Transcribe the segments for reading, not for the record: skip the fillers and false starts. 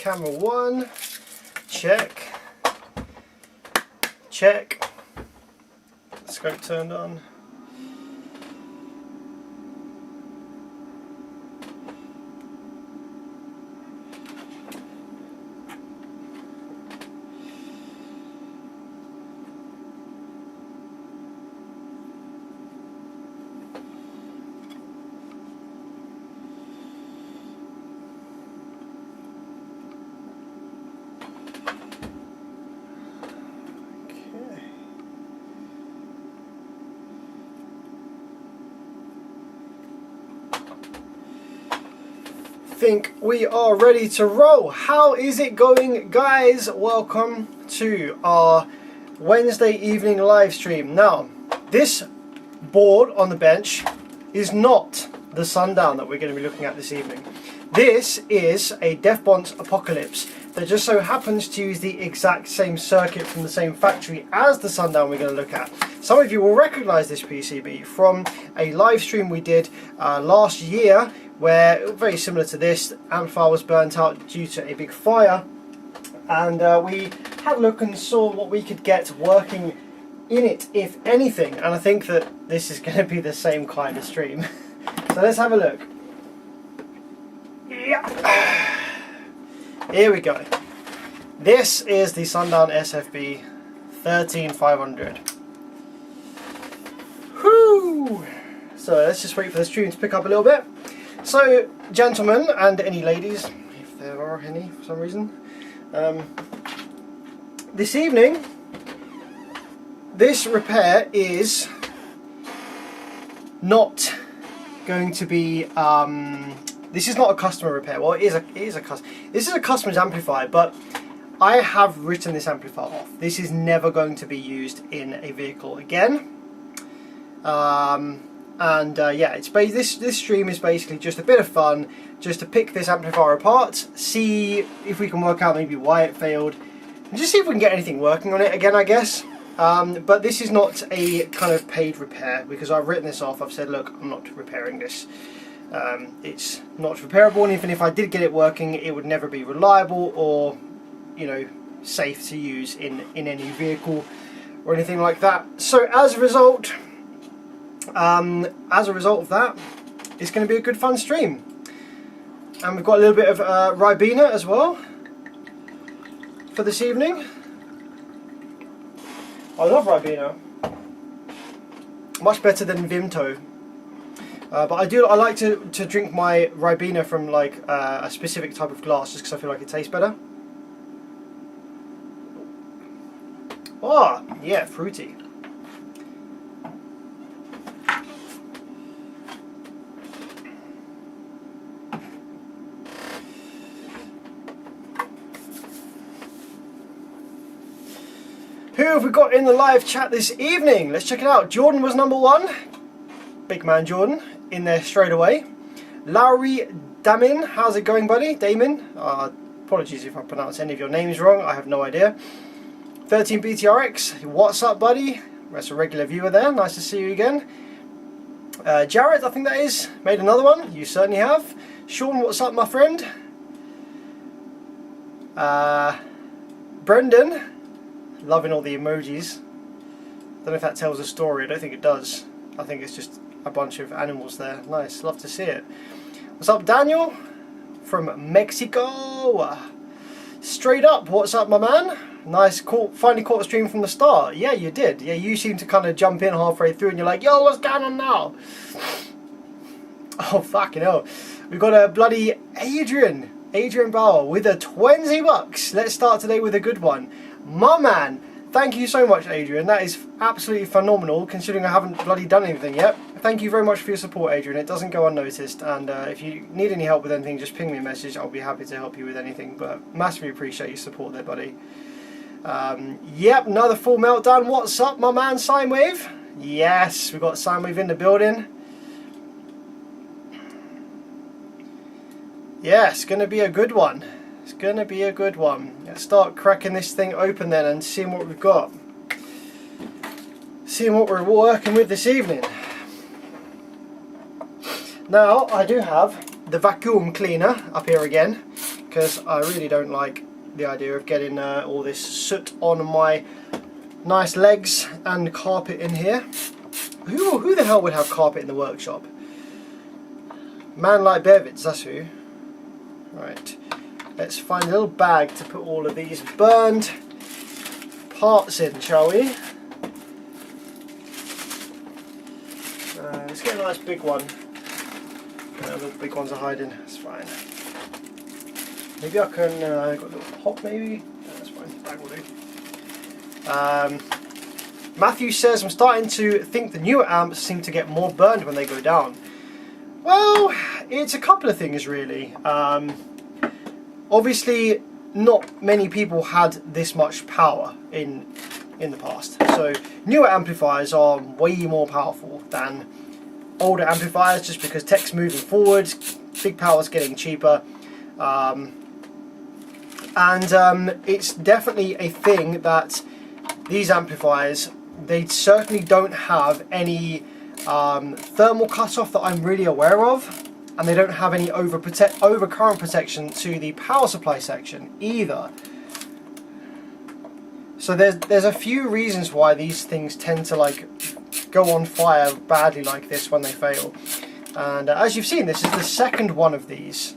Camera 1, check. Check. Scope turned on. Think we are ready to roll. How is it going, guys? Welcome to our Wednesday evening live stream. Now, this board on the bench is not the Sundown that we're going to be looking at this evening. This is a Defbont Apocalypse that just so happens to use the exact same circuit from the same factory as the Sundown we're going to look at. Some of you will recognize this PCB from a live stream we did last year, where, very similar to this, amplifier was burnt out due to a big fire, and we had a look and saw what we could get working in it, if anything, and I think that this is going to be the same kind of stream. So let's have a look. Yeah. Here we go. This is the Sundown SFB13500. Whoo! So let's just wait for the stream to pick up a little bit. So, gentlemen, and any ladies, if there are any for some reason, this evening, this repair is not going to be, this is not a customer repair. Well, this is a customer's amplifier, but I have written this amplifier off. This is never going to be used in a vehicle again. Yeah, this stream is basically just a bit of fun, just to pick this amplifier apart, see if we can work out maybe why it failed, and just see if we can get anything working on it again, I guess. But this is not a kind of paid repair, because I've written this off. I've said, look, I'm not repairing this. It's not repairable, and even if I did get it working, it would never be reliable or, you know, safe to use in any vehicle or anything like that. So as a result of that, it's going to be a good fun stream. And we've got a little bit of Ribena as well for this evening. I love Ribena, much better than Vimto. But I like to drink my Ribena from like a specific type of glass, just because I feel like it tastes better. Oh yeah, fruity. Who have we got in the live chat this evening? Let's check it out. Jordan was number 1. Big man Jordan in there straight away. Lowry Damin, how's it going, buddy? Damon, apologies if I pronounce any of your names wrong, I have no idea. 13BTRX, what's up, buddy? That's a regular viewer there, nice to see you again. Jared, I think that is, made another one, you certainly have. Sean, what's up, my friend? Brendan, loving all the emojis. Don't know if that tells a story, I don't think it does. I think it's just a bunch of animals there. Nice, love to see it. What's up, Daniel? From Mexico. Straight up, what's up, my man? Nice, finally caught a stream from the start. Yeah, you did. Yeah, you seem to kind of jump in halfway through and you're like, yo, what's going on now? Oh, fucking hell. We've got a bloody Adrian Bauer with a 20 bucks. Let's start today with a good one. My man, thank you so much, Adrian. That is absolutely phenomenal, considering I haven't bloody done anything yet. Thank you very much for your support, Adrian. It doesn't go unnoticed, and if you need any help with anything, just ping me a message. I'll be happy to help you with anything, but massively appreciate your support there, buddy. Yep, another full meltdown. What's up, my man, Sinewave? Yes, we've got Sinewave in the building. Yeah, it's going to be a good one. It's going to be a good one. Let's start cracking this thing open then and seeing what we've got. Seeing what we're working with this evening. Now, I do have the vacuum cleaner up here again. because I really don't like the idea of getting all this soot on my nice legs and carpet in here. Who the hell would have carpet in the workshop? Man like Bevits, that's who. Right, let's find a little bag to put all of these burned parts in, shall we? Let's get a nice big one. The big ones are hiding, that's fine. Maybe I can, got a little pot maybe? No, that's fine, bag will do. Matthew says, I'm starting to think the newer amps seem to get more burned when they go down. Well, it's a couple of things really. Obviously, not many people had this much power in the past. So newer amplifiers are way more powerful than older amplifiers, just because tech's moving forward, big power's getting cheaper. It's definitely a thing that these amplifiers, they certainly don't have any thermal cutoff that I'm really aware of, and they don't have any overcurrent protection to the power supply section either. So there's a few reasons why these things tend to like go on fire badly like this when they fail. And as you've seen, this is the second one of these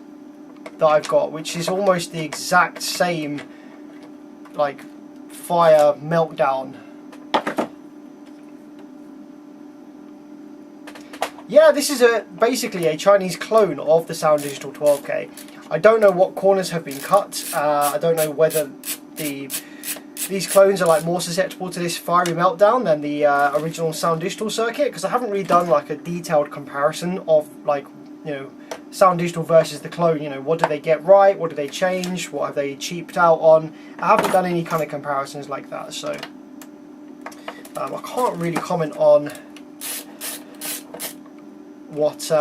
that I've got, which is almost the exact same like fire meltdown. Yeah, this is basically a Chinese clone of the Sound Digital 12K. I don't know what corners have been cut. I don't know whether these clones are like more susceptible to this fiery meltdown than the original Sound Digital circuit, because I haven't really done like a detailed comparison of like, you know, Sound Digital versus the clone. You know, what did they get right? What did they change? What have they cheaped out on? I haven't done any kind of comparisons like that, so I can't really comment on what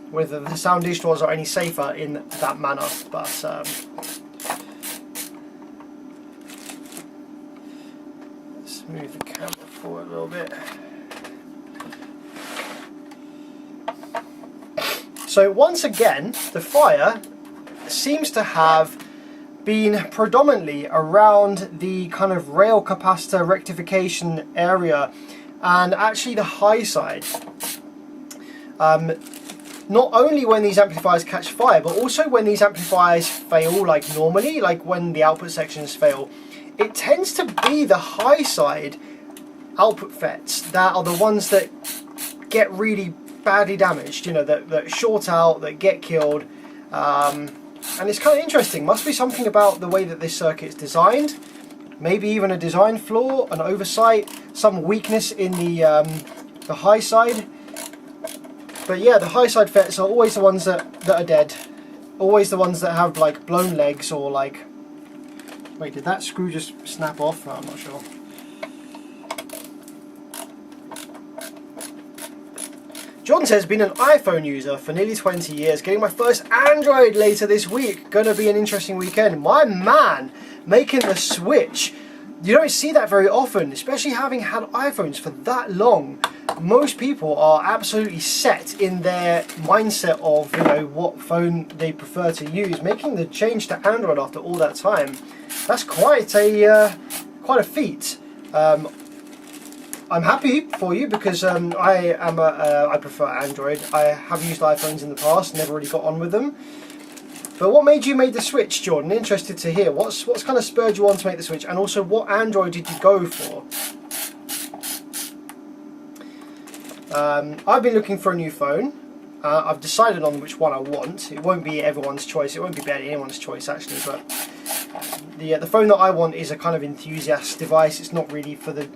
whether the Sound Digitals are any safer in that manner, but let's move the camera forward a little bit. So once again, the fire seems to have been predominantly around the kind of rail capacitor rectification area, and actually the high side. Not only when these amplifiers catch fire, but also when these amplifiers fail, like normally, like when the output sections fail, it tends to be the high side output FETs that are the ones that get really badly damaged, you know, that short out, that get killed. And it's kind of interesting. Must be something about the way that this circuit is designed. Maybe even a design flaw, an oversight, some weakness in the high side. But yeah, the high side FETs are always the ones that are dead. Always the ones that have like blown legs or like... Wait, did that screw just snap off? No, I'm not sure. John says, been an iPhone user for nearly 20 years, getting my first Android later this week. Gonna be an interesting weekend. My man, making the switch. You don't see that very often, especially having had iPhones for that long. Most people are absolutely set in their mindset of, you know, what phone they prefer to use. Making the change to Android after all that time, that's quite a feat. I'm happy for you because I prefer Android. I have used iPhones in the past, never really got on with them. But what made you make the switch, Jordan? Interested to hear. What's kind of spurred you on to make the switch, and also what Android did you go for? I've been looking for a new phone. I've decided on which one I want. It won't be everyone's choice. It won't be barely anyone's choice actually. But the phone that I want is a kind of enthusiast device. It's not really for the.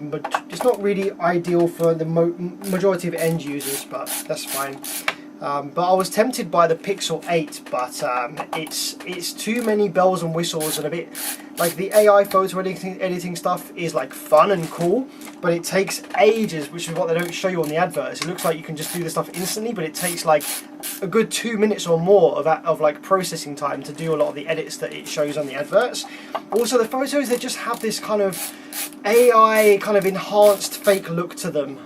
It's not really ideal for the majority of end users, but that's fine. But I was tempted by the Pixel 8, but it's too many bells and whistles and a bit like the AI photo editing stuff is like fun and cool, but it takes ages, which is what they don't show you on the adverts. It looks like you can just do the stuff instantly, but it takes like a good 2 minutes or more of like processing time to do a lot of the edits that it shows on the adverts. Also, the photos, they just have this kind of AI kind of enhanced fake look to them.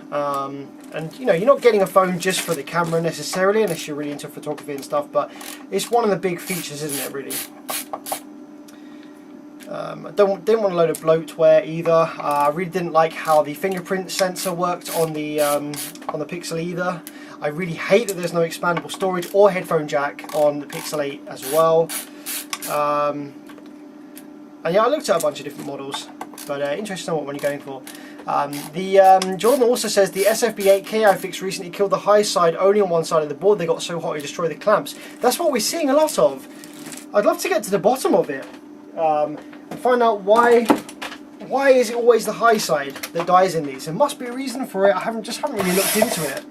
And you know, you're not getting a phone just for the camera necessarily, unless you're really into photography and stuff, but it's one of the big features, isn't it, really? I didn't want a load of bloatware either. I really didn't like how the fingerprint sensor worked on the Pixel either. I really hate that there's no expandable storage or headphone jack on the Pixel 8 as well. And yeah, I looked at a bunch of different models, but interesting to know what one you're going for. Jordan also says the SFB8K I fixed recently killed the high side only on one side of the board. They got so hot it destroyed the clamps. That's what we're seeing a lot of. I'd love to get to the bottom of it and find out why is it always the high side that dies in these. There must be a reason for it. I just haven't really looked into it.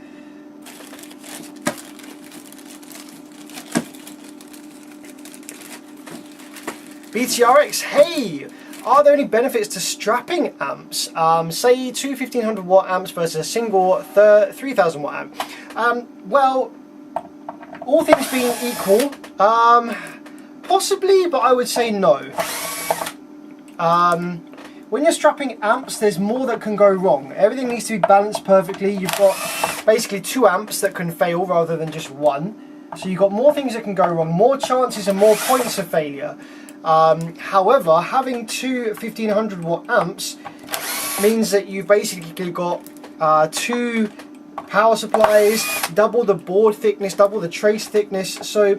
BTRX, hey! Are there any benefits to strapping amps? Say two 1500 watt amps versus a single 3000 watt amp. Well, all things being equal, possibly, but I would say no. When you're strapping amps, there's more that can go wrong. Everything needs to be balanced perfectly. You've got basically 2 amps that can fail rather than just 1. So you've got more things that can go wrong, more chances and more points of failure. However, having 2 1500 watt amps means that you've basically got 2 power supplies, double the board thickness, double the trace thickness. So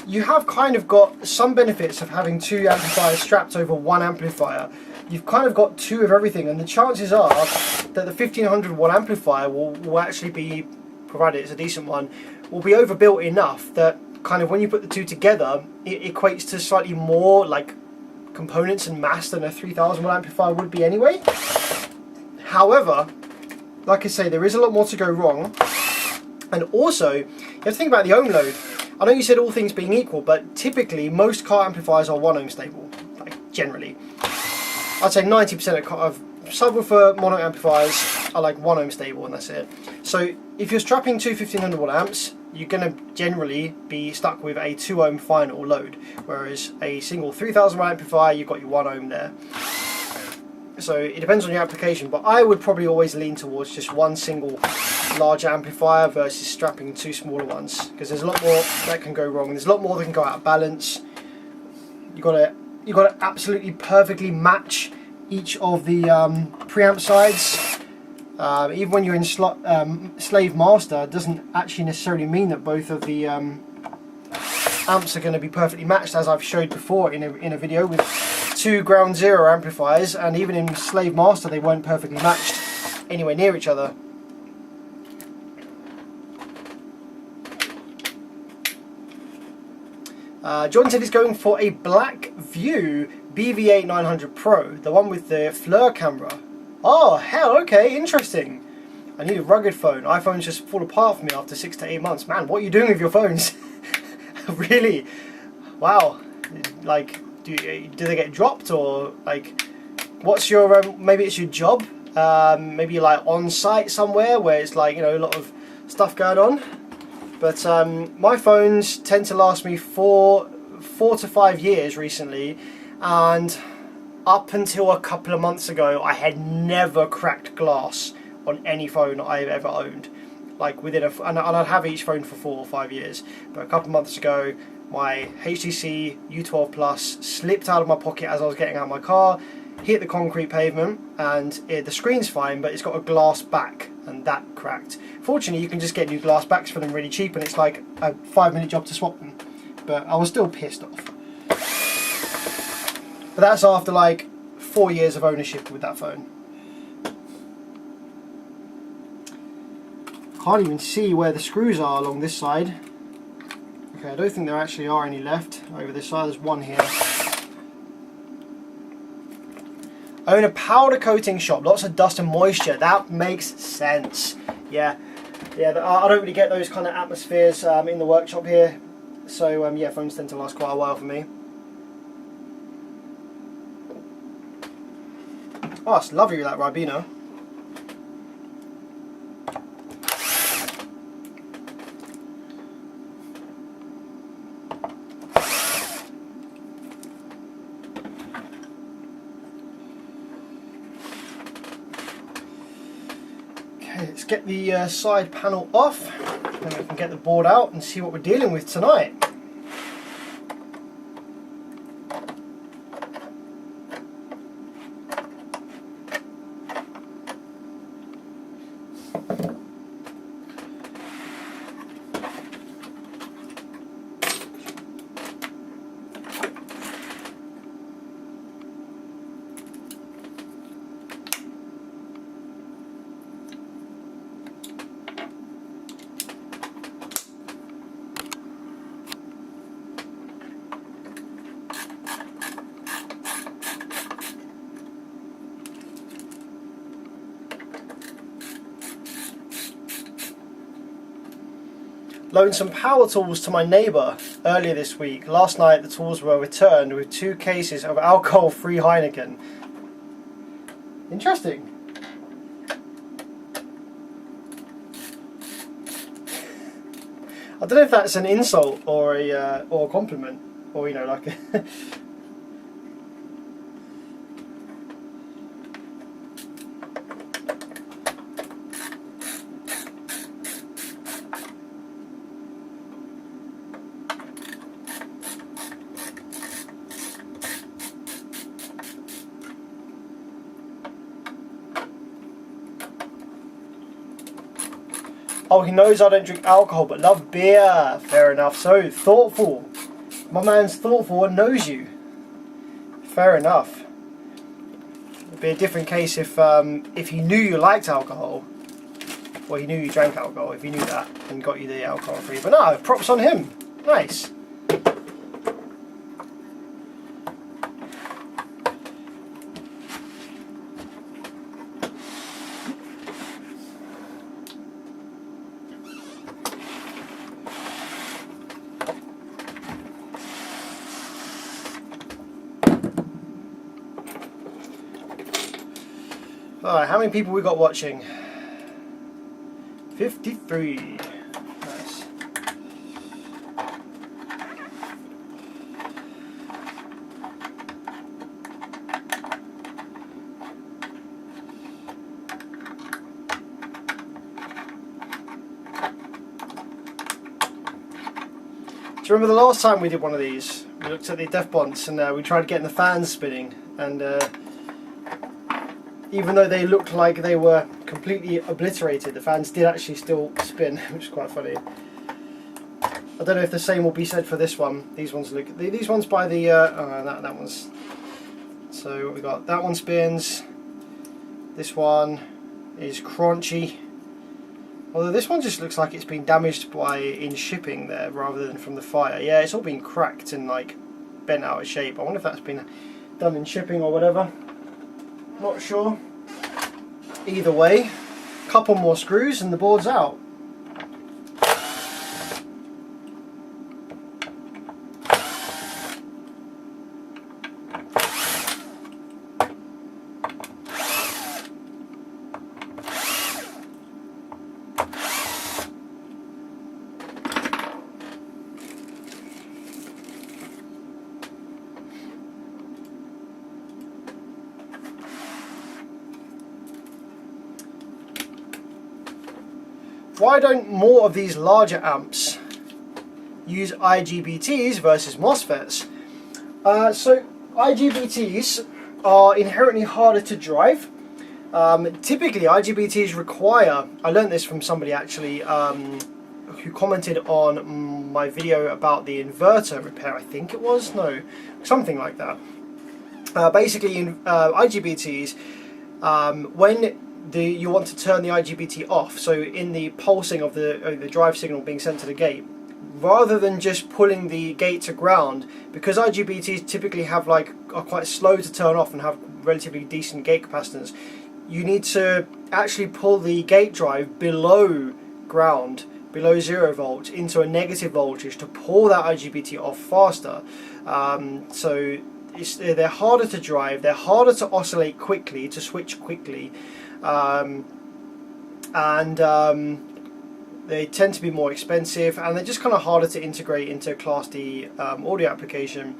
you have kind of got some benefits of having 2 amplifiers strapped over 1 amplifier. You've kind of got 2 of everything, and the chances are that the 1500 watt amplifier will actually be, provided it's a decent one, will be overbuilt enough that kind of when you put the 2 together, it equates to slightly more like components and mass than a 3000 watt amplifier would be anyway. However, like I say, there is a lot more to go wrong, and also you have to think about the ohm load. I know you said all things being equal, but typically most car amplifiers are 1 ohm stable, like generally. I'd say 90% of subwoofer mono amplifiers are like 1 ohm stable, and that's it. So if you're strapping 2 1500 watt amps, you're going to generally be stuck with a 2 ohm final load, whereas a single 3000 watt amplifier, you've got your 1 ohm there. So it depends on your application, but I would probably always lean towards just 1 single large amplifier versus strapping 2 smaller ones, because there's a lot more that can go wrong. There's a lot more that can go out of balance. You've got to absolutely perfectly match each of the preamp sides. Even when you're in slave master, it doesn't actually necessarily mean that both of the amps are going to be perfectly matched, as I've showed before in a video with 2 ground zero amplifiers, and even in slave master they weren't perfectly matched anywhere near each other. John said he's going for a Black View BV8 900 Pro, the one with the FLIR camera. Oh, hell, okay, interesting. I need a rugged phone. iPhones just fall apart for me after 6 to 8 months. Man, what are you doing with your phones? Really? Wow. Like, do they get dropped, or like, what's your, maybe it's your job? Maybe you're like on site somewhere where it's like, you know, a lot of stuff going on. But my phones tend to last me 4 to 5 years recently, and up until a couple of months ago I had never cracked glass on any phone I've ever owned. Like within and I'd have each phone for 4 or 5 years, but a couple of months ago my HTC U12 Plus slipped out of my pocket as I was getting out of my car, hit the concrete pavement, and the screen's fine, but it's got a glass back, and that cracked. Fortunately, you can just get new glass backs for them really cheap, and it's like a 5-minute job to swap them. But I was still pissed off. But that's after like 4 years of ownership with that phone. Can't even see where the screws are along this side. Okay, I don't think there actually are any left over this side. There's one here. I own a powder coating shop, lots of dust and moisture. That makes sense. Yeah, I don't really get those kind of atmospheres in the workshop here. So yeah, phones tend to last quite a while for me. Oh, it's lovely with that Ribena. Okay, let's get the side panel off, then we can get the board out and see what we're dealing with tonight. Loaned some power tools to my neighbour earlier this week. Last night the tools were returned with 2 cases of alcohol-free Heineken. Interesting. I don't know if that's an insult or a compliment, or you know, like a Oh, he knows I don't drink alcohol but love beer. Fair enough. So, thoughtful. My man's thoughtful and knows you. Fair enough. It'd be a different case if he knew you liked alcohol. Well, he knew you drank alcohol, if he knew that and got you the alcohol free. But no, props on him. Nice. Alright, how many people we got watching? 53. Nice. Do you remember the last time we did one of these? We looked at the def bonds and we tried getting the fans spinning, and even though they looked like they were completely obliterated, the fans did actually still spin, which is quite funny. I don't know if the same will be said for this one. These ones look. These ones by the. That one's. So what we got? That one spins. This one is crunchy. Although this one just looks like it's been damaged in shipping there rather than from the fire. Yeah, it's all been cracked and like bent out of shape. I wonder if that's been done in shipping or whatever. Not sure. Either way, couple more screws and the board's out. Why don't more of these larger amps use IGBTs versus MOSFETs? So IGBTs are inherently harder to drive. Typically IGBTs require, I learned this from somebody actually who commented on my video about the inverter repair, I think it was, no, something like that. Basically in IGBTs, when you want to turn the IGBT off, so in the pulsing of the drive signal being sent to the gate, rather than just pulling the gate to ground, because IGBTs typically are quite slow to turn off and have relatively decent gate capacitance, you need to actually pull the gate drive below ground, below 0 volts, into a negative voltage to pull that IGBT off faster. So they're harder to drive, they're harder to oscillate quickly, to switch quickly, and they tend to be more expensive, and they're just kind of harder to integrate into a Class D audio application,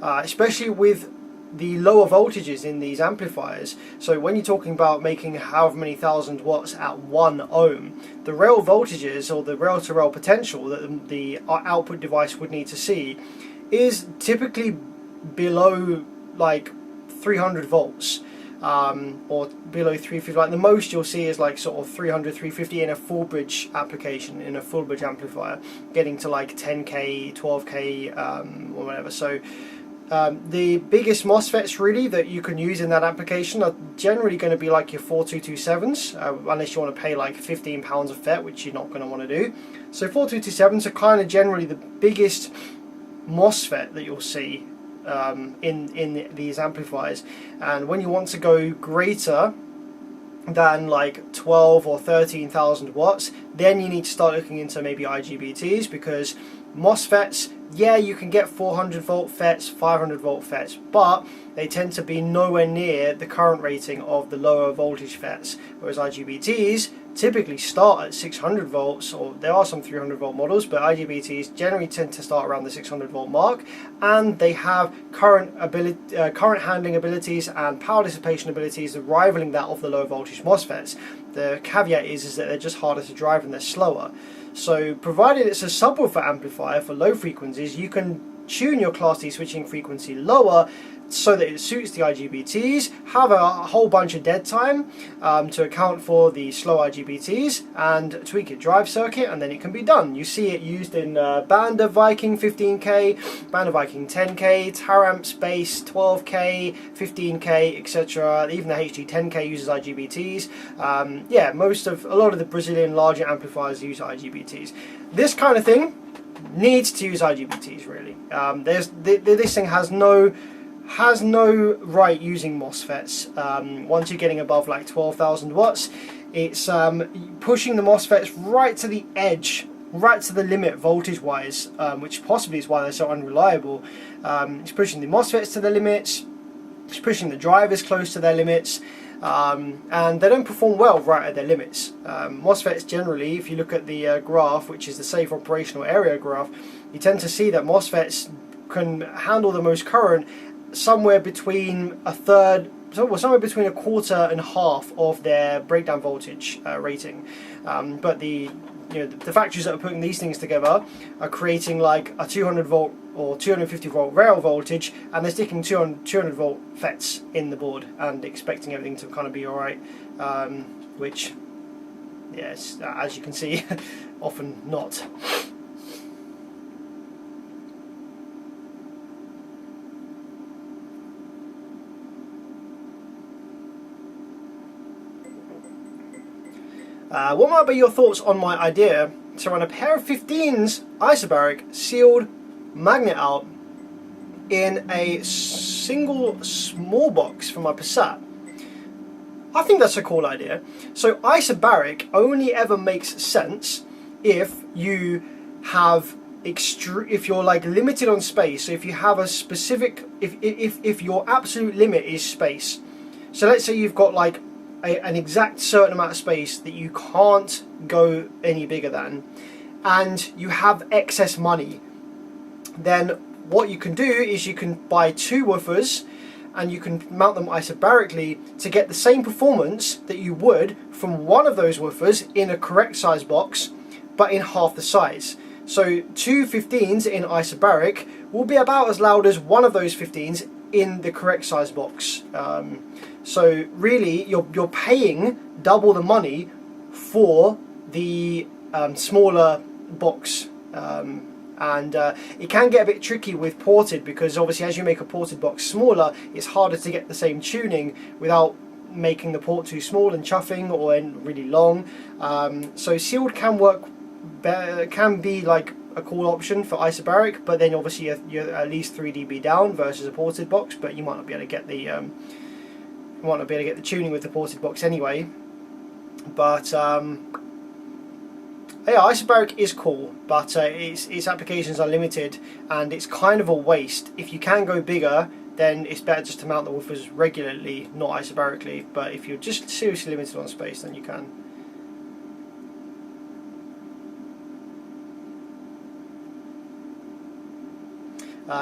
especially with the lower voltages in these amplifiers. So when you're talking about making however many thousand watts at 1 ohm, the rail voltages, or the rail-to-rail potential that the output device would need to see, is typically below like 300 volts. Or below 350. Like the most you'll see is like sort of 300, 350 in a full bridge application, in a full bridge amplifier, getting to like 10k, 12k, or whatever. So the biggest MOSFETs really that you can use in that application are generally going to be like your 4227s, unless you want to pay like £15 a FET, which you're not going to want to do. So 4227s are kind of generally the biggest MOSFET that you'll see in these amplifiers. And when you want to go greater than like 12 or 13,000 watts, then you need to start looking into maybe IGBTs, because MOSFETs, yeah, you can get 400 volt FETs, 500 volt FETs, but they tend to be nowhere near the current rating of the lower voltage FETs, whereas IGBTs typically start at 600 volts, or there are some 300 volt models, but IGBTs generally tend to start around the 600 volt mark, and they have current handling abilities and power dissipation abilities rivaling that of the low voltage MOSFETs. The caveat is that they're just harder to drive and they're slower. So provided it's a subwoofer amplifier for low frequencies, you can tune your Class D switching frequency lower so that it suits the IGBTs, have a whole bunch of dead time to account for the slow IGBTs, and tweak your drive circuit, and then it can be done. You see it used in Banda Viking 15K, Banda Viking 10K, Taramps Bass 12K, 15K, etc. Even the HD10K uses IGBTs. Yeah, a lot of the Brazilian larger amplifiers use IGBTs. This kind of thing needs to use IGBTs really. This thing has no right using MOSFETs. Once you're getting above like 12,000 watts, it's pushing the MOSFETs right to the edge, right to the limit voltage wise, which possibly is why they're so unreliable. It's pushing the MOSFETs to the limits, it's pushing the drivers close to their limits, and they don't perform well right at their limits. MOSFETs generally, if you look at the graph, which is the safe operational area graph, you tend to see that MOSFETs can handle the most current somewhere between somewhere between a quarter and half of their breakdown voltage rating. But the factories that are putting these things together are creating like a 200 volt or 250 volt rail voltage, and they're sticking 200 volt FETs in the board and expecting everything to kind of be alright, which, yes, as you can see, often not. What might be your thoughts on my idea to run a pair of 15s isobaric sealed magnet out in a single small box for my Passat? I think that's a cool idea. So isobaric only ever makes sense if you have if you're like limited on space. So if you have a specific, if your absolute limit is space. So let's say you've got like an exact certain amount of space that you can't go any bigger than, and you have excess money, then what you can do is you can buy 2 woofers and you can mount them isobarically to get the same performance that you would from one of those woofers in a correct size box, but in half the size. So 2 15s in isobaric will be about as loud as one of those 15s in the correct size box. So really you're paying double the money for the smaller box, and it can get a bit tricky with ported, because obviously as you make a ported box smaller, it's harder to get the same tuning without making the port too small and chuffing or really long. So sealed can work better, can be like a cool option for isobaric, but then obviously you're at least 3 dB down versus a ported box, but you might not be able to get the tuning with the ported box anyway. But yeah, isobaric is cool, but its applications are limited, and it's kind of a waste. If you can go bigger, then it's better just to mount the woofers regularly, not isobarically. But if you're just seriously limited on space, then you can.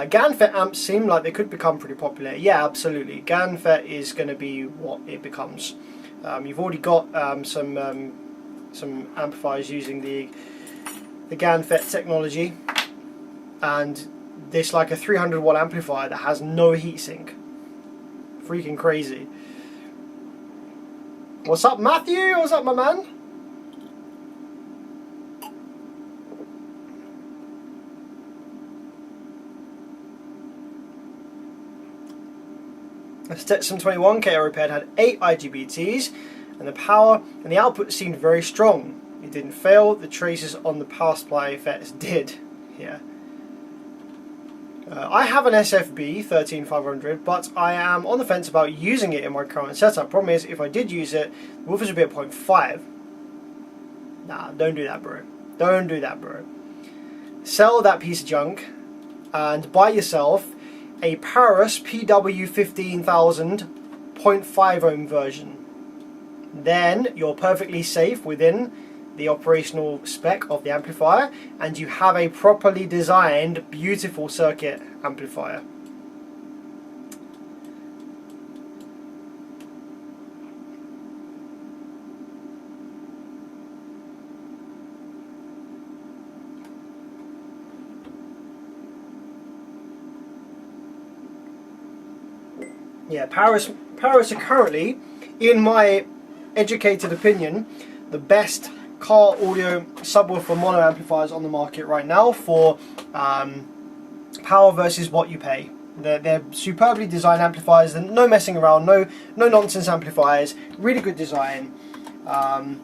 GaN-FET amps seem like they could become pretty popular. Yeah, absolutely. GaN-FET is going to be what it becomes. You've already got some amplifiers using the GaN-FET technology, and this like a 300 watt amplifier that has no heatsink. Freaking crazy. What's up, Matthew? What's up, my man? The Stetson 21K I repaired had 8 IGBTs, and the power and the output seemed very strong. It didn't fail. The traces on the power supply FETs did. Yeah. I have an SFB13500D, but I am on the fence about using it in my current setup. Problem is, if I did use it, the woofers would be at 0.5. Nah, don't do that, bro. Don't do that, bro. Sell that piece of junk and buy yourself a Paris PW15000 0.5 ohm version. Then you're perfectly safe within the operational spec of the amplifier, and you have a properly designed, beautiful circuit amplifier. Yeah, Paris are currently, in my educated opinion, the best car audio subwoofer mono amplifiers on the market right now for power versus what you pay. They're superbly designed amplifiers. They're no messing around, no nonsense amplifiers. Really good design, and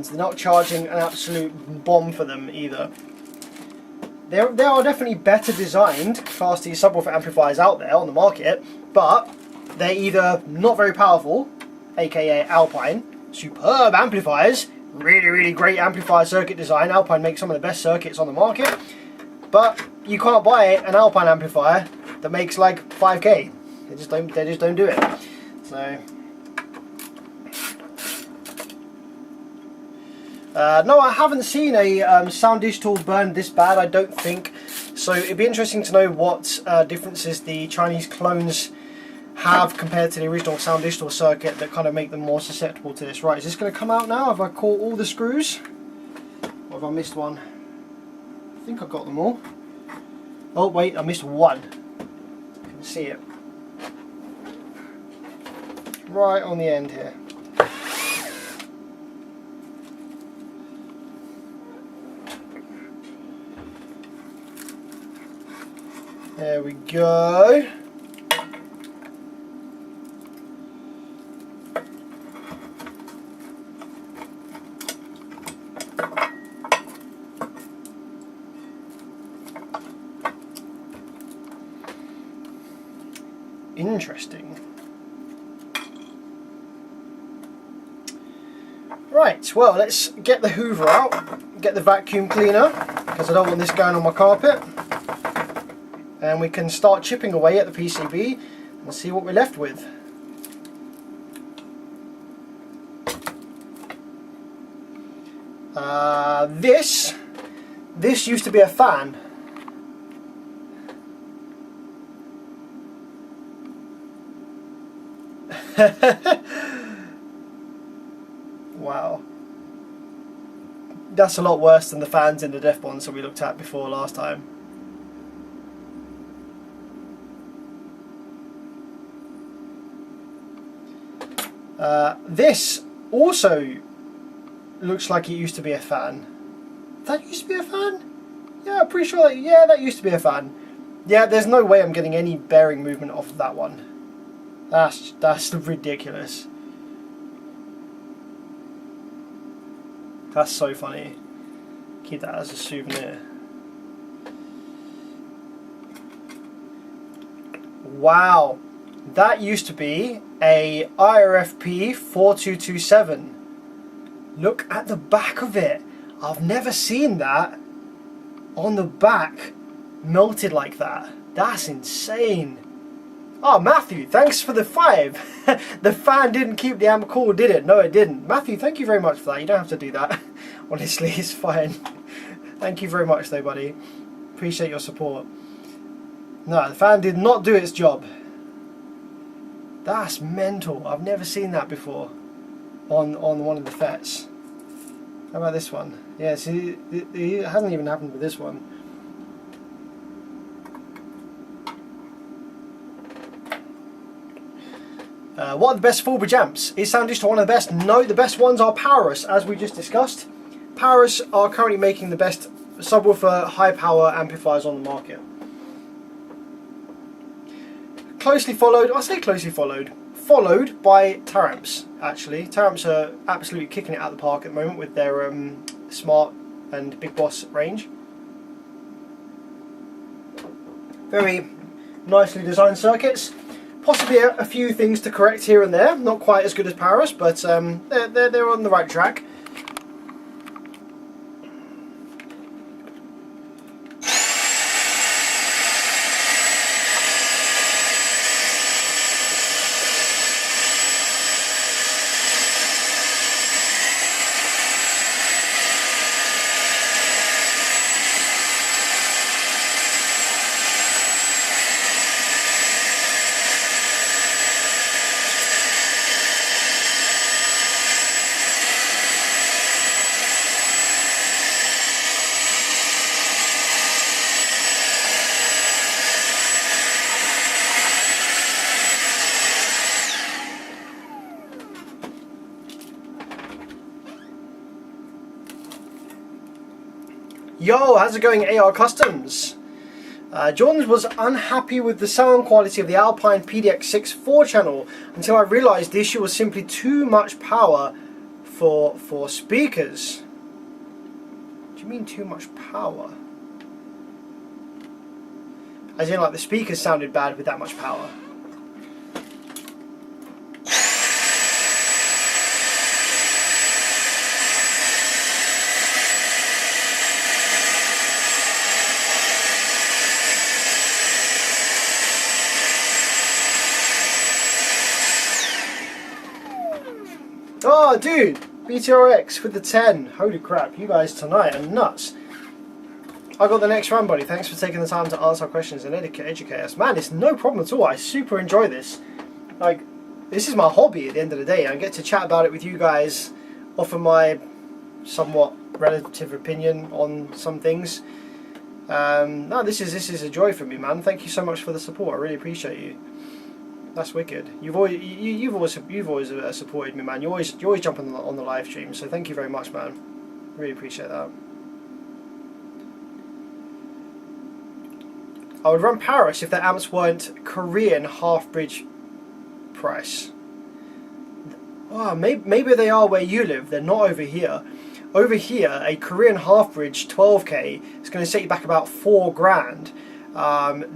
they're not charging an absolute bomb for them either. There are definitely better designed Class D subwoofer amplifiers out there on the market, but they're either not very powerful, aka Alpine, superb amplifiers, really great amplifier circuit design. Alpine makes some of the best circuits on the market, but you can't buy an Alpine amplifier that makes like 5k. They just don't do it. So no, I haven't seen a Sound Digital burn this bad, I don't think. So it'd be interesting to know what differences the Chinese clones have compared to the original Sound Digital circuit that kind of make them more susceptible to this. Right, is this going to come out now? Have I caught all the screws? Or have I missed one? I think I've got them all. Oh wait, I missed one. You can see it. Right on the end here. There we go. Interesting. Right, well, let's get the Hoover out, get the vacuum cleaner, because I don't want this going on my carpet. And we can start chipping away at the PCB and see what we're left with. This used to be a fan. Wow. That's a lot worse than the fans in the Def Bonds that we looked at before last time. This also looks like it used to be a fan. That used to be a fan? Yeah, I'm pretty sure that used to be a fan. Yeah, there's no way I'm getting any bearing movement off of that one. That's ridiculous. That's so funny. Keep that as a souvenir. Wow, that used to be a IRFP 4227. Look at the back of it. I've never seen that on the back melted like that. That's insane. Oh, Matthew, thanks for the 5. The fan didn't keep the amp cool, did it? No, it didn't. Matthew, thank you very much for that. You don't have to do that. Honestly, it's fine. Thank you very much though, buddy. Appreciate your support. No, the fan did not do its job. That's mental. I've never seen that before on one of the FETs. How about this one? Yeah, see, it hasn't even happened with this one. What are the best full bridge amps? Is Soundista one of the best? No, the best ones are Powerus, as we just discussed. Powerus are currently making the best subwoofer high power amplifiers on the market. Closely followed, I say closely followed by Taramps, actually. Taramps are absolutely kicking it out of the park at the moment with their Smart and Big Boss range. Very nicely designed circuits. Possibly a few things to correct here and there. Not quite as good as Powerus, but they're on the right track. Yo, how's it going, AR Customs? Jordan was unhappy with the sound quality of the Alpine PDX6 4-channel until I realised the issue was simply too much power for speakers. What do you mean too much power? As in like the speakers sounded bad with that much power? Oh, dude, BTRX with the 10. Holy crap, you guys tonight are nuts. I got the next round, buddy. Thanks for taking the time to answer our questions and educate us. Man, it's no problem at all. I super enjoy this. Like, this is my hobby at the end of the day. I get to chat about it with you guys, offer my somewhat relative opinion on some things. No, this is a joy for me, man. Thank you so much for the support. I really appreciate you. That's wicked. You've always supported me, man. You always jump on the live stream. So thank you very much, man. Really appreciate that. I would run Powerus if the amps weren't Korean half bridge price. Oh, maybe they are where you live. They're not over here. Over here, a Korean half bridge 12K is going to set you back about $4,000.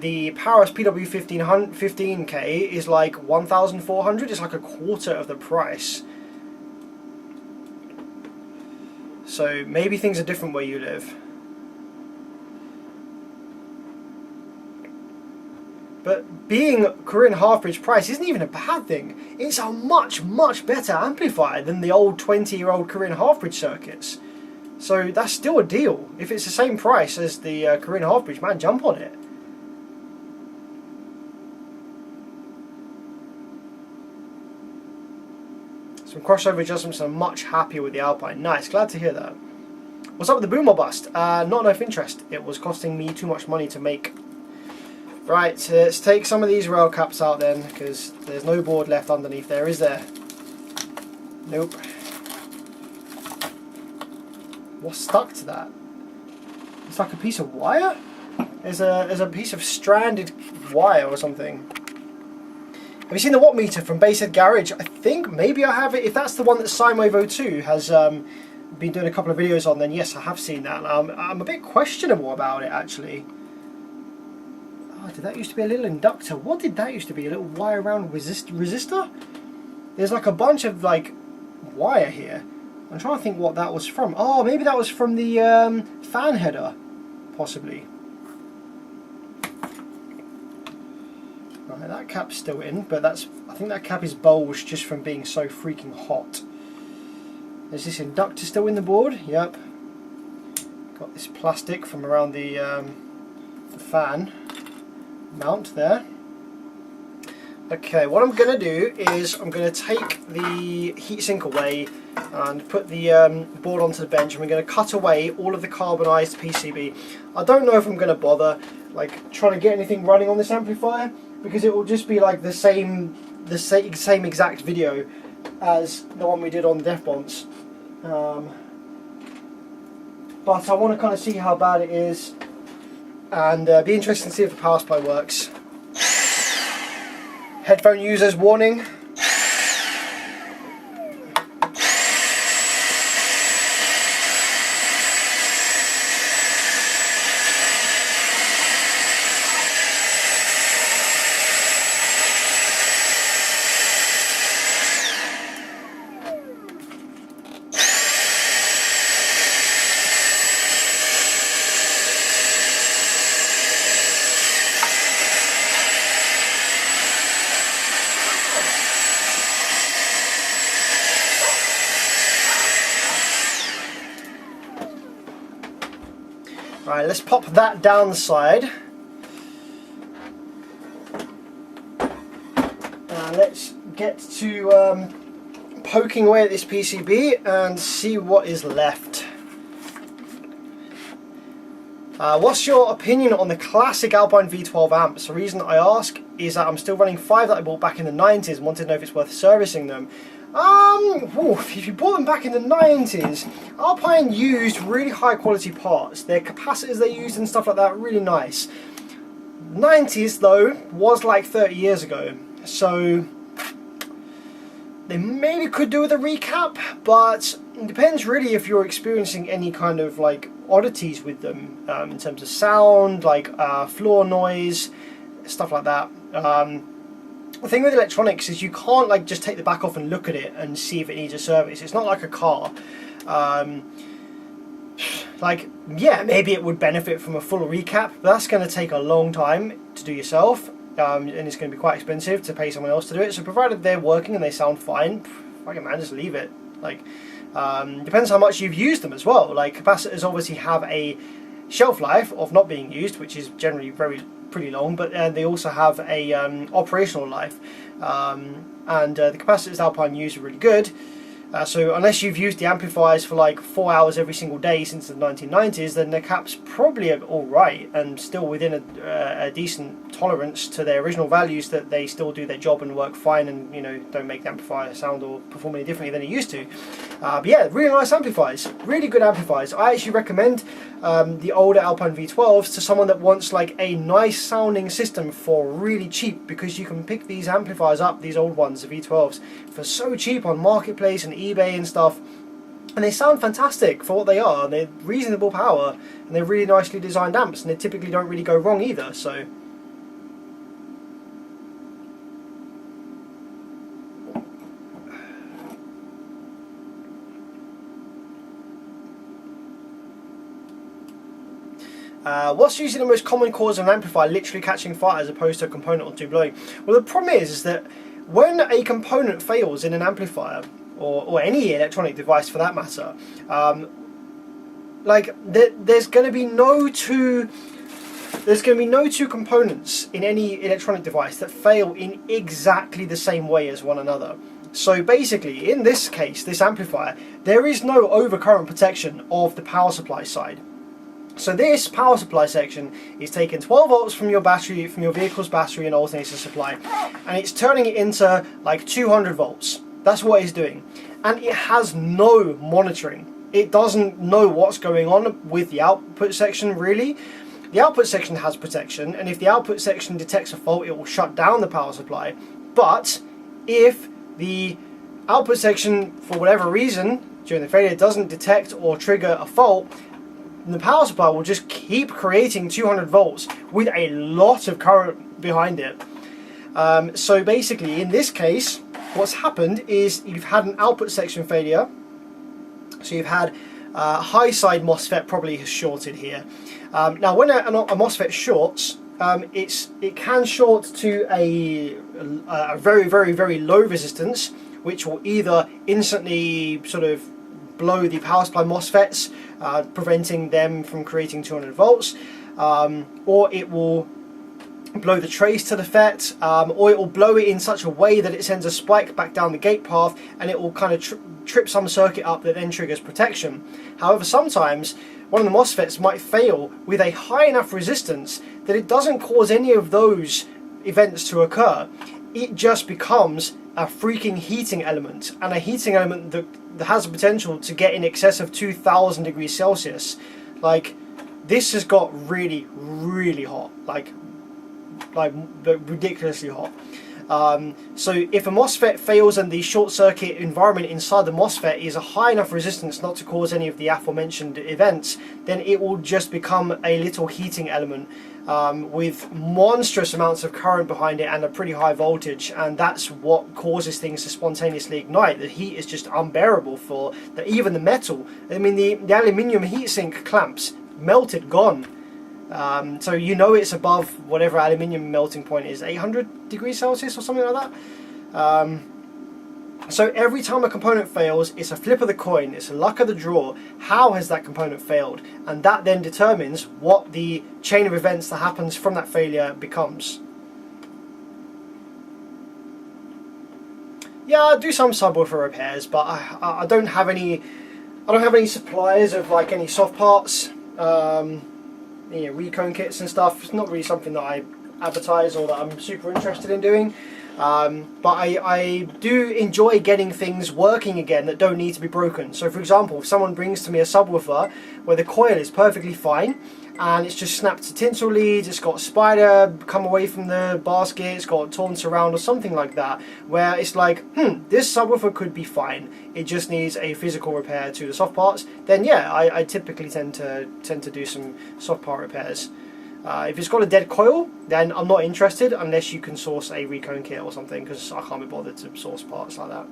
The Powerus PW15K is like 1,400. It's like a quarter of the price. So maybe things are different where you live. But being Korean half bridge price isn't even a bad thing. It's a much better amplifier than the old 20-year-old Korean half bridge circuits. So that's still a deal. If it's the same price as the Korean half bridge, man, jump on it. Some crossover adjustments, and I'm much happier with the Alpine. Nice, glad to hear that. What's up with the boom or bust? Not enough interest. It was costing me too much money to make. Right, let's take some of these rail caps out then, because there's no board left underneath there, is there? Nope. What's stuck to that? It's like a piece of wire? There's a piece of stranded wire or something. Have you seen the watt meter from Basehead Garage? I think maybe I have it. If that's the one that Simewave02 has been doing a couple of videos on, then yes, I have seen that. I'm a bit questionable about it, actually. Oh, did that used to be a little inductor? What did that used to be? A little wire round resistor? There's like a bunch of like wire here. I'm trying to think what that was from. Oh, maybe that was from the fan header, possibly. Right, that cap's still in, but I think that cap is bulged just from being so freaking hot. Is this inductor still in the board? Yep. Got this plastic from around the fan mount there. Okay, what I'm going to do is I'm going to take the heatsink away and put the board onto the bench, and we're going to cut away all of the carbonized PCB. I don't know if I'm going to bother like trying to get anything running on this amplifier, because it will just be like the same exact video as the one we did on the Def Bonds. But I want to kind of see how bad it is, and be interested to see if the power supply works. Headphone users warning. Right, let's pop that down the side. Let's get to poking away at this PCB and see what is left. What's your opinion on the classic Alpine V12 amps? The reason I ask is that I'm still running 5 that I bought back in the 90s and wanted to know if it's worth servicing them. If you bought them back in the 90s, Alpine used really high quality parts. Their capacitors they used and stuff like that, really nice. 90s though was like 30 years ago, so they maybe could do with a recap, but it depends really if you're experiencing any kind of like oddities with them in terms of sound, like floor noise, stuff like that. The thing with electronics is you can't like just take the back off and look at it and see if it needs a service. It's not like a car. Like, yeah, maybe it would benefit from a full recap, but that's going to take a long time to do yourself, and it's going to be quite expensive to pay someone else to do it. So provided they're working and they sound fine, fucking man, just leave it. Like, depends how much you've used them as well. Like, capacitors obviously have a shelf life of not being used, which is generally pretty long, but they also have a operational life, and the capacitors Alpine use are really good. So unless you've used the amplifiers for like 4 hours every single day since the 1990s, then the caps probably are alright and still within a decent tolerance to their original values, that they still do their job and work fine, and you know, don't make the amplifier sound or perform any differently than it used to. But yeah, really nice amplifiers, really good amplifiers. I actually recommend the older Alpine V12s to someone that wants like a nice sounding system for really cheap, because you can pick these amplifiers up, these old ones, the V12s, for so cheap on Marketplace and eBay and stuff, and they sound fantastic for what they are, and they're reasonable power, and they're really nicely designed amps, and they typically don't really go wrong either. So what's usually the most common cause of an amplifier literally catching fire as opposed to a component or two blowing? Well, the problem is that when a component fails in an amplifier, or any electronic device for that matter, like there's going to be no two components in any electronic device that fail in exactly the same way as one another. So basically, in this case, this amplifier, there is no overcurrent protection of the power supply side. So this power supply section is taking 12 volts from your battery, from your vehicle's battery and alternator supply, and it's turning it into like 200 volts. That's what it's doing. And it has no monitoring. It doesn't know what's going on with the output section, really. The output section has protection, and if the output section detects a fault, it will shut down the power supply. But if the output section, for whatever reason, during the failure, doesn't detect or trigger a fault, the power supply will just keep creating 200 volts with a lot of current behind it. So basically, in this case, what's happened is you've had an output section failure. So you've had high side MOSFET probably has shorted here. Now when a MOSFET shorts, it can short to a very low resistance, which will either instantly sort of blow the power supply MOSFETs, preventing them from creating 200 volts, or it will blow the trace to the FET, or it will blow it in such a way that it sends a spike back down the gate path, and it will kind of trip some circuit up that then triggers protection. However, sometimes one of the MOSFETs might fail with a high enough resistance that it doesn't cause any of those events to occur. It just becomes a freaking heating element, and a heating element that has the potential to get in excess of 2000 degrees Celsius. Like, this has got really hot, like ridiculously hot. So if a MOSFET fails and the short circuit environment inside the MOSFET is a high enough resistance not to cause any of the aforementioned events, then it will just become a little heating element with monstrous amounts of current behind it and a pretty high voltage, and that's what causes things to spontaneously ignite. The heat is just unbearable for even the metal. I mean, the aluminium heatsink clamps melted, gone. So you know it's above whatever aluminium melting point is, 800 degrees Celsius or something like that. So every time a component fails, it's a flip of the coin, it's a luck of the draw. How has that component failed? And that then determines what the chain of events that happens from that failure becomes. Yeah, I do some subwoofer repairs, but I don't have any. I don't have any suppliers of like any soft parts. You know, recone kits and stuff. It's not really something that I advertise or that I'm super interested in doing, but I do enjoy getting things working again that don't need to be broken. So for example, if someone brings to me a subwoofer where the coil is perfectly fine and it's just snapped to tinsel leads, it's got a spider come away from the basket, it's got torn surround or something like that, where it's like, this subwoofer could be fine, it just needs a physical repair to the soft parts, then yeah, I typically tend to do some soft part repairs. If it's got a dead coil, then I'm not interested unless you can source a recone kit or something, because I can't be bothered to source parts like that.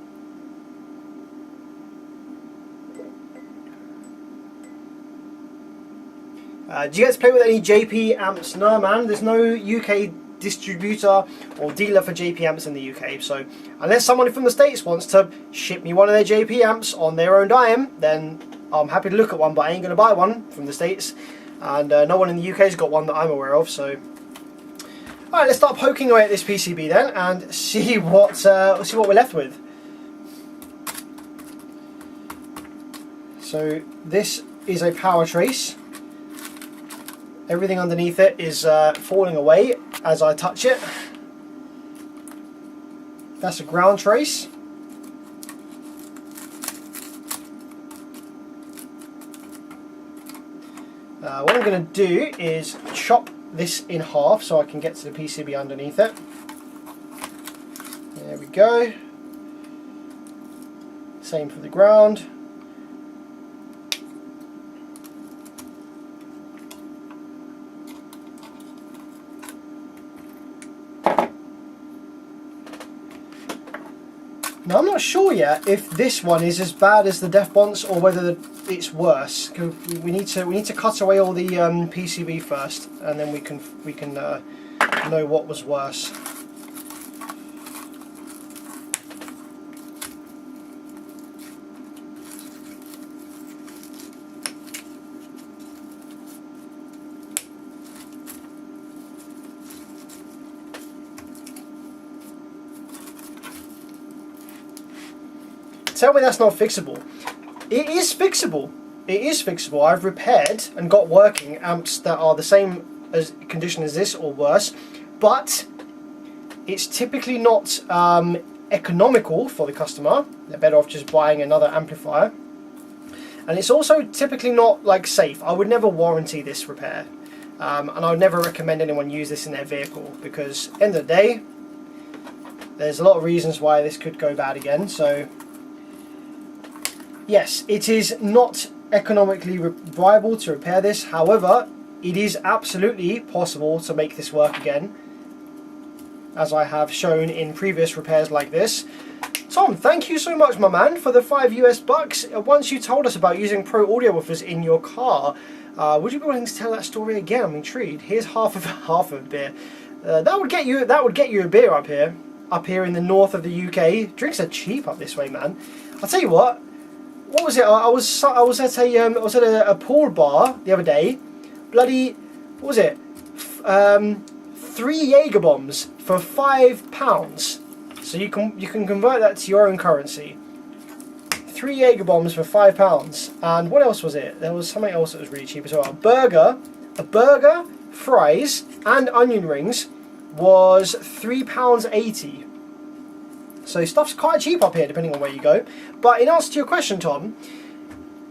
Do you get to play with any JP amps? No man, there's no UK distributor or dealer for JP amps in the UK, so unless someone from the States wants to ship me one of their JP amps on their own dime, then I'm happy to look at one, but I ain't going to buy one from the States, and no one in the UK's got one that I'm aware of. So alright, let's start poking away at this PCB then and see what we're left with. So this is a power trace. Everything underneath it is falling away as I touch it. That's a ground trace. What I'm going to do is chop this in half so I can get to the PCB underneath it. There we go. Same for the ground. Now I'm not sure yet if this one is as bad as the Def Bonds or whether it's worse. We need to cut away all the PCB first, and then we can know what was worse. Tell me that's not fixable. It is fixable. It is fixable. I've repaired and got working amps that are the same as condition as this or worse, but it's typically not economical for the customer. They're better off just buying another amplifier. And it's also typically not like safe. I would never warranty this repair, and I would never recommend anyone use this in their vehicle, because end of the day, there's a lot of reasons why this could go bad again. So yes, it is not economically viable to repair this. However, it is absolutely possible to make this work again, as I have shown in previous repairs like this. Tom, thank you so much, my man, for the $5 US. Once you told us about using Pro audio woofers in your car, Would you be willing to tell that story again? I'm intrigued. Here's half of a beer. That would get you a beer up here in the north of the UK. Drinks are cheap up this way, man. I'll tell you what. What was it? I was at a pool bar the other day. Bloody, what was it? 3 Jaeger bombs for £5. So you can convert that to your own currency. 3 Jaeger bombs for £5. And what else was it? There was something else that was really cheap as well. A burger, fries, and onion rings was £3.80. So stuff's quite cheap up here, depending on where you go. But in answer to your question, Tom,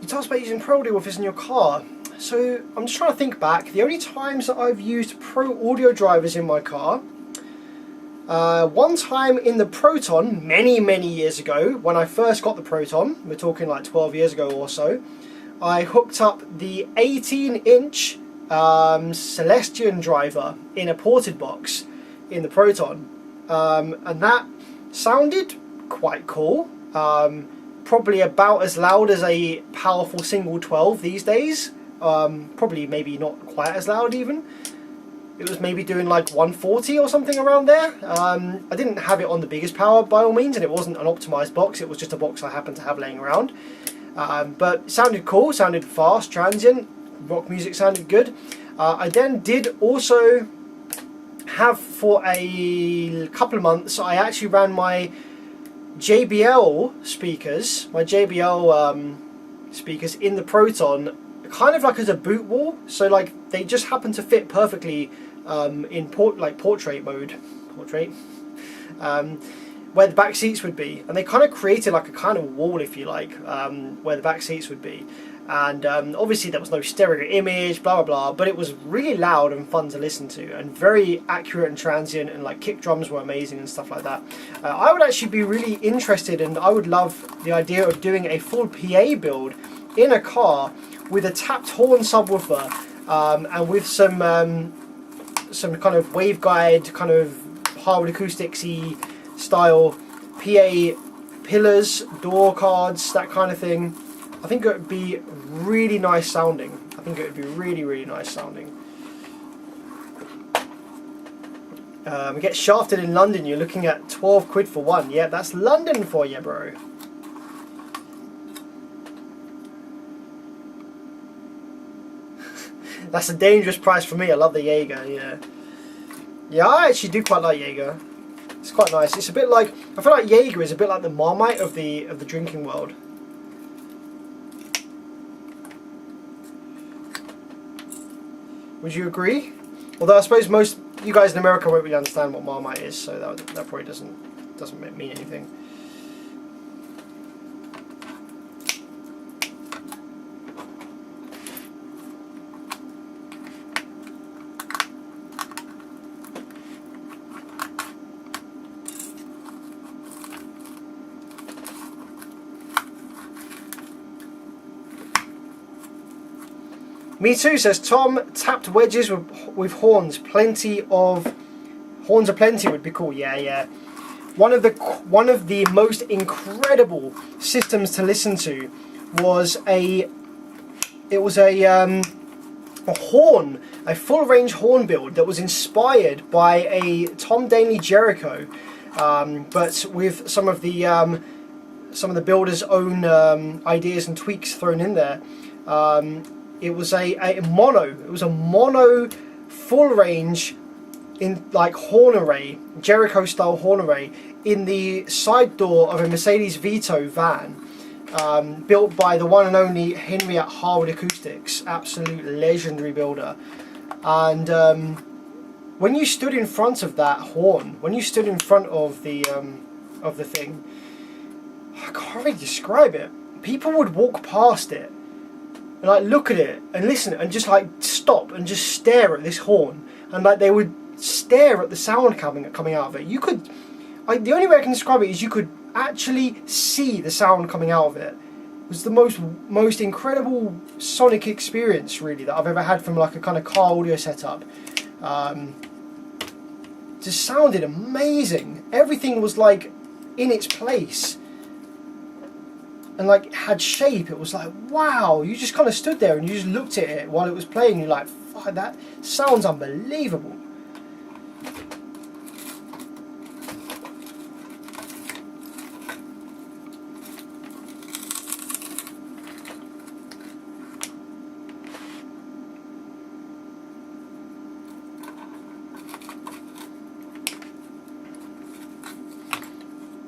you told us about using Pro Audio woofers in your car. So I'm just trying to think back. The only times that I've used Pro Audio drivers in my car. One time in the Proton, many years ago, when I first got the Proton, we're talking like 12 years ago or so, I hooked up the 18-inch Celestion driver in a ported box in the Proton, and that sounded quite cool. Probably about as loud as a powerful single 12 these days. Probably maybe not quite as loud even. It was maybe doing like 140 or something around there. I didn't have it on the biggest power by all means, and it wasn't an optimized box. It was just a box I happened to have laying around. But it sounded cool, sounded fast, transient, rock music sounded good. I then did also have, for a couple of months, I actually ran my JBL speakers, speakers in the Proton, kind of like as a boot wall. So like they just happen to fit perfectly in portrait mode, where the back seats would be, and they kind of created like a kind of wall, if you like, where the back seats would be. And obviously there was no stereo image, blah blah blah, but it was really loud and fun to listen to, and very accurate and transient, and like kick drums were amazing and stuff like that. I would actually be really interested, and I would love the idea of doing a full PA build in a car with a tapped horn subwoofer, and with some kind of waveguide, kind of hard acoustics-y style PA pillars, door cards, that kind of thing. I think it would be really nice sounding. I think it would be really nice sounding. Get shafted in London, you're looking at 12 quid for one. Yeah, that's London for you, bro. That's a dangerous price for me. I love the Jaeger, yeah. Yeah, I actually do quite like Jaeger. It's quite nice. It's a bit like, I feel like Jaeger is a bit like the Marmite of the drinking world. Would you agree? Although I suppose most you guys in America won't really understand what Marmite is, so that probably doesn't mean anything. Me too, says Tom. Tapped wedges with horns. Horns aplenty would be cool. Yeah. One of the most incredible systems to listen to was a horn, a full range horn build that was inspired by a Tom Danley Jericho, but with some of the builder's own ideas and tweaks thrown in there. It was a mono full range in like horn array, Jericho style horn array, in the side door of a Mercedes Vito van, built by the one and only Henry at Harwood Acoustics, absolute legendary builder. And when you stood in front of that horn, when you stood in front of the thing, I can't really describe it. People would walk past it and like look at it and listen and just like stop and just stare at this horn, and like they would stare at the sound coming out of it. You could, the only way I can describe it is you could actually see the sound coming out of it. It was the most incredible sonic experience really that I've ever had from like a kind of car audio setup. Just sounded amazing. Everything was like in its place. and like had shape. It was like, wow, you just kind of stood there and you just looked at it while it was playing. You're like, fuck, that sounds unbelievable.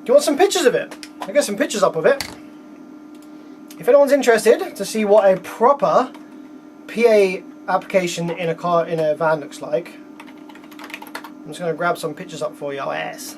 Do you want some pictures of it? I'll get some pictures up of it. If anyone's interested to see what a proper PA application in a van looks like, I'm just going to grab some pictures up for your ass.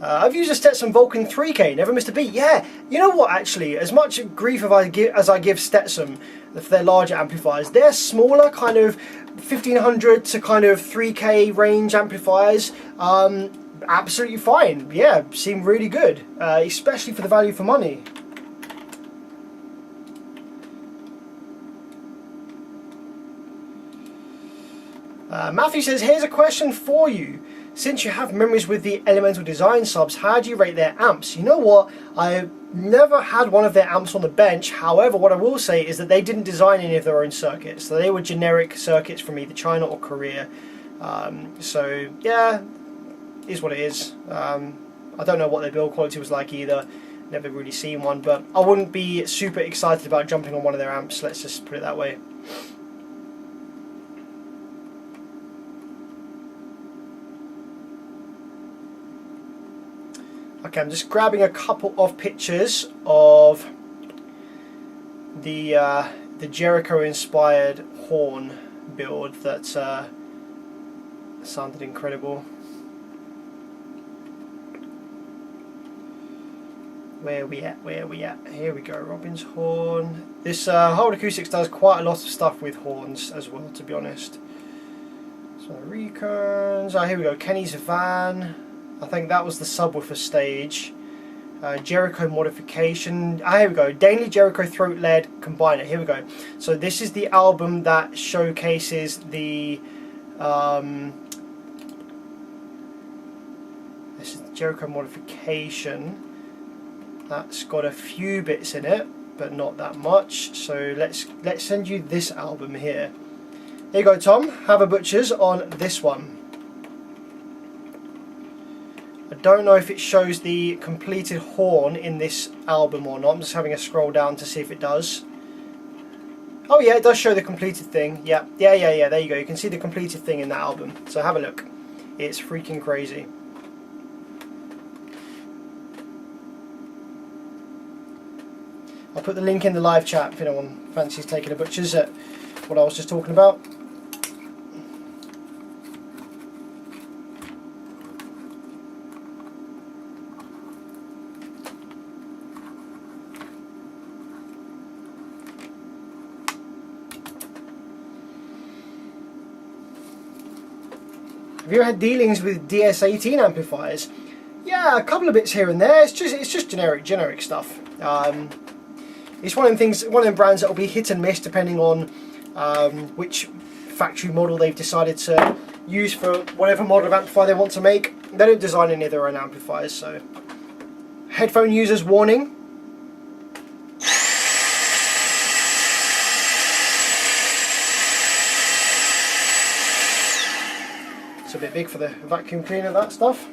I've used a Stetson Vulcan 3K, never missed a beat. Yeah, you know what, actually, as much grief as I give Stetson for their larger amplifiers, their smaller kind of 1500 to kind of 3K range amplifiers, absolutely fine. Yeah, seem really good, especially for the value for money. Matthew says, here's a question for you. Since you have memories with the Elemental Design subs, how do you rate their amps? You know what? I've never had one of their amps on the bench. However, what I will say is that they didn't design any of their own circuits. So they were generic circuits from either China or Korea. So yeah, is what it is. I don't know what their build quality was like either. Never really seen one, but I wouldn't be super excited about jumping on one of their amps. Let's just put it that way. Okay, I'm just grabbing a couple of pictures of the Jericho-inspired horn build that sounded incredible. Where are we at? Where are we at? Here we go, Robin's horn. This Hold Acoustics does quite a lot of stuff with horns as well, to be honest. So Recons. Oh, here we go, Kenny's van. I think that was the subwoofer stage. Jericho modification. Ah, here we go. Dainley Jericho throat led combiner. Here we go. So this is the album that showcases the this is the Jericho modification. That's got a few bits in it, but not that much. So let's send you this album here. There you go, Tom. Have a butcher's on this one. I don't know if it shows the completed horn in this album or not. I'm just having a scroll down to see if it does. Oh yeah, it does show the completed thing. Yeah, there you go. You can see the completed thing in that album. So have a look. It's freaking crazy. I'll put the link in the live chat if anyone fancies taking a butcher's at what I was just talking about. Have you ever had dealings with DS18 amplifiers? Yeah, a couple of bits here and there. It's just generic stuff. It's one of them things, one of them brands that will be hit and miss depending on which factory model they've decided to use for whatever model of amplifier they want to make. They don't design any of their own amplifiers, so. Headphone users warning. It's a bit big for the vacuum cleaner, that stuff.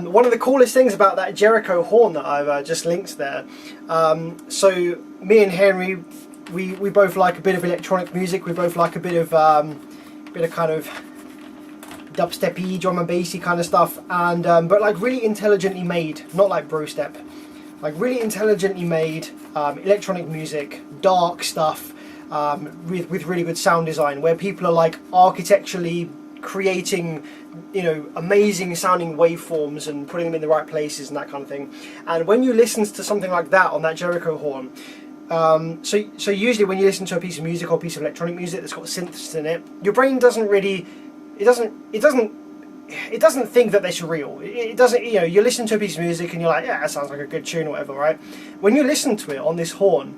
One of the coolest things about that Jericho horn that I've just linked there, so me and Henry, we both like a bit of electronic music, we both like a bit of kind of dubsteppy, drum and bassy kind of stuff, and but like really intelligently made, not like bro step, like really intelligently made electronic music, dark stuff, with really good sound design, where people are like architecturally creating, you know, amazing sounding waveforms and putting them in the right places and that kind of thing. And when you listen to something like that on that Jericho horn, so usually when you listen to a piece of music or a piece of electronic music that's got synths in it, your brain doesn't really, it doesn't think that that's real. It doesn't, you know, you listen to a piece of music and you're like, yeah, that sounds like a good tune or whatever, right? When you listen to it on this horn,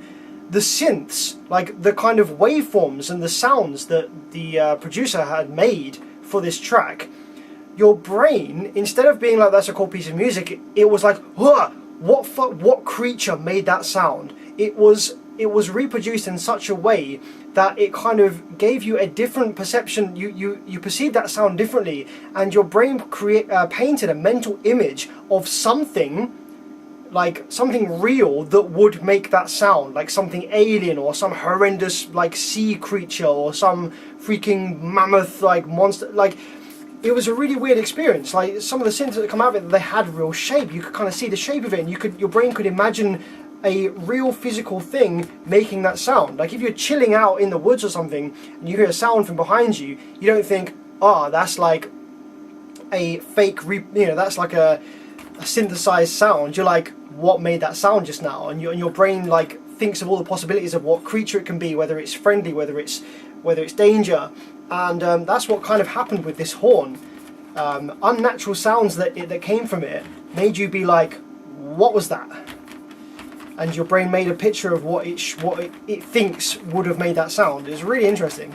the synths, like the kind of waveforms and the sounds that the producer had made for this track, your brain, instead of being like, that's a cool piece of music, it was like, what creature made that sound? It was reproduced in such a way that it kind of gave you a different perception. You perceived that sound differently, and your brain painted a mental image of something, like something real that would make that sound, like something alien or some horrendous like sea creature or some freaking mammoth like monster. Like, it was a really weird experience. Like, some of the synths that come out of it, they had real shape. You could kind of see the shape of it, and your brain could imagine a real physical thing making that sound. Like, if you're chilling out in the woods or something and you hear a sound from behind you, you don't think, oh, that's like a fake, that's like a synthesized sound. You're like, what made that sound just now? And your brain like thinks of all the possibilities of what creature it can be, whether it's friendly, whether it's danger. And that's what kind of happened with this horn. Unnatural sounds that came from it made you be like, what was that? And your brain made a picture of what it thinks would have made that sound. It's really interesting.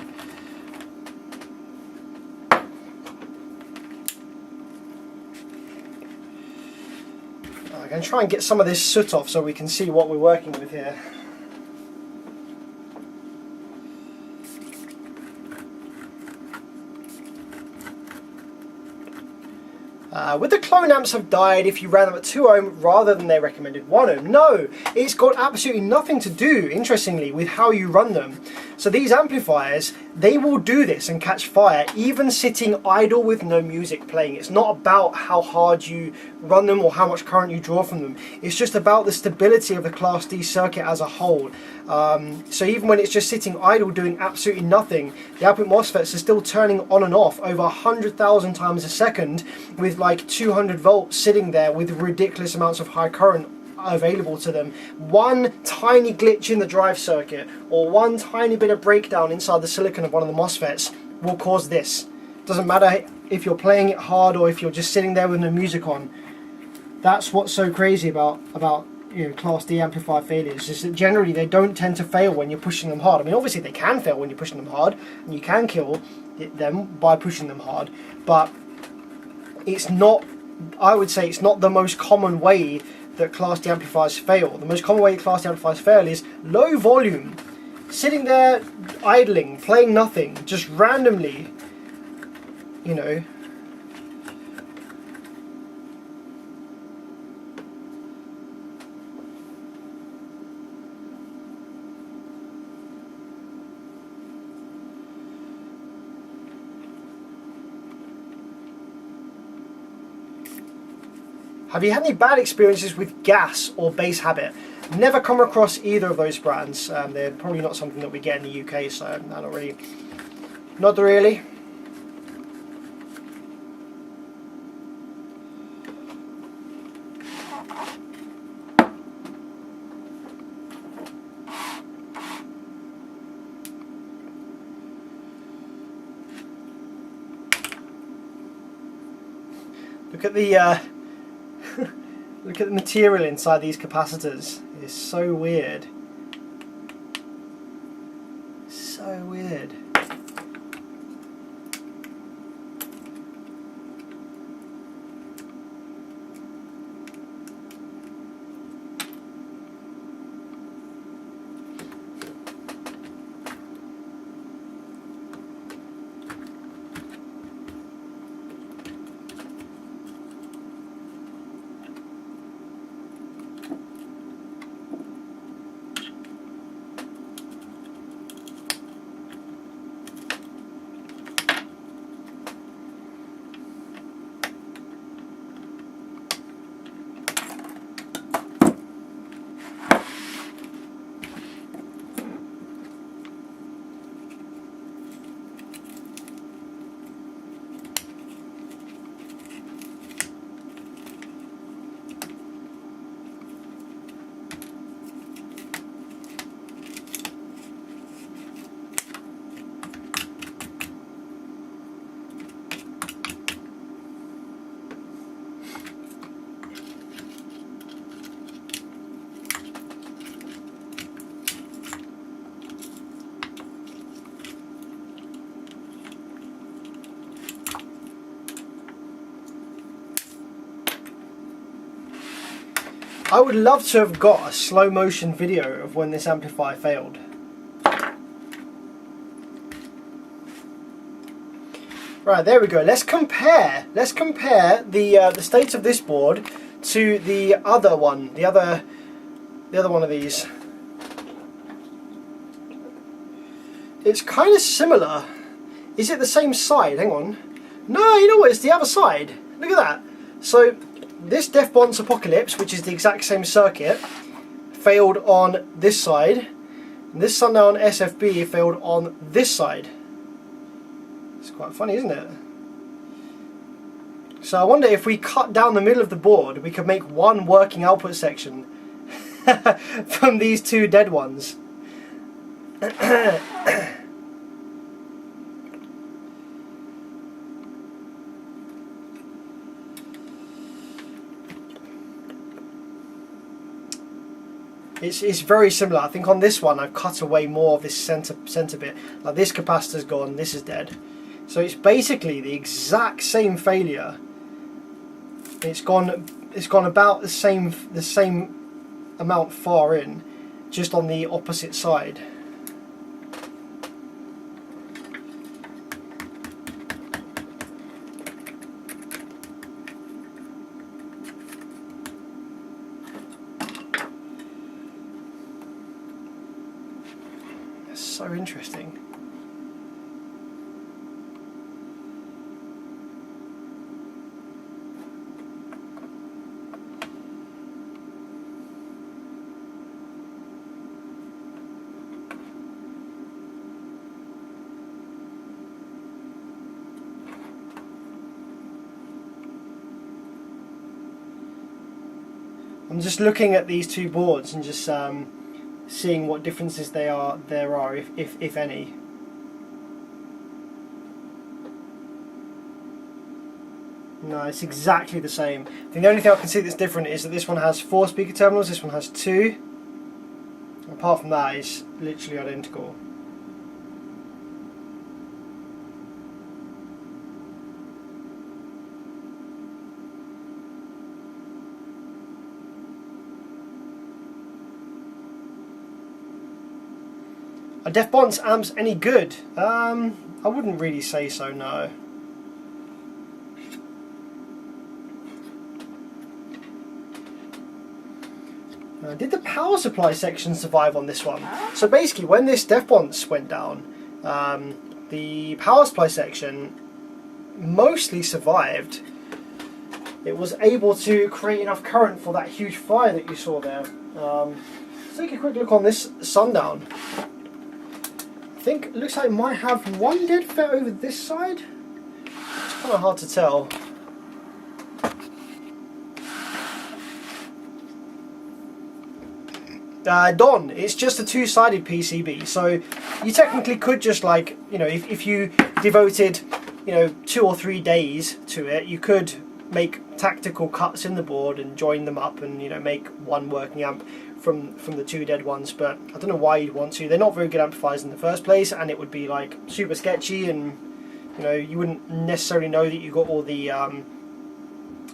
I'm going to try and get some of this soot off so we can see what we're working with here. Would the clone amps have died if you ran them at 2 ohm rather than their recommended 1 ohm? No, it's got absolutely nothing to do, interestingly, with how you run them. So these amplifiers, they will do this and catch fire even sitting idle with no music playing. It's not about how hard you run them or how much current you draw from them. It's just about the stability of the Class D circuit as a whole. So even when it's just sitting idle doing absolutely nothing, the output MOSFETs are still turning on and off over 100,000 times a second, with like 200 volts sitting there with ridiculous amounts of high current available to them. One tiny glitch in the drive circuit or one tiny bit of breakdown inside the silicon of one of the MOSFETs will cause this. Doesn't matter if you're playing it hard or if you're just sitting there with no music on. That's what's so crazy about Class D amplifier failures, is that generally they don't tend to fail when you're pushing them hard. I mean, obviously they can fail when you're pushing them hard, and you can kill them by pushing them hard, but it's not, I would say it's not the most common way that Class D amplifiers fail. The most common way Class D amplifiers fail is low volume, sitting there idling, playing nothing, just randomly, you know. Have you had any bad experiences with gas or bass habit? Never come across either of those brands. They're probably not something that we get in the UK, so not really. Not really. Look at the look at the material inside these capacitors. It's so weird. So weird. I would love to have got a slow motion video of when this amplifier failed. Right, there we go. Let's compare the state of this board to the other one, the other one of these. It's kind of similar. Is it the same side? Hang on. No, you know what? It's the other side. Look at that. So this Def Bonds Apocalypse, which is the exact same circuit, failed on this side. And this Sundown SFB failed on this side. It's quite funny, isn't it? So I wonder if we cut down the middle of the board, we could make one working output section from these two dead ones. It's very similar. I think on this one I've cut away more of this center bit. Like this capacitor's gone, this is dead. So it's basically the exact same failure. It's gone about the same amount far in, just on the opposite side. So interesting. I'm just looking at these two boards and just seeing what differences there are, if any. No, it's exactly the same. I think the only thing I can see that's different is that this one has 4 speaker terminals, this one has 2. Apart from that, it's literally identical. Are Def Bonds amps any good? I wouldn't really say so, no. Did the power supply section survive on this one? So basically, when this Def Bonds went down, the power supply section mostly survived. It was able to create enough current for that huge fire that you saw there. Let's take a quick look on this Sundown. I think it looks like it might have one dead FET over this side. It's kind of hard to tell. Don, it's just a 2-sided PCB, so you technically could just, like, you know, if you devoted, you know, 2 or 3 days to it, you could make tactical cuts in the board and join them up and, you know, make one working amp from the 2 dead ones. But I don't know why you'd want to. They're not very good amplifiers in the first place, and it would be like super sketchy, and you know, you wouldn't necessarily know that you got all the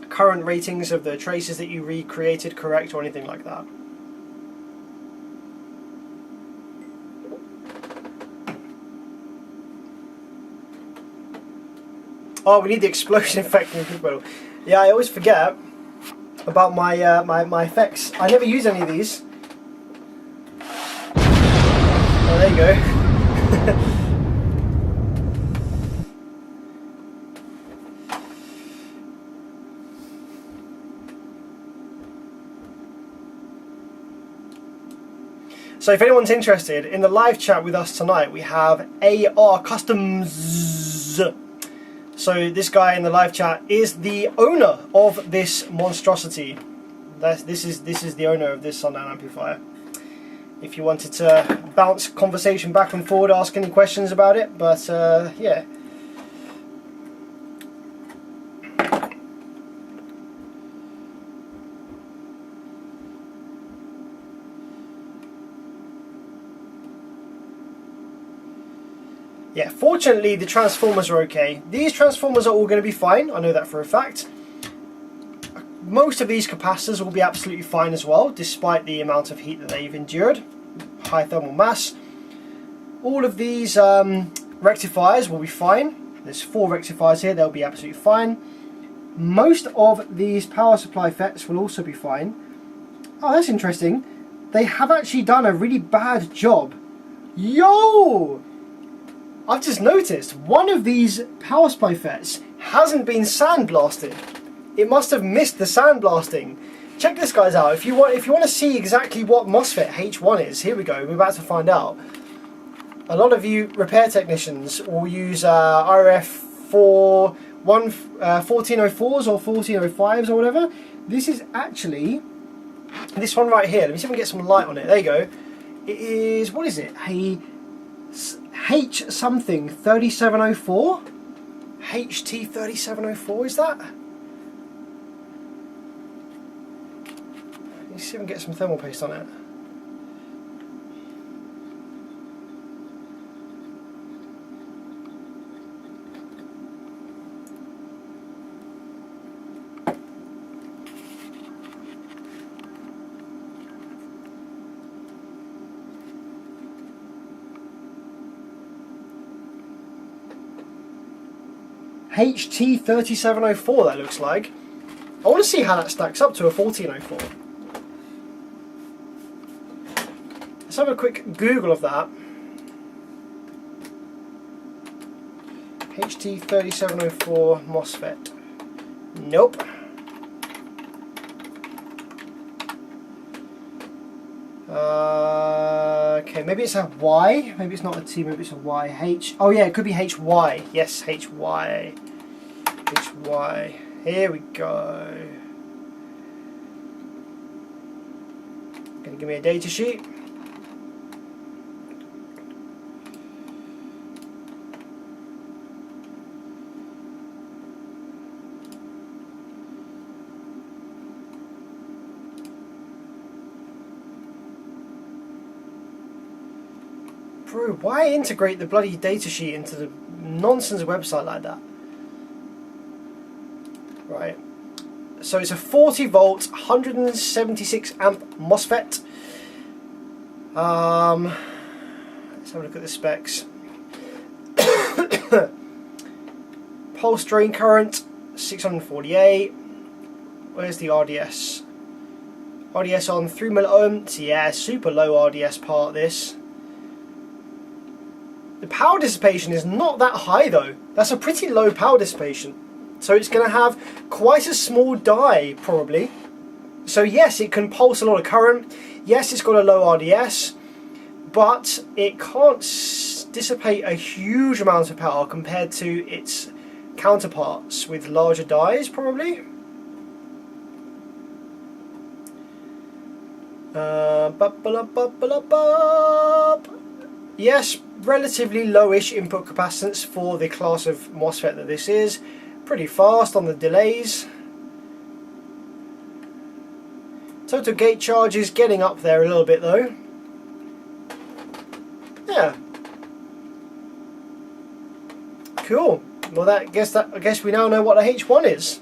current ratings of the traces that you recreated correct or anything like that. Oh, we need the explosion effect in the click model. Yeah, I always forget about my my effects. I never use any of these. Oh, there you go. So if anyone's interested, in the live chat with us tonight we have AR Customs. So this guy in the live chat is the owner of this monstrosity. This is the owner of this Sundown amplifier. If you wanted to bounce conversation back and forward, ask any questions about it, but yeah. Yeah, fortunately the transformers are okay. These transformers are all going to be fine, I know that for a fact. Most of these capacitors will be absolutely fine as well, despite the amount of heat that they've endured, high thermal mass. All of these rectifiers will be fine. There's 4 rectifiers here, they'll be absolutely fine. Most of these power supply FETs will also be fine. Oh, that's interesting. They have actually done a really bad job. Yo! I've just noticed one of these power supply FETs hasn't been sandblasted. It must have missed the sandblasting. Check this guys out. If you want to see exactly what MOSFET H1 is, here we go. We're about to find out. A lot of you repair technicians will use RF 1404s or 1405s or whatever. This is actually this one right here. Let me see if I can get some light on it. There you go. It is, what is it? A H something 3704? HT 3704 is that? Let's see if I can get some thermal paste on it. HT 3704 that looks like. I want to see how that stacks up to a 1404. Let's have a quick Google of that. HT 3704 MOSFET. Nope. Okay, maybe it's a Y. Maybe it's not a T. Maybe it's a Y. H. Oh yeah, it could be HY. Yes, HY. HY. Here we go. Gonna give me a data sheet. Bro, why integrate the bloody datasheet into the nonsense website like that? Right. So it's a 40 volt, 176 amp MOSFET. Let's have a look at the specs. Pulse drain current 648. Where's the RDS? RDS on 3 milliohms. Yeah, super low RDS part this. The power dissipation is not that high though. That's a pretty low power dissipation. So it's going to have quite a small die probably. So yes, it can pulse a lot of current. Yes, it's got a low RDS. But it can't dissipate a huge amount of power compared to its counterparts with larger dies probably. Yes, relatively lowish input capacitance for the class of MOSFET that this is. Pretty fast on the delays. Total gate charge is getting up there a little bit though. Yeah. Cool. Well, I guess we now know what a H1 is.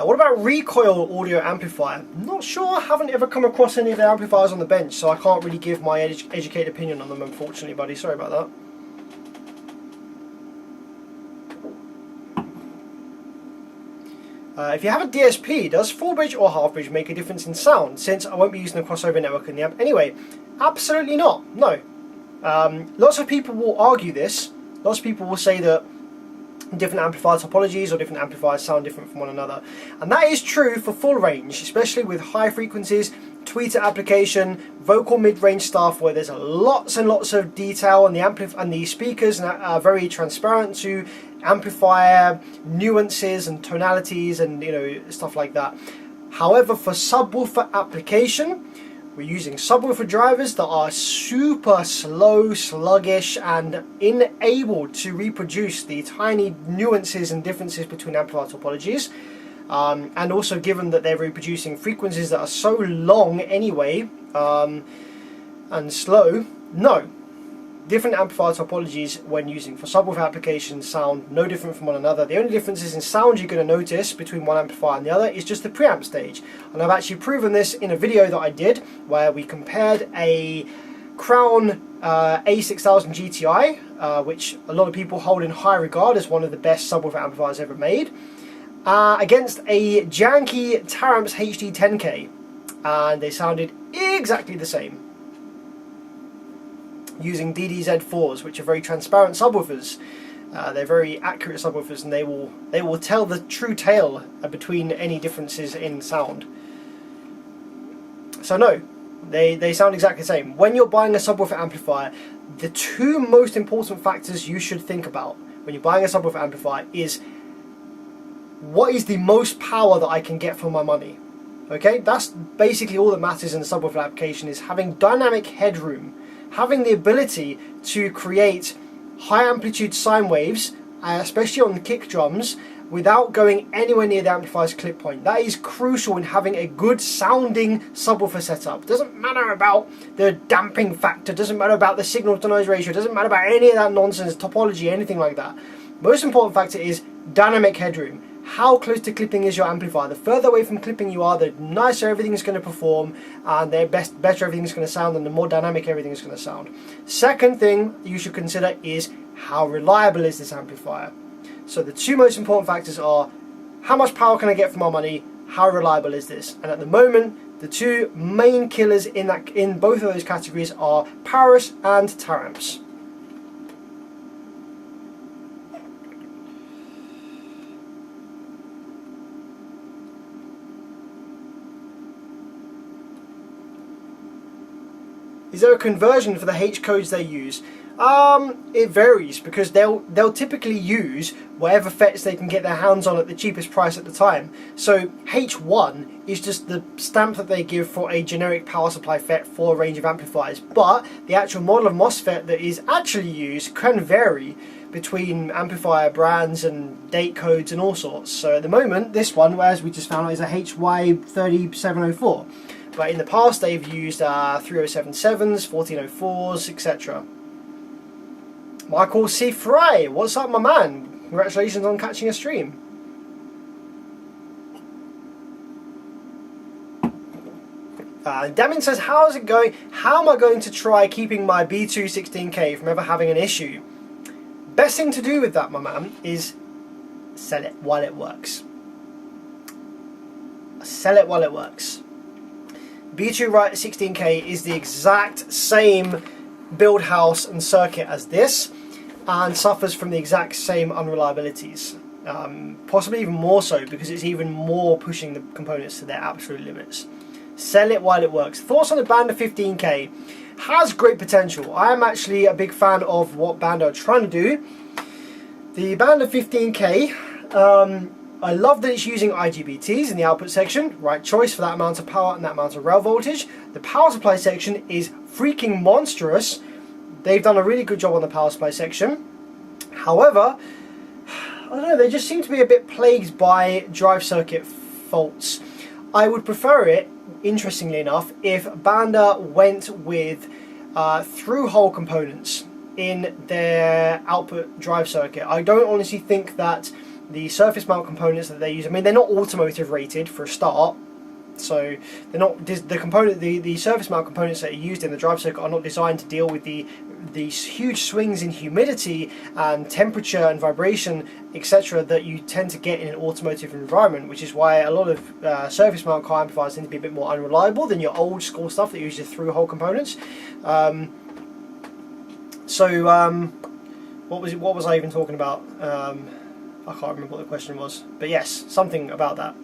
What about recoil audio amplifier? Not sure, haven't ever come across any of the amplifiers on the bench, so I can't really give my educated opinion on them, unfortunately, buddy. Sorry about that. If you have a DSP, does full bridge or half bridge make a difference in sound, since I won't be using the crossover network in the amp? Anyway, absolutely not, no. Lots of people will argue this. Lots of people will say that different amplifier topologies or different amplifiers sound different from one another, and that is true for full range, especially with high frequencies, tweeter application, vocal mid-range stuff where there's lots and lots of detail, and the speakers are very transparent to amplifier nuances and tonalities and stuff like that. However, for subwoofer application, we're using subwoofer drivers that are super slow, sluggish, and unable to reproduce the tiny nuances and differences between amplifier topologies. And also given that they're reproducing frequencies that are so long anyway, and slow, no. different amplifier topologies when using for subwoofer applications sound no different from one another. The only differences in sound you're going to notice between one amplifier and the other is just the preamp stage. And I've actually proven this in a video that I did where we compared a Crown A6000 GTI, which a lot of people hold in high regard as one of the best subwoofer amplifiers ever made, against a janky Taramps HD10K, and they sounded exactly the same, using DDZ4s, which are very transparent subwoofers. They're very accurate subwoofers, and they will tell the true tale between any differences in sound. So no, they sound exactly the same. When you're buying a subwoofer amplifier, the two most important factors you should think about when you're buying a subwoofer amplifier is, what is the most power that I can get for my money? Okay, that's basically all that matters in the subwoofer application, is having dynamic headroom, having the ability to create high amplitude sine waves, especially on the kick drums, without going anywhere near the amplifier's clip point. That is crucial in having a good sounding subwoofer setup. Doesn't matter about the damping factor, doesn't matter about the signal to noise ratio, doesn't matter about any of that nonsense, topology, anything like that. Most important factor is dynamic headroom. How close to clipping is your amplifier? The further away from clipping you are, the nicer everything is going to perform, and the better everything is going to sound, and the more dynamic everything is going to sound. Second thing you should consider is, how reliable is this amplifier? So the two most important factors are, how much power can I get for my money? How reliable is this? And at the moment, the two main killers in both of those categories are Paris and Taramps. Is there a conversion for the H codes they use? It varies, because they'll typically use whatever FETs they can get their hands on at the cheapest price at the time. So H1 is just the stamp that they give for a generic power supply FET for a range of amplifiers, but the actual model of MOSFET that is actually used can vary between amplifier brands and date codes and all sorts. So at the moment, this one, as we just found out, is a HY3704. But in the past they've used 3077s, 1404s, etc. Michael C. Fry, what's up my man? Congratulations on catching a stream. Damien says, how's it going? How am I going to try keeping my B2 16K from ever having an issue? Best thing to do with that, my man, is sell it while it works. Sell it while it works. B2 16K is the exact same build house and circuit as this, and suffers from the exact same unreliabilities. Possibly even more so, because it's even more pushing the components to their absolute limits. Sell it while it works. Thoughts on the Banda 15K? Has great potential. I am actually a big fan of what Banda are trying to do. The Banda 15K, I love that it's using IGBTs in the output section. Right choice for that amount of power and that amount of rail voltage. The power supply section is freaking monstrous. They've done a really good job on the power supply section. However, I don't know, they just seem to be a bit plagued by drive circuit faults. I would prefer it, interestingly enough, if Banda went with through-hole components in their output drive circuit. I don't honestly think that the surface mount components that they use, I mean, they're not automotive rated for a start, so they're not the surface mount components that are used in the drive circuit are not designed to deal with these huge swings in humidity and temperature and vibration, etc., that you tend to get in an automotive environment, which is why a lot of surface mount car amplifiers tend to be a bit more unreliable than your old school stuff that uses through hole components. What was I even talking about? I can't remember what the question was, but yes, something about that.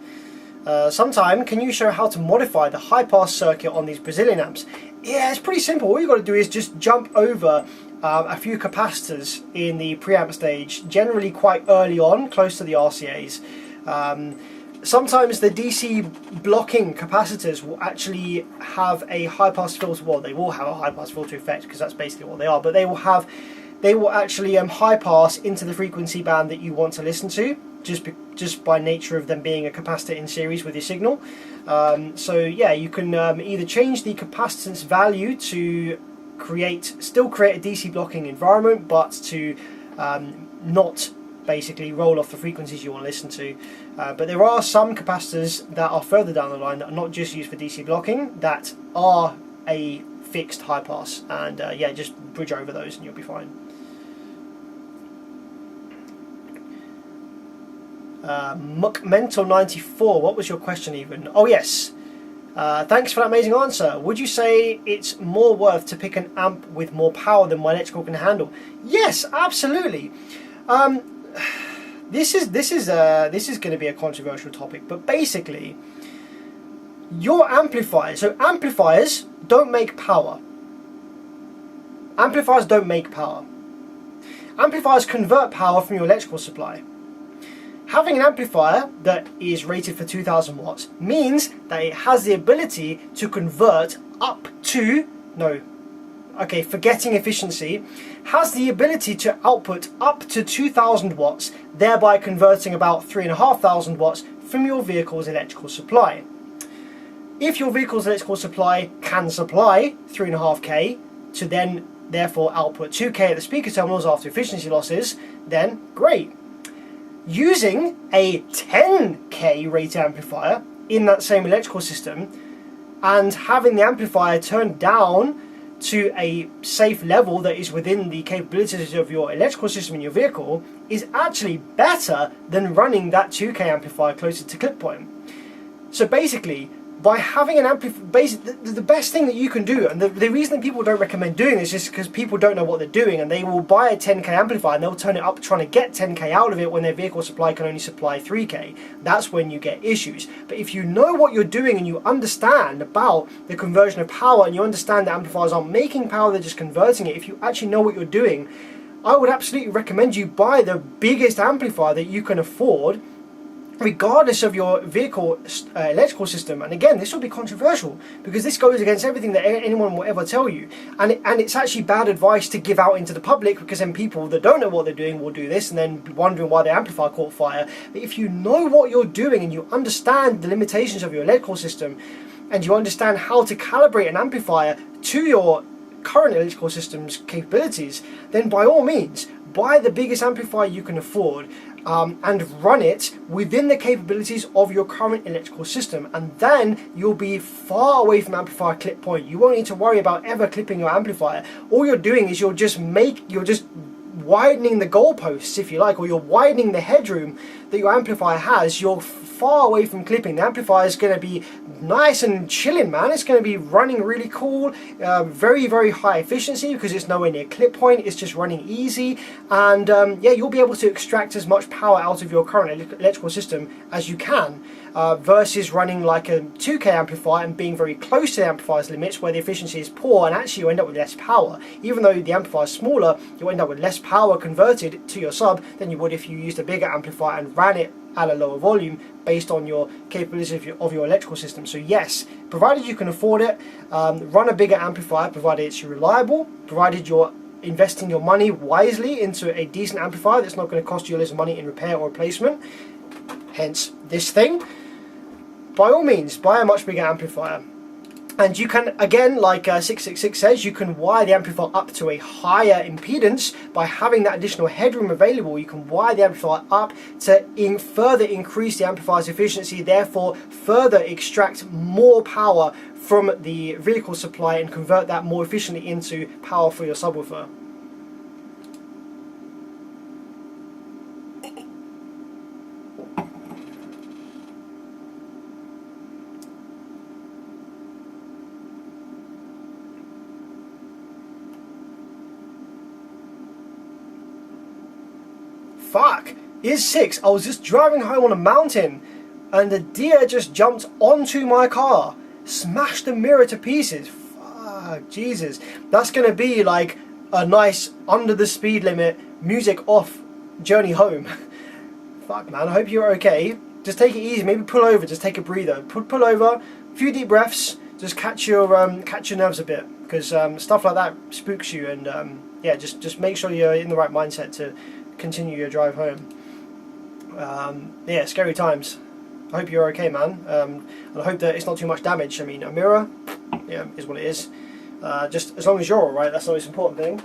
Sometime, can you show how to modify the high-pass circuit on these Brazilian amps? Yeah, it's pretty simple. All you've got to do is just jump over a few capacitors in the preamp stage, generally quite early on, close to the RCAs. Sometimes the DC blocking capacitors will actually have a high-pass filter. Well, they will have a high-pass filter effect, because that's basically what they are, but they will actually high pass into the frequency band that you want to listen to, just by nature of them being a capacitor in series with your signal. So yeah, you can either change the capacitance value to still create a DC blocking environment, but to not basically roll off the frequencies you want to listen to. But there are some capacitors that are further down the line that are not just used for DC blocking, that are a fixed high pass, and yeah, just bridge over those and you'll be fine. Muckmental94, what was your question even? Oh yes, thanks for that amazing answer. Would you say it's more worth to pick an amp with more power than my electrical can handle? Yes, absolutely. This is going to be a controversial topic, but basically, your amplifiers. So amplifiers don't make power. Amplifiers don't make power. Amplifiers convert power from your electrical supply. Having an amplifier that is rated for 2000 watts means that it has the ability to convert up to, forgetting efficiency, has the ability to output up to 2000 watts, thereby converting about 3500 watts from your vehicle's electrical supply. If your vehicle's electrical supply can supply 3.5K to then therefore output 2K at the speaker terminals after efficiency losses, then great. Using a 10K rated amplifier in that same electrical system and having the amplifier turned down to a safe level that is within the capabilities of your electrical system in your vehicle is actually better than running that 2K amplifier closer to clip point. So basically, by having an amplifier, the best thing that you can do, and the reason that people don't recommend doing this is because people don't know what they're doing, and they will buy a 10K amplifier and they'll turn it up trying to get 10K out of it when their vehicle supply can only supply 3K. That's when you get issues. But if you know what you're doing and you understand about the conversion of power, and you understand that amplifiers aren't making power, they're just converting it, if you actually know what you're doing, I would absolutely recommend you buy the biggest amplifier that you can afford, regardless of your vehicle electrical system. And again, this will be controversial because this goes against everything that anyone will ever tell you, and it's actually bad advice to give out into the public, because then people that don't know what they're doing will do this and then be wondering why their amplifier caught fire. But if you know what you're doing and you understand the limitations of your electrical system, and you understand how to calibrate an amplifier to your current electrical system's capabilities, then by all means buy the biggest amplifier you can afford, and run it within the capabilities of your current electrical system, and then you'll be far away from amplifier clip point. You won't need to worry about ever clipping your amplifier. All you're doing is you're just widening the goalposts, if you like, or you're widening the headroom that your amplifier has. You're far away from clipping. The amplifier is going to be nice and chilling, man. It's going to be running really cool, very, very high efficiency because it's nowhere near clip point. It's just running easy, and yeah, you'll be able to extract as much power out of your current electrical system as you can, versus running like a 2K amplifier and being very close to the amplifier's limits where the efficiency is poor, and actually you end up with less power. Even though the amplifier is smaller, you'll end up with less power converted to your sub than you would if you used a bigger amplifier and ran it at a lower volume based on your capabilities of your electrical system. So yes, provided you can afford it, run a bigger amplifier, provided it's reliable, provided you're investing your money wisely into a decent amplifier that's not going to cost you a lot of money in repair or replacement, hence this thing. By all means, buy a much bigger amplifier. And you can, again, like 666 says, you can wire the amplifier up to a higher impedance by having that additional headroom available. You can wire the amplifier up to further increase the amplifier's efficiency, therefore further extract more power from the vehicle supply and convert that more efficiently into power for your subwoofer. Fuck, is 6. I was just driving home on a mountain and the deer just jumped onto my car, smashed the mirror to pieces. Fuck, Jesus. That's gonna be like a nice under the speed limit, music off journey home. Fuck, man, I hope you're okay. Just take it easy, maybe pull over, just take a breather. Pull over, a few deep breaths, just catch your nerves a bit, because stuff like that spooks you, and yeah, just make sure you're in the right mindset to continue your drive home. Yeah, scary times. I hope you're okay, man, and I hope that it's not too much damage. I mean, a mirror, yeah, is what it is. Just as long as you're alright, that's the most important thing.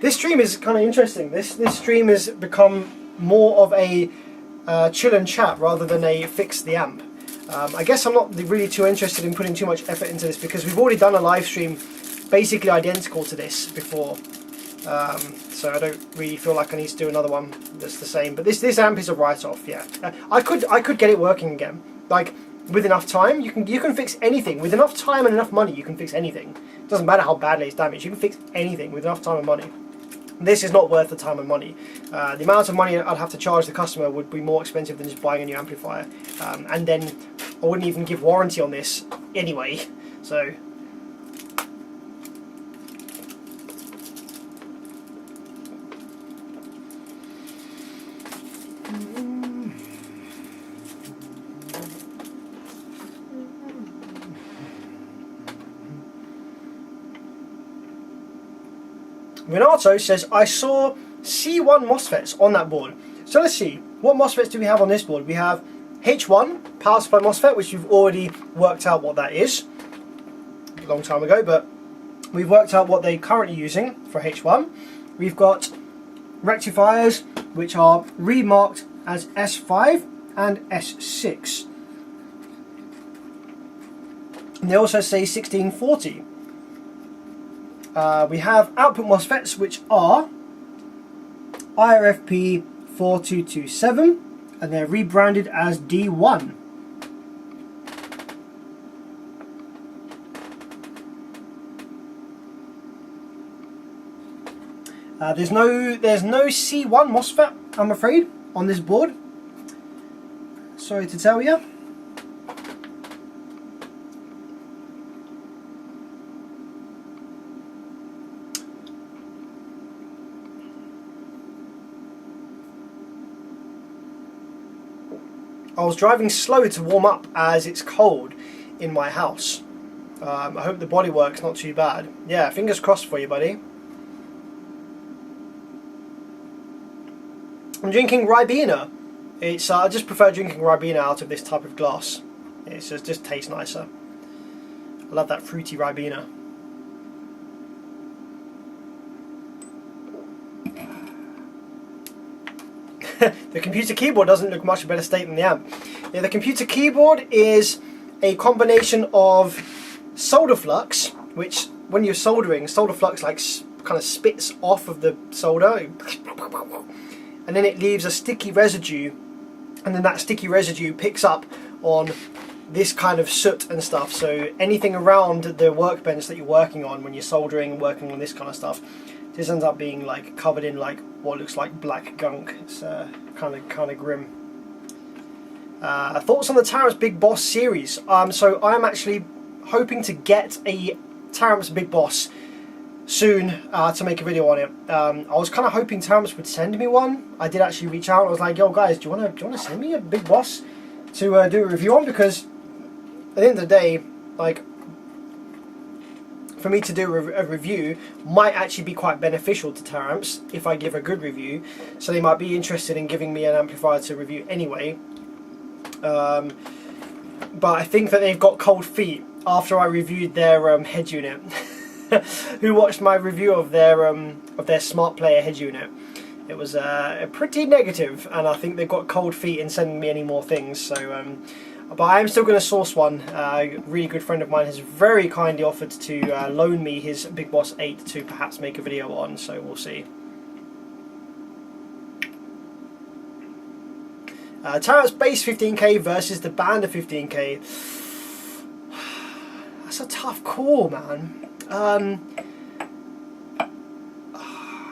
This stream is kind of interesting. This stream has become more of a chill and chat rather than a fix the amp. I guess I'm not really too interested in putting too much effort into this because we've already done a live stream basically identical to this before. So I don't really feel like I need to do another one that's the same. But this amp is a write-off, yeah. I could get it working again. Like, with enough time, you can fix anything. With enough time and enough money, you can fix anything. It doesn't matter how badly it's damaged, you can fix anything with enough time and money. This is not worth the time and money. The amount of money I'd have to charge the customer would be more expensive than just buying a new amplifier. And then I wouldn't even give warranty on this anyway. So Renato says, I saw C1 MOSFETs on that board. So let's see, what MOSFETs do we have on this board? We have H1 power supply MOSFET, which you've already worked out what that is a long time ago, but we've worked out what they're currently using for H1. We've got rectifiers, which are remarked as S5 and S6. And they also say 1640. We have output MOSFETs, which are IRFP 4227, and they're rebranded as D1. There's no C1 MOSFET, I'm afraid, on this board. Sorry to tell you. I was driving slow to warm up as it's cold in my house. I hope the bodywork's not too bad. Yeah, fingers crossed for you, buddy. I'm drinking Ribena. It's I just prefer drinking Ribena out of this type of glass. It just tastes nicer. I love that fruity Ribena. The computer keyboard doesn't look much better state than the amp. Yeah, the computer keyboard is a combination of solder flux, which when you're soldering, solder flux like kind of spits off of the solder, and then it leaves a sticky residue, and then that sticky residue picks up on this kind of soot and stuff. So anything around the workbench that you're working on when you're soldering and working on this kind of stuff, this ends up being like covered in like what looks like black gunk. It's kind of grim. Thoughts on the Taramps Big Boss series? So I'm actually hoping to get a Taramps Big Boss soon to make a video on it. I was kind of hoping Taramps would send me one. I did actually reach out. I was like, yo guys, do you want to send me a Big Boss to do a review on? Because at the end of the day, like, for me to do a review might actually be quite beneficial to Taramps if I give a good review, so they might be interested in giving me an amplifier to review anyway. But I think that they've got cold feet after I reviewed their head unit. Who watched my review of their Smart Player head unit? It was pretty negative, and I think they've got cold feet in sending me any more things. So. But I am still going to source one. A really good friend of mine has very kindly offered to loan me his Big Boss 8 to perhaps make a video on, so we'll see. Taramps Base 15K versus the Bander 15K. That's a tough call, man.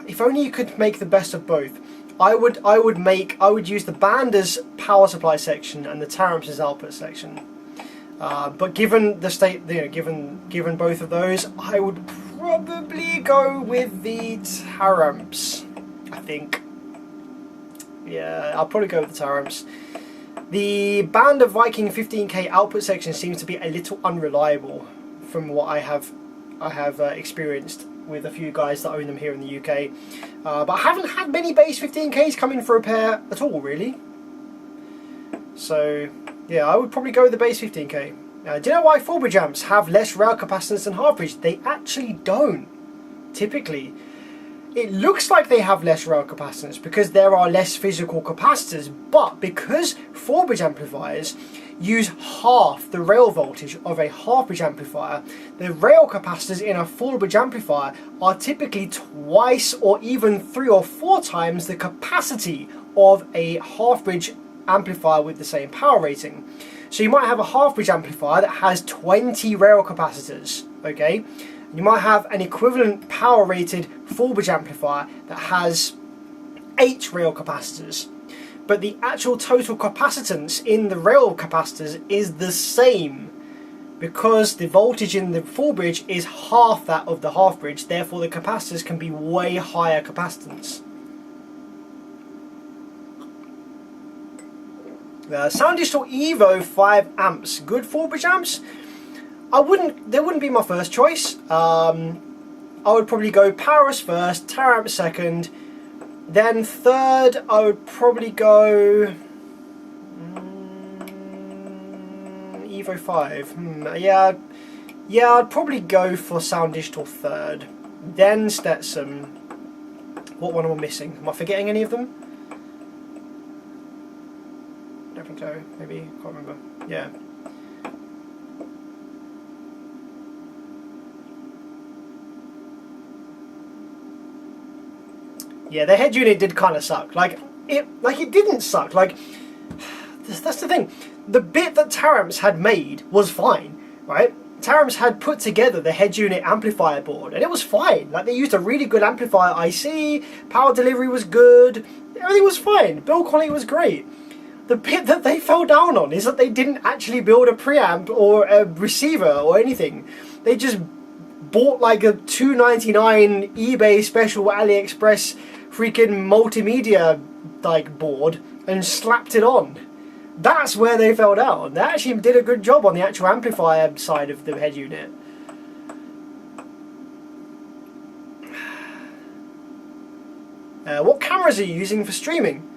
If only you could make the best of both. I would use the Bander's power supply section and the Taramps' output section. But given the state, given both of those, I would probably go with the Taramps. I think. Yeah, I'll probably go with the Taramps. The Bander Viking 15K output section seems to be a little unreliable from what I have experienced with a few guys that own them here in the UK. But I haven't had many base 15Ks come in for repair at all, really. So Yeah, I would probably go with the base 15k. Do you know why 4-bridge amps have less rail capacitance than half-bridge? They actually don't, typically. It looks like they have less rail capacitance because there are less physical capacitors, but because 4-bridge amplifiers use half the rail voltage of a half-bridge amplifier, the rail capacitors in a 4-bridge amplifier are typically twice or even 3 or 4 times the capacity of a half-bridge amplifier with the same power rating. So you might have a half-bridge amplifier that has 20 rail capacitors, okay? You might have an equivalent power rated 4-bridge amplifier that has 8 rail capacitors. But the actual total capacitance in the rail capacitors is the same because the voltage in the 4-bridge is half that of the half-bridge, therefore the capacitors can be way higher capacitance. Sound Digital Evo 5 amps, good 4-bridge amps? They wouldn't be my first choice. I would probably go Powerus first, Teraamp second, then third I would probably go Evo 5. Yeah, I'd probably go for Sound Digital third, then Stetson. What one am I missing? Am I forgetting any of them? I don't think so. Maybe, can't remember. Yeah. Yeah, the head unit did kind of suck. Like it didn't suck. Like that's the thing. The bit that Teraamps had made was fine, right? Teraamps had put together the head unit amplifier board, and it was fine. Like they used a really good amplifier IC. Power delivery was good. Everything was fine. Build quality was great. The bit that they fell down on is that they didn't actually build a preamp or a receiver or anything. They just bought like a $2.99 eBay special AliExpress freaking multimedia like board and slapped it on. That's where they fell down. They actually did a good job on the actual amplifier side of the head unit. What cameras are you using for streaming?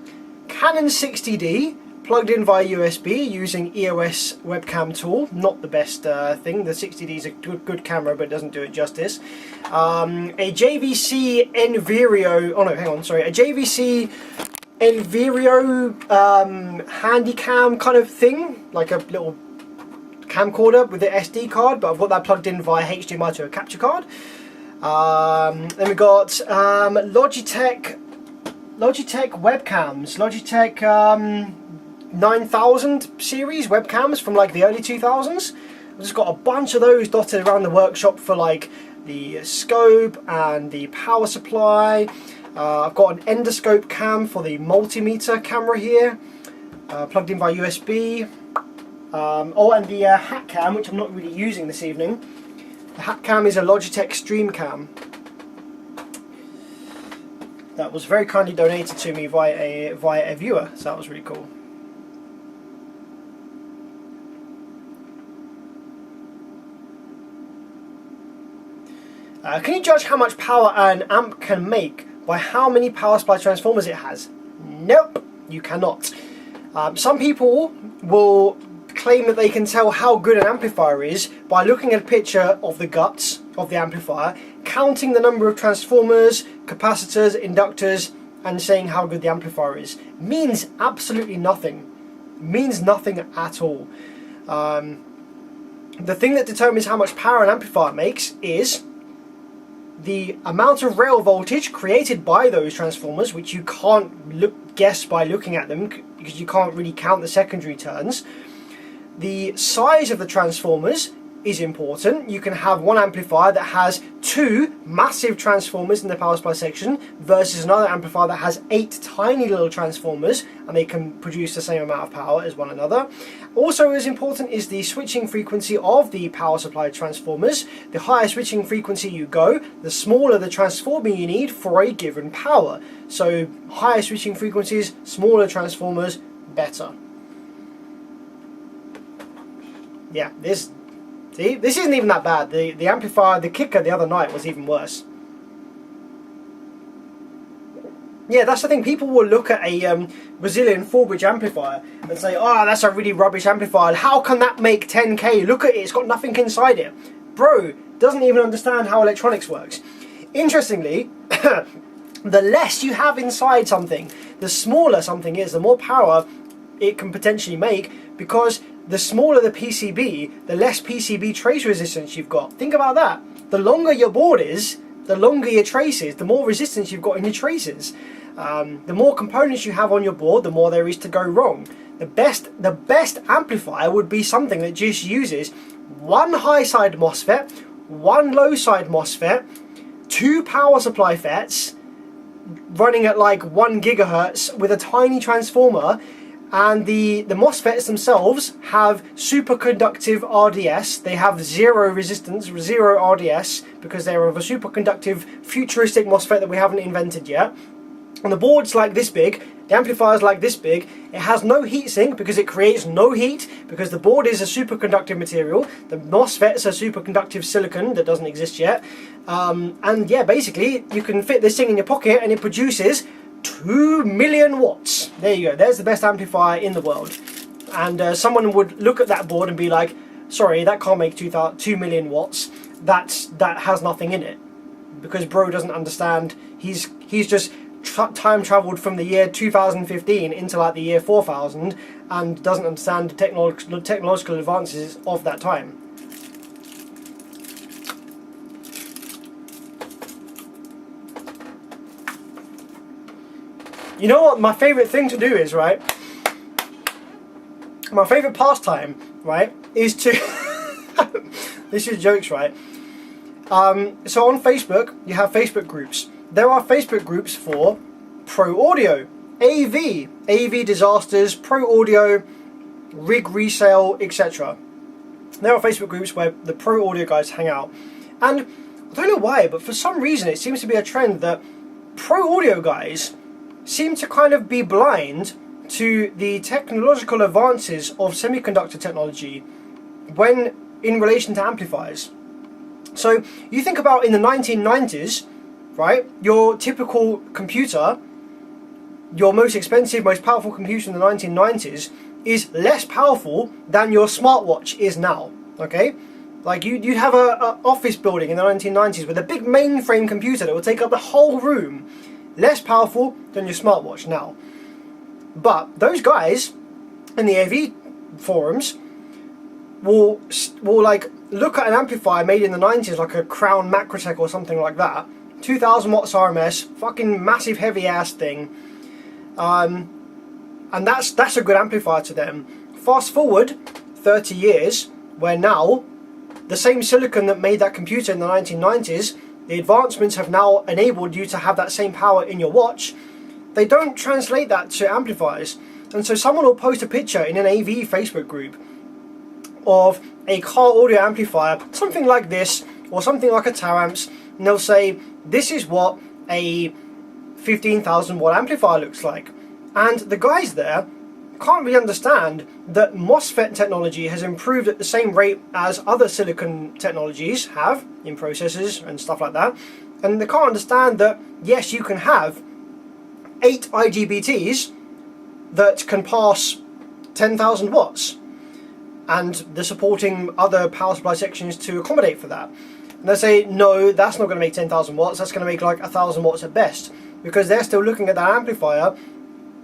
Canon 60D, plugged in via USB using EOS webcam tool. Not the best thing. The 60D is a good camera, but it doesn't do it justice. A JVC Envirio. Oh no, hang on. Sorry, a JVC Envirio Handycam kind of thing, like a little camcorder with the SD card, but I've got that plugged in via HDMI to a capture card. Then we got Logitech webcams, Logitech 9000 series webcams from like the early 2000s. I've just got a bunch of those dotted around the workshop for like the scope and the power supply. I've got an endoscope cam for the multimeter camera here, plugged in via USB. Oh, and the hat cam, which I'm not really using this evening. The hat cam is a Logitech Stream Cam that was very kindly donated to me via a viewer, so that was really cool. Can you judge how much power an amp can make by how many power supply transformers it has? Nope, you cannot. Some people will claim that they can tell how good an amplifier is by looking at a picture of the guts of the amplifier, counting the number of transformers, capacitors, inductors, and saying how good the amplifier is. Means absolutely nothing. Means nothing at all. The thing that determines how much power an amplifier makes is the amount of rail voltage created by those transformers, which you can't guess by looking at them because you can't really count the secondary turns. The size of the transformers is important. You can have one amplifier that has 2 massive transformers in the power supply section versus another amplifier that has 8 tiny little transformers, and they can produce the same amount of power as one another. Also as important is the switching frequency of the power supply transformers. The higher switching frequency you go, the smaller the transformer you need for a given power. So higher switching frequencies, smaller transformers, better. Yeah, this isn't even that bad. The amplifier, the kicker the other night was even worse. Yeah, that's the thing. People will look at a Brazilian 4-bridge amplifier and say, oh, that's a really rubbish amplifier. How can that make 10k? Look at it, it's got nothing inside it. Bro, doesn't even understand how electronics works. Interestingly, the less you have inside something, the smaller something is, the more power it can potentially make, because the smaller the PCB, the less PCB trace resistance you've got. Think about that. The longer your board is, the longer your trace is, the more resistance you've got in your traces. The more components you have on your board, the more there is to go wrong. The best amplifier would be something that just uses one high side MOSFET, one low side MOSFET, 2 power supply FETs running at like 1 gigahertz with a tiny transformer, and the MOSFETs themselves have superconductive RDS. They have 0 resistance, 0 RDS, because they're of a superconductive futuristic MOSFET that we haven't invented yet. And the board's like this big, the amplifier's like this big. It has no heatsink because it creates no heat, because the board is a superconductive material. The MOSFET's a superconductive silicon that doesn't exist yet. And yeah, basically you can fit this thing in your pocket and it produces 2 million watts. There you go, there's the best amplifier in the world. And someone would look at that board and be like, sorry, that can't make 2 million watts. That has nothing in it. Because bro doesn't understand. He's just time traveled from the year 2015 into like the year 4000 and doesn't understand the technological advances of that time. You know what my favourite thing to do is, right? My favourite pastime, right, is to... This is jokes, right? So on Facebook, you have Facebook groups. There are Facebook groups for pro audio, AV disasters, pro audio, rig resale, etc. There are Facebook groups where the pro audio guys hang out. And I don't know why, but for some reason it seems to be a trend that pro audio guys seem to kind of be blind to the technological advances of semiconductor technology when in relation to amplifiers. So you think about in the 1990s, right, your typical computer, your most expensive, most powerful computer in the 1990s is less powerful than your smartwatch is now, okay? Like you have a office building in the 1990s with a big mainframe computer that will take up the whole room, less powerful than your smartwatch now. But those guys in the AV forums will like look at an amplifier made in the 90s, like a Crown Macrotech or something like that, 2000 watts RMS, fucking massive heavy ass thing, and that's a good amplifier to them. Fast forward 30 years, where now the same silicon that made that computer in the 1990s, the advancements have now enabled you to have that same power in your watch. They don't translate that to amplifiers, and so someone will post a picture in an AV Facebook group of a car audio amplifier, something like this, or something like a Taramps, and they'll say, this is what a 15,000 watt amplifier looks like. And the guys there can't really understand that MOSFET technology has improved at the same rate as other silicon technologies have in processors and stuff like that. And they can't understand that, yes, you can have 8 IGBTs that can pass 10,000 watts. And the supporting other power supply sections to accommodate for that. And they say, no, that's not going to make 10,000 watts, that's going to make like 1,000 watts at best. Because they're still looking at that amplifier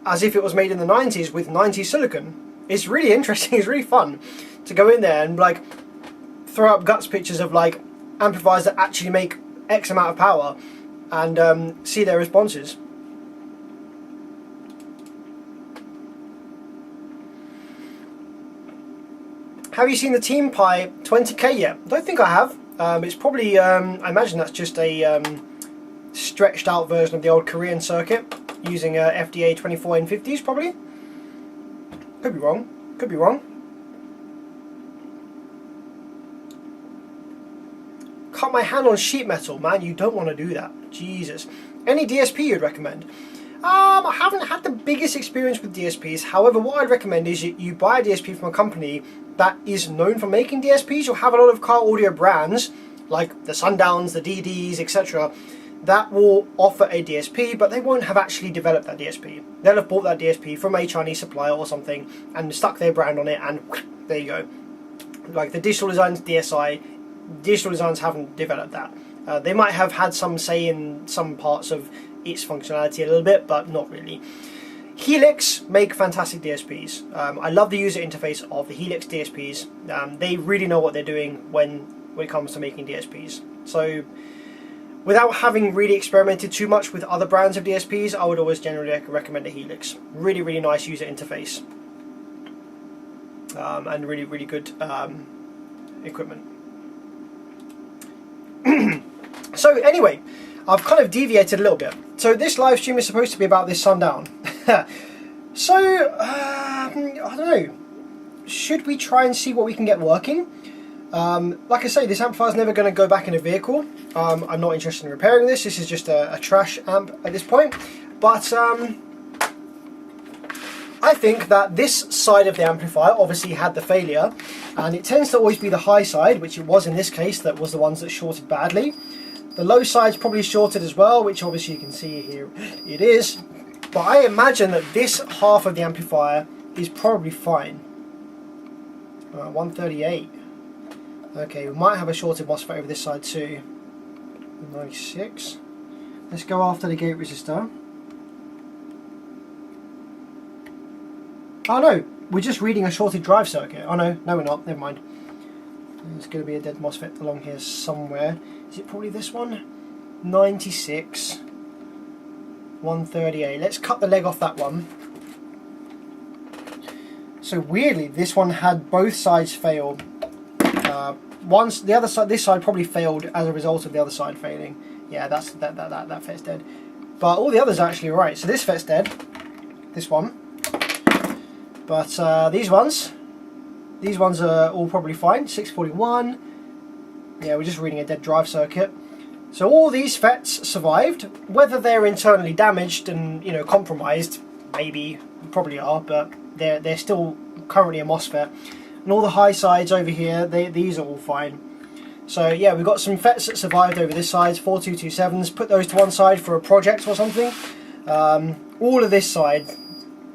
as if it was made in the 90s with 90s silicon. It's really interesting, it's really fun to go in there and like throw up guts pictures of like amplifiers that actually make X amount of power and see their responses. Have you seen the Team Pi 20K yet? I don't think I have. It's probably, I imagine that's just a stretched out version of the old Korean circuit using FDA 24N50s probably. Could be wrong. Could be wrong. Cut my hand on sheet metal, man. You don't want to do that. Jesus. Any DSP you'd recommend? I haven't had the biggest experience with DSPs. However, what I'd recommend is you buy a DSP from a company that is known for making DSPs. You'll have a lot of car audio brands like the Sundowns, the DDs, etc. that will offer a DSP, but they won't have actually developed that DSP. They'll have bought that DSP from a Chinese supplier or something and stuck their brand on it, and there you go. Like the Digital Designs DSI, Digital Designs haven't developed that. They might have had some say in some parts of its functionality a little bit, but not really. Helix make fantastic DSPs. I love the user interface of the Helix DSPs. They really know what they're doing when it comes to making DSPs. So without having really experimented too much with other brands of DSPs, I would always generally recommend a Helix. Really, really nice user interface. And really, really good equipment. So anyway, I've kind of deviated a little bit. So this live stream is supposed to be about this Sundown. So, I don't know. Should we try and see what we can get working? Like I say, this amplifier is never going to go back in a vehicle. I'm not interested in repairing this. This is just a trash amp at this point. But I think that this side of the amplifier obviously had the failure, and it tends to always be the high side, which it was in this case, that was the ones that shorted badly. The low side's probably shorted as well, which obviously you can see here it is. But I imagine that this half of the amplifier is probably fine. 138. Okay, we might have a shorted MOSFET over this side too. 96. Let's go after the gate resistor. Oh no, we're just reading a shorted drive circuit. Oh no, no we're not, never mind. There's going to be a dead MOSFET along here somewhere. Is it probably this one? 96. 138. Let's cut the leg off that one. So weirdly, this one had both sides fail. Once the other side, this side probably failed as a result of the other side failing. Yeah, that FET's dead. But all the others are actually right. So this FET's dead. This one. But these ones are all probably fine. 641. Yeah, we're just reading a dead drive circuit. So all these FETs survived. Whether they're internally damaged and compromised, maybe, probably are, but they're still currently a MOSFET. And all the high sides over here, these are all fine. So yeah, we've got some FETs that survived over this side, 4227s. Put those to one side for a project or something. All of this side,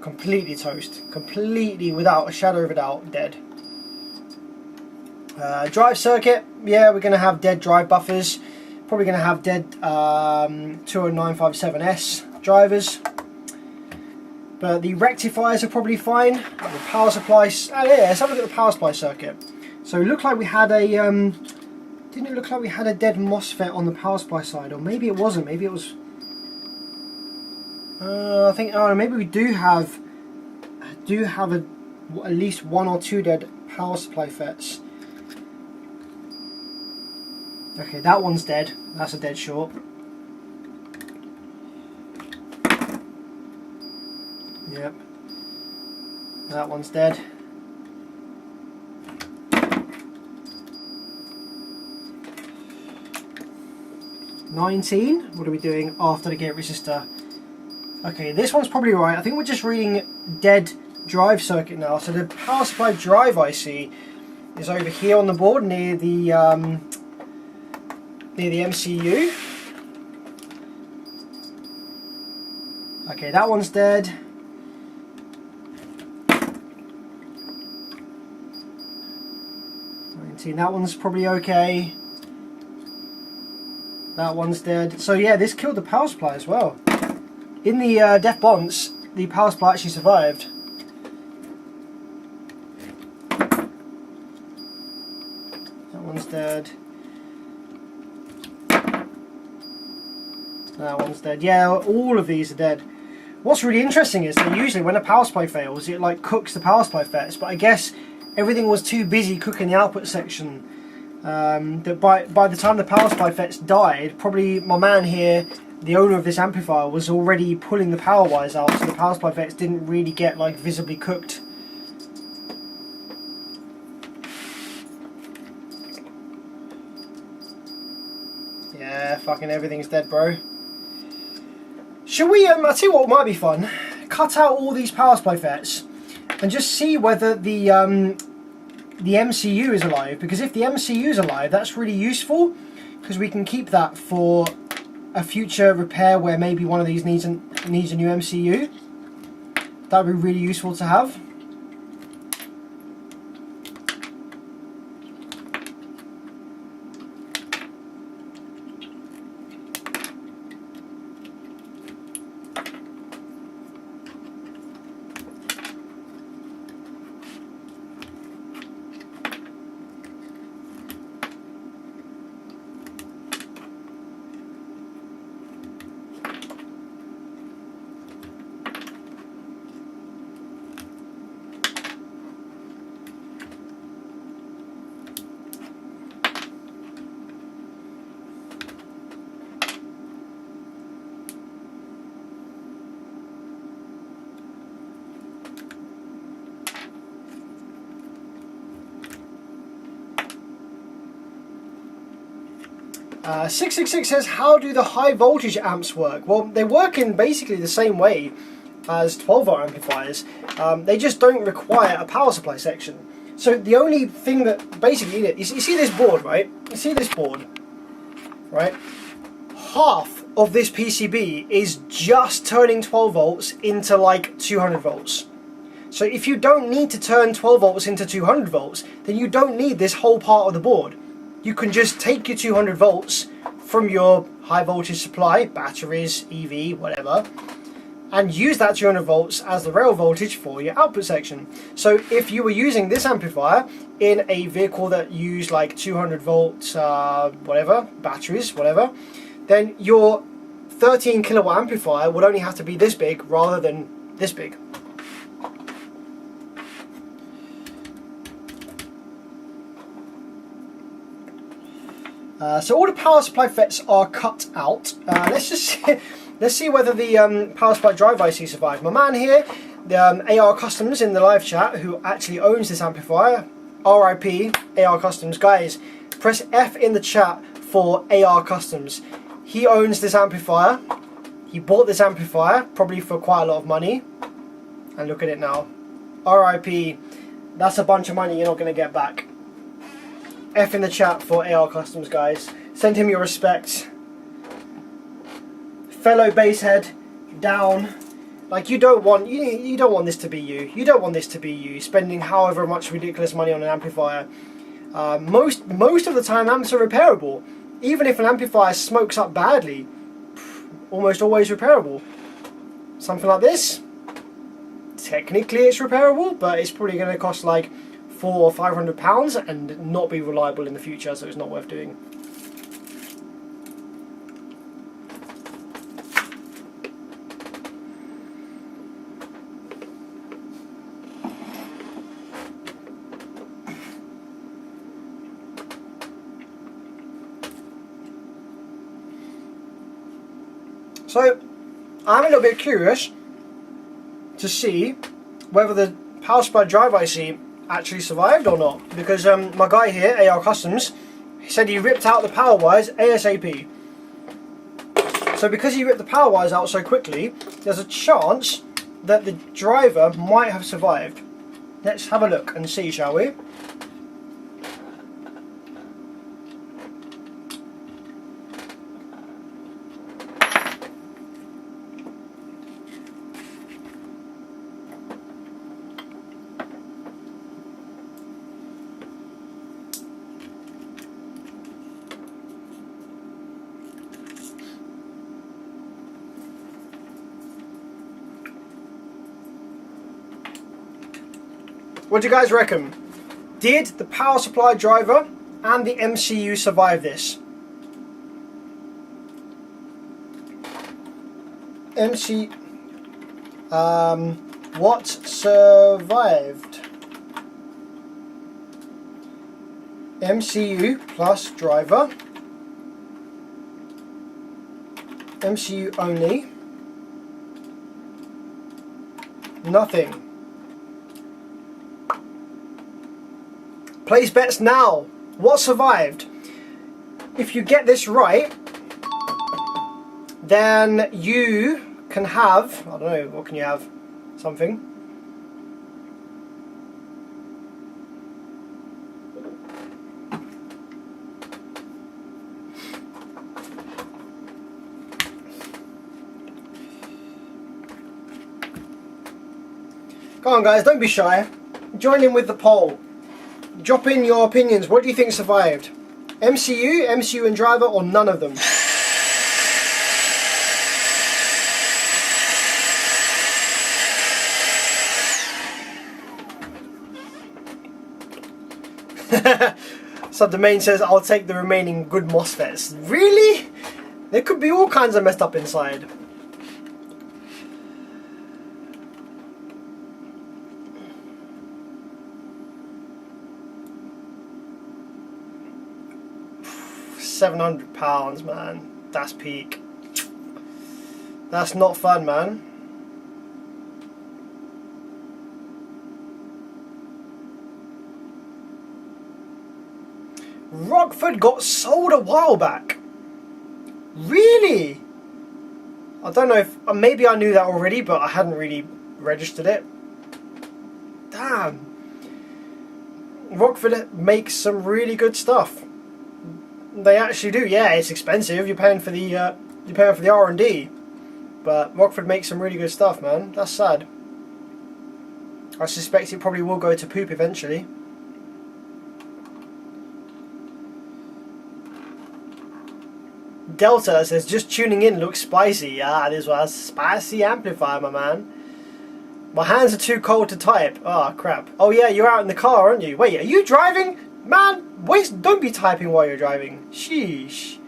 completely toast. Completely, without a shadow of a doubt, dead. Drive circuit, yeah, we're going to have dead drive buffers. Probably going to have dead 20957S drivers. But the rectifiers are probably fine. The power supply, yeah, let's have a look at the power supply circuit. So it looked like we had a, didn't it look like we had a dead MOSFET on the power supply side? Or maybe it wasn't, maybe it was, I think, oh, maybe we do have at least one or two dead power supply FETs. Okay, that one's dead. That's a dead short. Yep. That one's dead. $19. What are we doing after the gate resistor? Okay, this one's probably right. I think we're just reading dead drive circuit now. So the power supply drive IC is over here on the board near the MCU. Okay, that one's dead. That one's probably okay. That one's dead. So yeah, this killed the power supply as well. In the def bonds, the power supply actually survived. That one's dead. That one's dead. Yeah, all of these are dead. What's really interesting is that usually when a power supply fails, it like cooks the power supply FETs, but I guess everything was too busy cooking the output section. That by the time the power supply FETs died, probably my man here, the owner of this amplifier, was already pulling the power wires out, so the power supply FETs didn't really get like visibly cooked. Yeah, fucking everything's dead, bro. Should we, I'll tell you what might be fun, cut out all these power supply FETs and just see whether the MCU is alive, because if the MCU is alive, that's really useful because we can keep that for a future repair where maybe one of these needs a new MCU. That would be really useful to have. Uh, 666 says, how do the high voltage amps work? Well, they work in basically the same way as 12 volt amplifiers. They just don't require a power supply section. So the only thing that basically, you see this board, right? You see this board, right? Half of this PCB is just turning 12 volts into like 200 volts. So if you don't need to turn 12 volts into 200 volts, then you don't need this whole part of the board. You can just take your 200 volts from your high voltage supply, batteries, EV, whatever, and use that 200 volts as the rail voltage for your output section. So if you were using this amplifier in a vehicle that used like 200 volts, whatever, batteries, whatever, then your 13 kilowatt amplifier would only have to be this big rather than this big. So all the power supply FETs are cut out. Let's see whether the power supply drive IC survived. My man here, the AR Customs in the live chat, who actually owns this amplifier, RIP AR Customs. Guys, press F in the chat for AR Customs. He owns this amplifier. He bought this amplifier probably for quite a lot of money, and look at it now. RIP. That's a bunch of money you're not going to get back. F in the chat for AR Customs, guys. Send him your respects. Fellow basehead, down. Like, you don't want this to be you. You don't want this to be you spending however much ridiculous money on an amplifier. Most of the time, amps are repairable. Even if an amplifier smokes up badly, almost always repairable. Something like this, technically it's repairable, but it's probably going to cost like £400 or £500 and not be reliable in the future, so it's not worth doing. So I'm a little bit curious to see whether the power supply drive IC actually survived or not, because my guy here, AR Customs, he said he ripped out the power wires ASAP. So because he ripped the power wires out so quickly, there's a chance that the driver might have survived. Let's have a look and see, shall we? What do you guys reckon? Did the power supply driver and the MCU survive this? What survived? MCU plus driver. MCU only. Nothing. Place bets now. What survived? If you get this right, then you can have, I don't know, what can you have? Something. Go on guys, don't be shy. Join in with the poll. Drop in your opinions. What do you think survived? MCU and driver, or none of them? Subdomain says, I'll take the remaining good MOSFETs. Really? There could be all kinds of messed up inside. £700, man. That's peak. That's not fun, man. Rockford got sold a while back. Really? I don't know if maybe I knew that already, but I hadn't really registered it. Damn. Rockford makes some really good stuff. They actually do. Yeah, it's expensive. You're paying for the R&D, but Rockford makes some really good stuff, man. That's sad. I suspect it probably will go to poop eventually. Delta says, just tuning in looks spicy. Ah, this was a spicy amplifier, my man. My hands are too cold to type. Ah, crap. Oh yeah, you're out in the car, aren't you? Wait, are you driving? Man, wait, don't be typing while you're driving. Sheesh.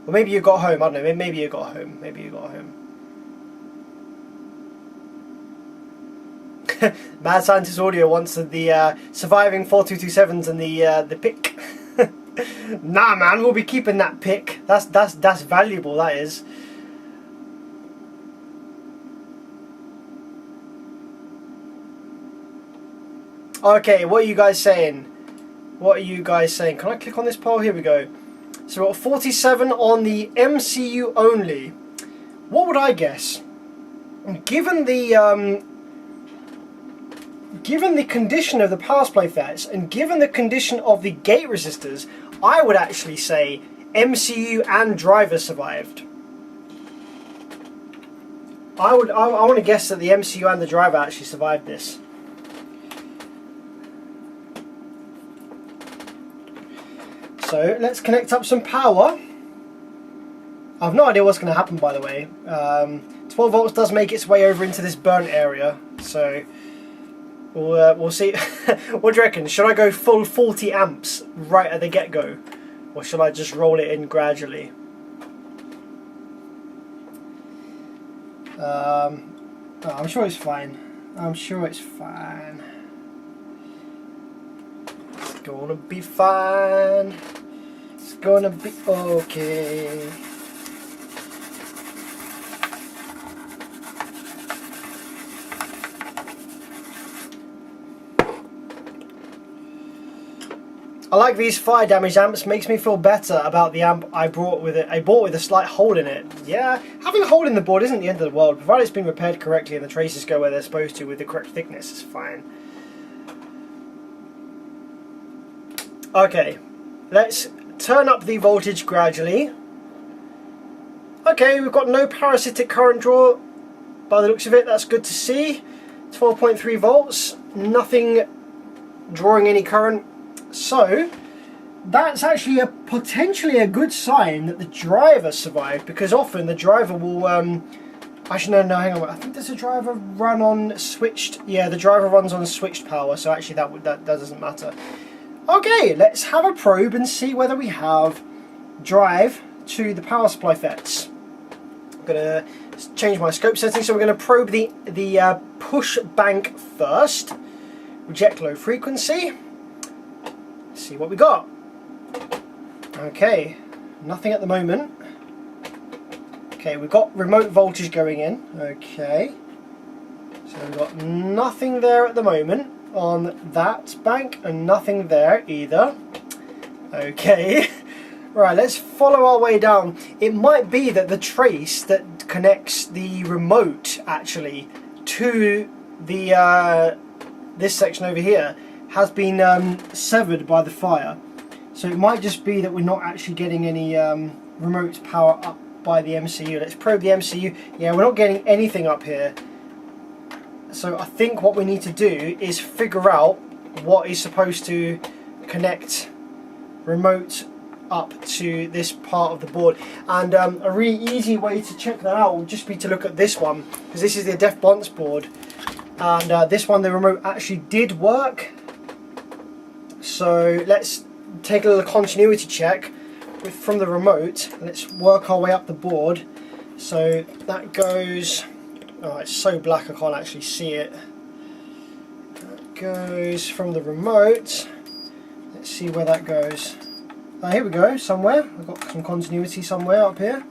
Well, maybe you got home. I don't know. Maybe you got home. Maybe you got home. Mad Scientist Audio wants the surviving 4227s and the pick. Nah, man, we'll be keeping that pick. That's valuable. That is. Okay, what are you guys saying? What are you guys saying? Can I click on this poll? Here we go. So we've got 47 on the MCU only. What would I guess? Given the condition of the power supply FETs and given the condition of the gate resistors, I would actually say MCU and driver survived. I want to guess that the MCU and the driver actually survived this. So let's connect up some power. I've no idea what's going to happen, by the way. 12 volts does make its way over into this burnt area, so we'll see. What do you reckon? Should I go full 40 amps right at the get-go, or should I just roll it in gradually? Oh, I'm sure it's fine. I'm sure it's fine. It's gonna be fine. It's gonna be okay. I like these fire damage amps. Makes me feel better about the amp I bought with a slight hole in it. Yeah, having a hole in the board isn't the end of the world, provided it's been repaired correctly and the traces go where they're supposed to with the correct thickness. It's fine. Okay, let's turn up the voltage gradually. Okay, we've got no parasitic current draw by the looks of it. That's good to see. 12.3 volts, nothing drawing any current. So that's actually potentially a good sign that the driver survived, because often the driver will actually no, hang on, I think does the driver run on switched? Yeah, the driver runs on switched power, so actually that doesn't matter. Okay, let's have a probe and see whether we have drive to the power supply FETs. I'm going to change my scope settings, so we're going to probe the push bank first. Reject low frequency. See what we got. Okay, nothing at the moment. Okay, we've got remote voltage going in. Okay, so we've got nothing there at the moment on that bank, and nothing there either. Okay, right, let's follow our way down. It might be that the trace that connects the remote actually to the this section over here has been severed by the fire. So it might just be that we're not actually getting any remote power up by the MCU. Let's probe the MCU. Yeah, we're not getting anything up here. So I think what we need to do is figure out what is supposed to connect remote up to this part of the board, and a really easy way to check that out would just be to look at this one, because this is the Def Bunce board, and this one the remote actually did work. So let's take a little continuity check from the remote. Let's work our way up the board. So that goes, oh, it's so black I can't actually see it. That goes from the remote. Let's see where that goes. Here we go, somewhere. I've got some continuity somewhere up here.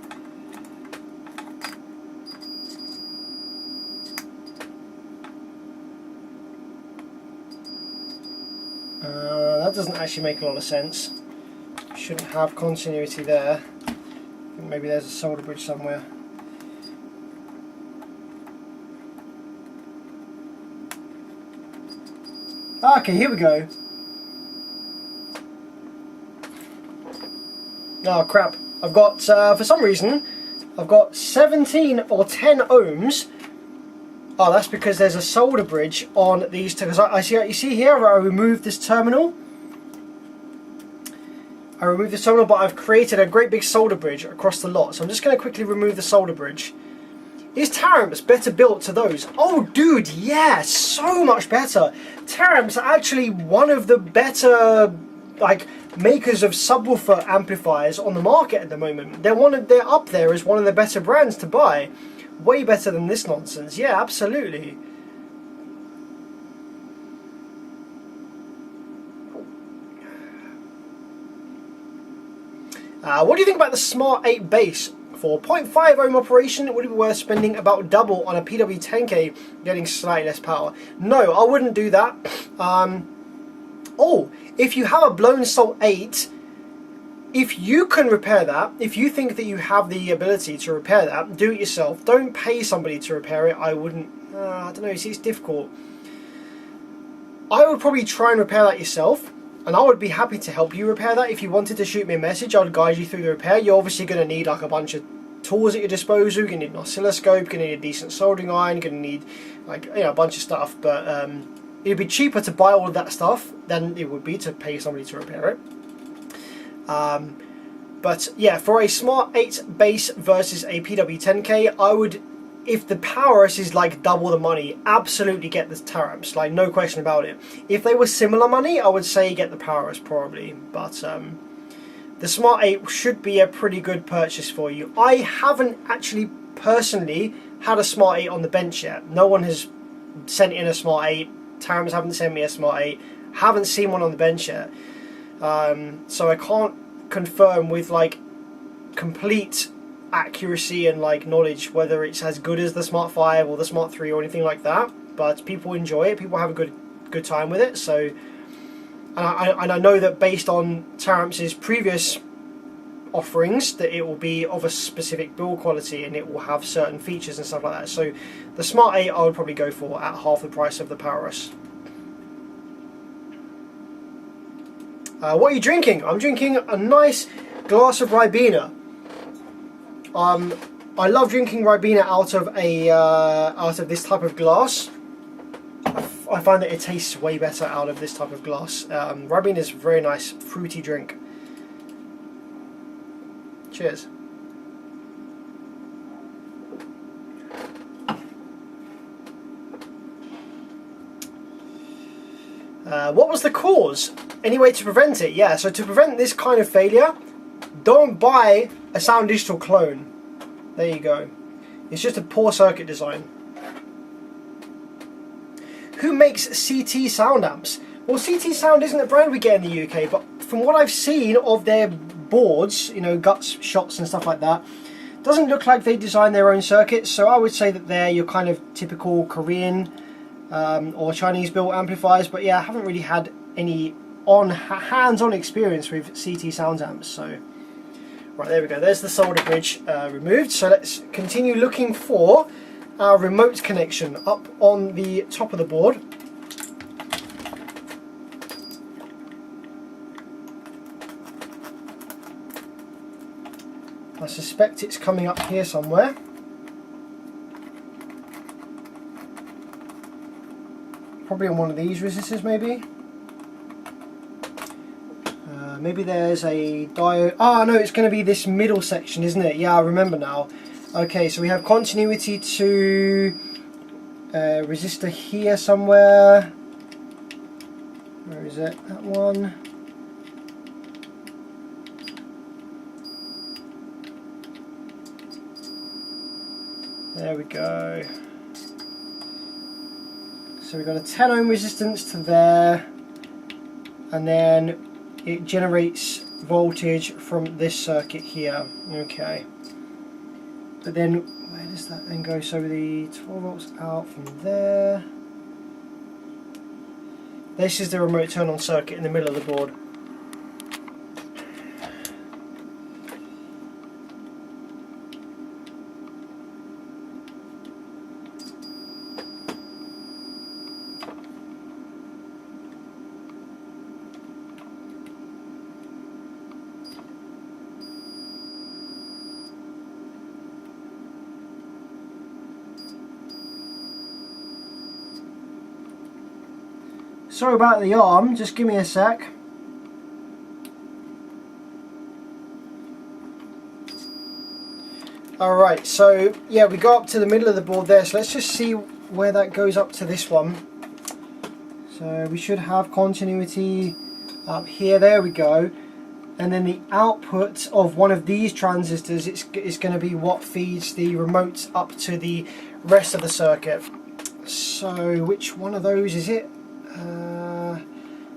That doesn't actually make a lot of sense. Shouldn't have continuity there. I think maybe there's a solder bridge somewhere. Okay, here we go. Oh crap, I've got, for some reason, I've got 17 or 10 ohms. Oh, that's because there's a solder bridge on these two. Because you see here, I removed this terminal. But I've created a great big solder bridge across the lot. So I'm just going to quickly remove the solder bridge. Is Taramps better built to those? Oh dude, yeah, so much better. Taramps are actually one of the better, like, makers of subwoofer amplifiers on the market at the moment. They're up there as one of the better brands to buy. Way better than this nonsense. Yeah, absolutely. What do you think about the Smart 8 base? For 0.5 ohm operation, would it be worth spending about double on a PW10K getting slightly less power? No, I wouldn't do that. Oh, if you have a blown Salt 8, if you can repair that, if you think that you have the ability to repair that, do it yourself. Don't pay somebody to repair it. I wouldn't, I don't know, you see, it's difficult. I would probably try and repair that yourself, and I would be happy to help you repair that. If you wanted to shoot me a message, I'd guide you through the repair. You're obviously going to need like a bunch of tools at your disposal. You're going to need an oscilloscope, you're going to need a decent soldering iron, you're going to need, like, you know, a bunch of stuff, but it'd be cheaper to buy all of that stuff than it would be to pay somebody to repair it. But yeah, for a Smart 8 base versus a PW10K, I would, if the Powerus is like double the money, absolutely get the Taramps, like no question about it. If they were similar money, I would say get the Powerus probably, but the Smart 8 should be a pretty good purchase for you. I haven't actually personally had a Smart 8 on the bench yet. No one has sent in a Smart 8. Taramps haven't sent me a Smart 8. Haven't seen one on the bench yet. So I can't confirm with like complete accuracy and like knowledge whether it's as good as the Smart 5 or the Smart 3 or anything like that, but people enjoy it, people have a good time with it. So and I know that based on Taramps' previous offerings that it will be of a specific build quality and it will have certain features and stuff like that. So the Smart 8 I would probably go for at half the price of the Powerus. What are you drinking? I'm drinking a nice glass of Ribena. I love drinking Ribena out of this type of glass. I find that it tastes way better out of this type of glass. Ribena is a very nice fruity drink. Cheers. What was the cause? Any way to prevent it? Yeah, so to prevent this kind of failure, don't buy a Sound Digital clone. There you go. It's just a poor circuit design. Who makes CT sound amps? Well, CT Sound isn't a brand we get in the UK, but from what I've seen of their boards, you know, guts, shots and stuff like that, doesn't look like they design their own circuits, so I would say that they're your kind of typical Korean or Chinese built amplifiers, but yeah, I haven't really had any hands-on experience with CT sound amps. So right, there we go, there's the solder bridge removed. So let's continue looking for our remote connection up on the top of the board. I suspect it's coming up here somewhere. probably on one of these resistors maybe. Maybe there's a diode. Oh no, it's going to be this middle section, isn't it? Yeah, I remember now. Okay, so we have continuity to resistor here somewhere. Where is it? That one. There we go. So we've got a 10 ohm resistance to there, and then it generates voltage from this circuit here. Okay. But then, where does that then go? So the 12 volts out from there. This is the remote turn on circuit in the middle of the board. Sorry about the arm, just give me a sec. Alright, so yeah, we got up to the middle of the board there, so let's just see where that goes up to this one. So we should have continuity up here, there we go. And then the output of one of these transistors is going to be what feeds the remote up to the rest of the circuit. So which one of those is it?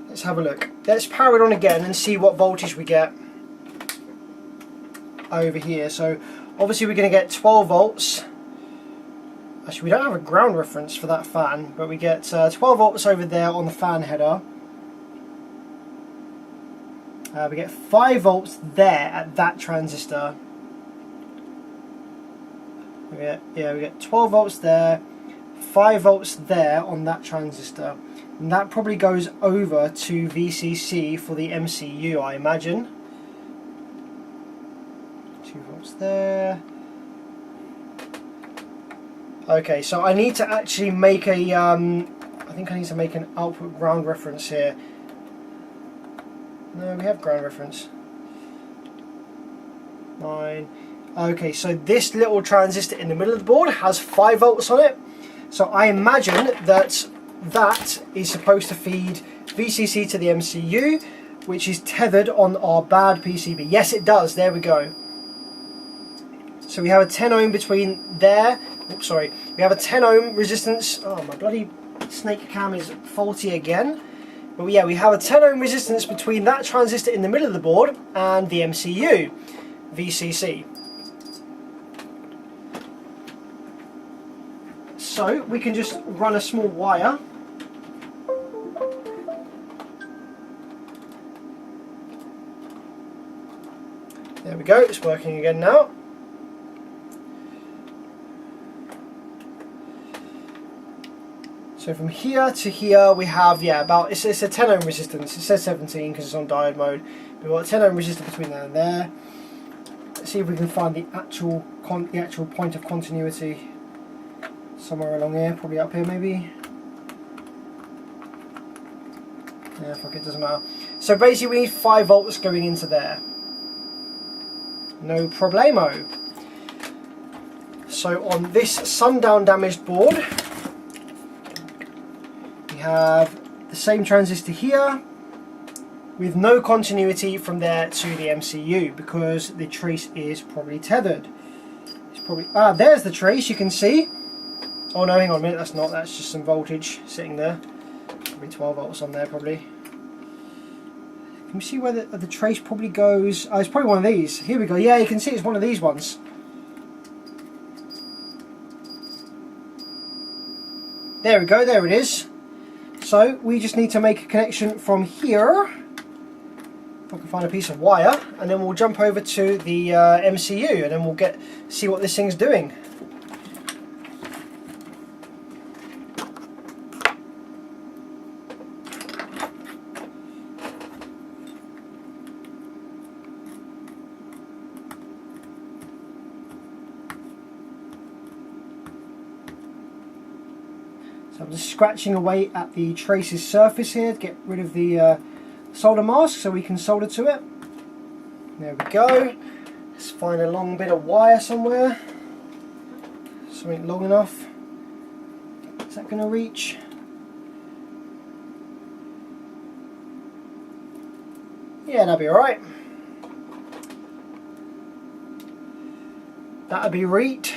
Let's have a look. Let's power it on again and see what voltage we get over here. So obviously we're going to get 12 volts. Actually, we don't have a ground reference for that fan, but we get 12 volts over there on the fan header. We get 5 volts there at that transistor. We get 12 volts there, 5 volts there on that transistor. And that probably goes over to VCC for the MCU, I imagine. 2 volts there. Okay, so I need to actually make a, I think I need to make an output ground reference here. No, we have ground reference. 9. Okay, so this little transistor in the middle of the board has 5 volts on it. So I imagine that that is supposed to feed VCC to the MCU, which is tethered on our bad PCB. Yes, it does. There we go. So we have a 10 ohm between there. Oops, sorry. We have a 10 ohm resistance. Oh, my bloody snake cam is faulty again. But yeah, we have a 10 ohm resistance between that transistor in the middle of the board and the MCU, VCC. So we can just run a small wire. There we go, it's working again now. So from here to here we have, yeah, about, it's a 10 ohm resistance. It says 17 because it's on diode mode. We've got a 10 ohm resistor between there and there. Let's see if we can find the actual point of continuity somewhere along here, probably up here maybe. Yeah, fuck it, doesn't matter. So basically we need 5 volts going into there. No problemo. So on this Sundown damaged board, we have the same transistor here with no continuity from there to the MCU because the trace is probably tethered. It's probably, there's the trace, you can see. Oh no, hang on a minute, that's not, that's just some voltage sitting there. Probably 12 volts on there probably. Can you see where the trace probably goes? Oh, it's probably one of these. Here we go. Yeah, you can see it's one of these ones. There we go, there it is. So we just need to make a connection from here. If I can find a piece of wire, and then we'll jump over to the MCU, and then we'll see what this thing's doing. So I'm just scratching away at the trace's surface here to get rid of the solder mask so we can solder to it. There we go. Let's find a long bit of wire somewhere. Something long enough. Is that going to reach? Yeah, that'll be alright. That'll be right.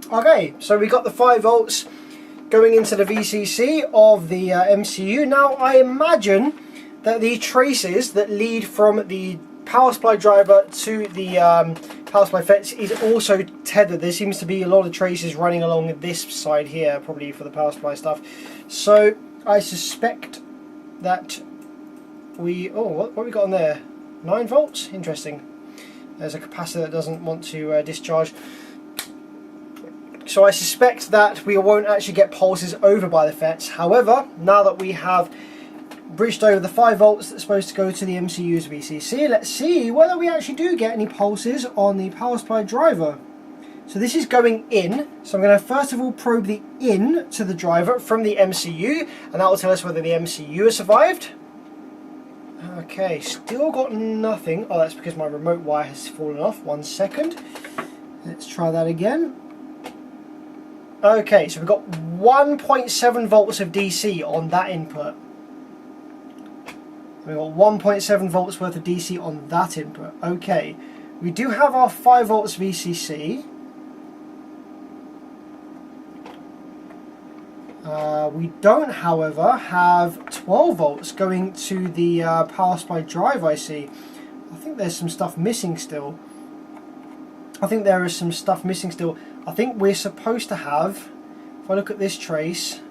Okay, so we got the 5 volts going into the VCC of the MCU. Now I imagine that the traces that lead from the power supply driver to the power supply FETs is also tethered. There seems to be a lot of traces running along this side here, probably for the power supply stuff. So I suspect that we... oh, what have we got on there? 9 volts? Interesting. There's a capacitor that doesn't want to discharge. So I suspect that we won't actually get pulses over by the FETs. However, now that we have bridged over the 5 volts that's supposed to go to the MCU's VCC, let's see whether we actually do get any pulses on the power supply driver. So this is going in, so I'm going to first of all probe the in to the driver from the MCU, and that will tell us whether the MCU has survived. Okay, still got nothing. Oh, that's because my remote wire has fallen off. 1 second. Let's try that again. Okay, so we've got 1.7 volts of DC on that input. We've got 1.7 volts worth of DC on that input. Okay, we do have our 5 volts VCC. We don't, however, have 12 volts going to the power supply drive, I see. I think there's some stuff missing still. I think there is some stuff missing still. I think we're supposed to have, if I look at this trace,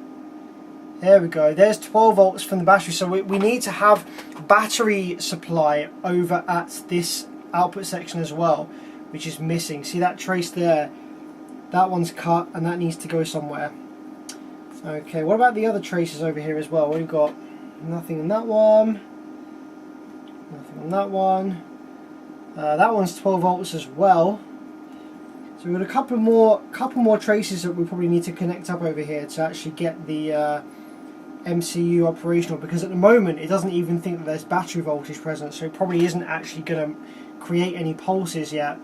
there we go, there's 12 volts from the battery, so we need to have battery supply over at this output section as well, which is missing. See that trace there? That one's cut and that needs to go somewhere. Okay, what about the other traces over here as well? We've got nothing in that one, nothing on that one. That one's 12 volts as well. So we've got a couple more traces that we probably need to connect up over here to actually get the MCU operational, because at the moment it doesn't even think that there's battery voltage present, so it probably isn't actually going to create any pulses yet.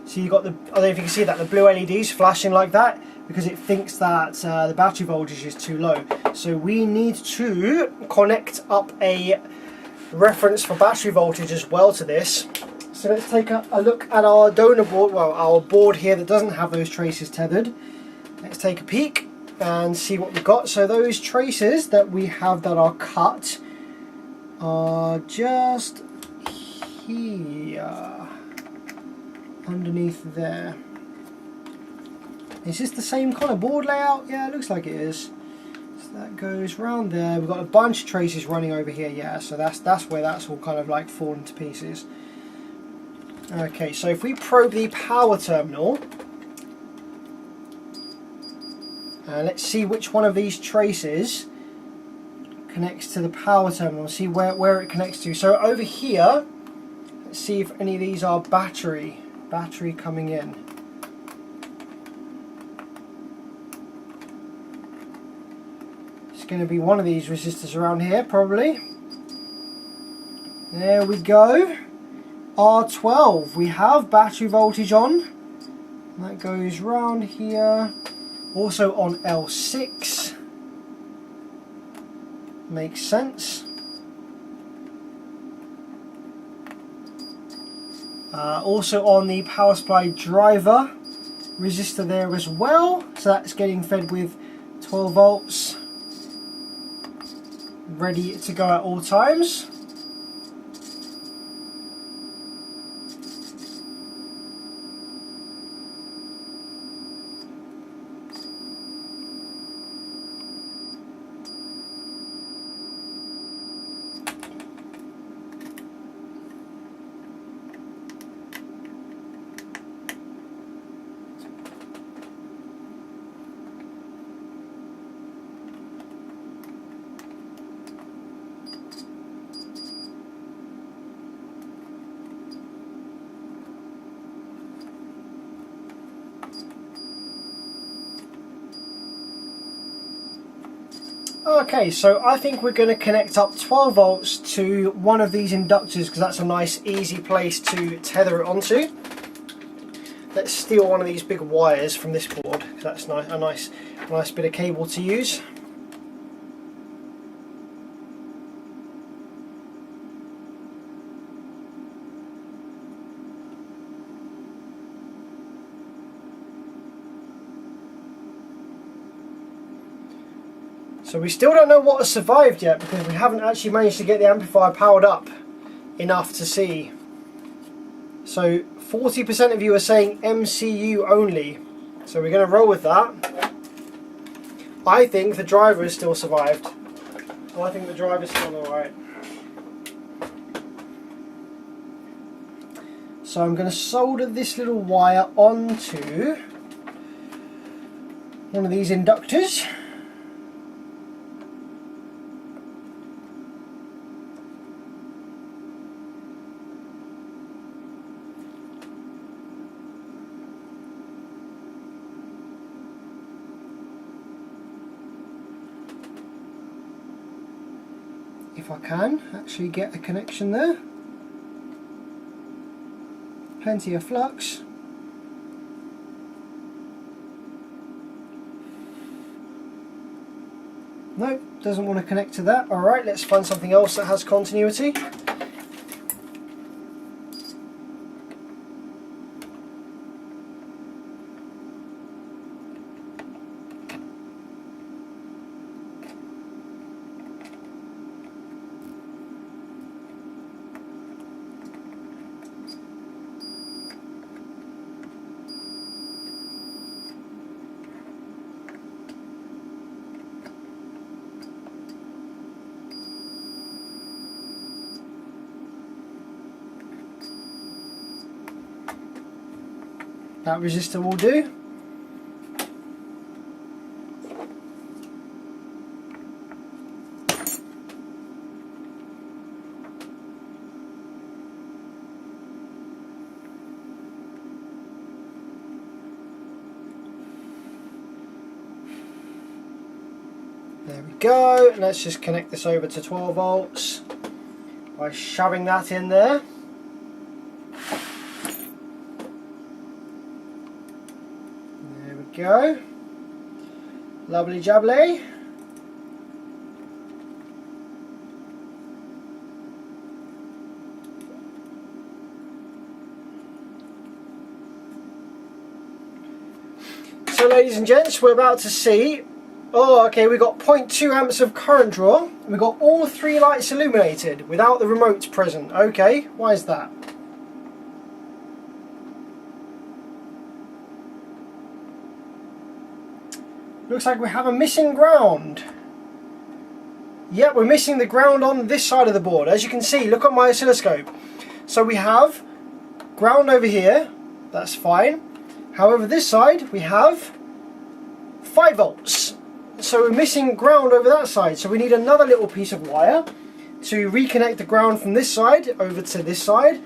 So you've got the, I don't know if you can see that, the blue LEDs flashing like that, because it thinks that the battery voltage is too low. So we need to connect up a reference for battery voltage as well to this. So let's take a look at our donor board, well, our board here that doesn't have those traces tethered. Let's take a peek and see what we've got. So those traces that we have that are cut are just here, underneath there. Is this the same kind of board layout? Yeah, it looks like it is. So that goes round there. We've got a bunch of traces running over here, yeah, so that's where that's all kind of like fallen to pieces. Okay, so if we probe the power terminal, let's see which one of these traces connects to the power terminal, see where it connects to. So over here, let's see if any of these are battery coming in. It's going to be one of these resistors around here, probably. There we go. R12, we have battery voltage on. That goes round here. Also on L6. Makes sense. Also on the power supply driver resistor there as well. So that's getting fed with 12 volts. Ready to go at all times. Okay, so I think we're going to connect up 12 volts to one of these inductors because that's a nice easy place to tether it onto. Let's steal one of these big wires from this board because that's a nice bit of cable to use. So we still don't know what has survived yet because we haven't actually managed to get the amplifier powered up enough to see. So 40% of you are saying MCU only. So we're going to roll with that. I think the driver has still survived. I think the driver's still alright. So I'm going to solder this little wire onto one of these inductors. If I can actually get a connection there. Plenty of flux. Nope, doesn't want to connect to that. Alright, let's find something else that has continuity. That resistor will do. There we go. Let's just connect this over to 12 volts by shoving that in there. Go. Lovely jubbly. So ladies and gents, we're about to see, oh okay, we've got 0.2 amps of current draw. We've got all 3 lights illuminated without the remote present. Okay, why is that? Looks like we have a missing ground. Yeah, we're missing the ground on this side of the board. As you can see, look at my oscilloscope. So we have ground over here, that's fine. However, this side we have 5 volts. So we're missing ground over that side. So we need another little piece of wire to reconnect the ground from this side over to this side.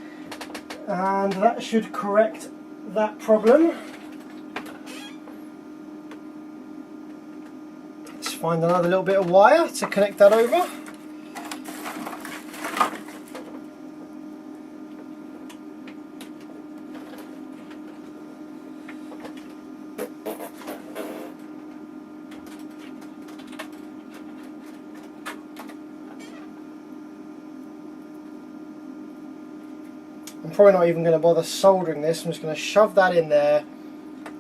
And that should correct that problem. Let's find another little bit of wire to connect that over. I'm probably not even going to bother soldering this. I'm just going to shove that in there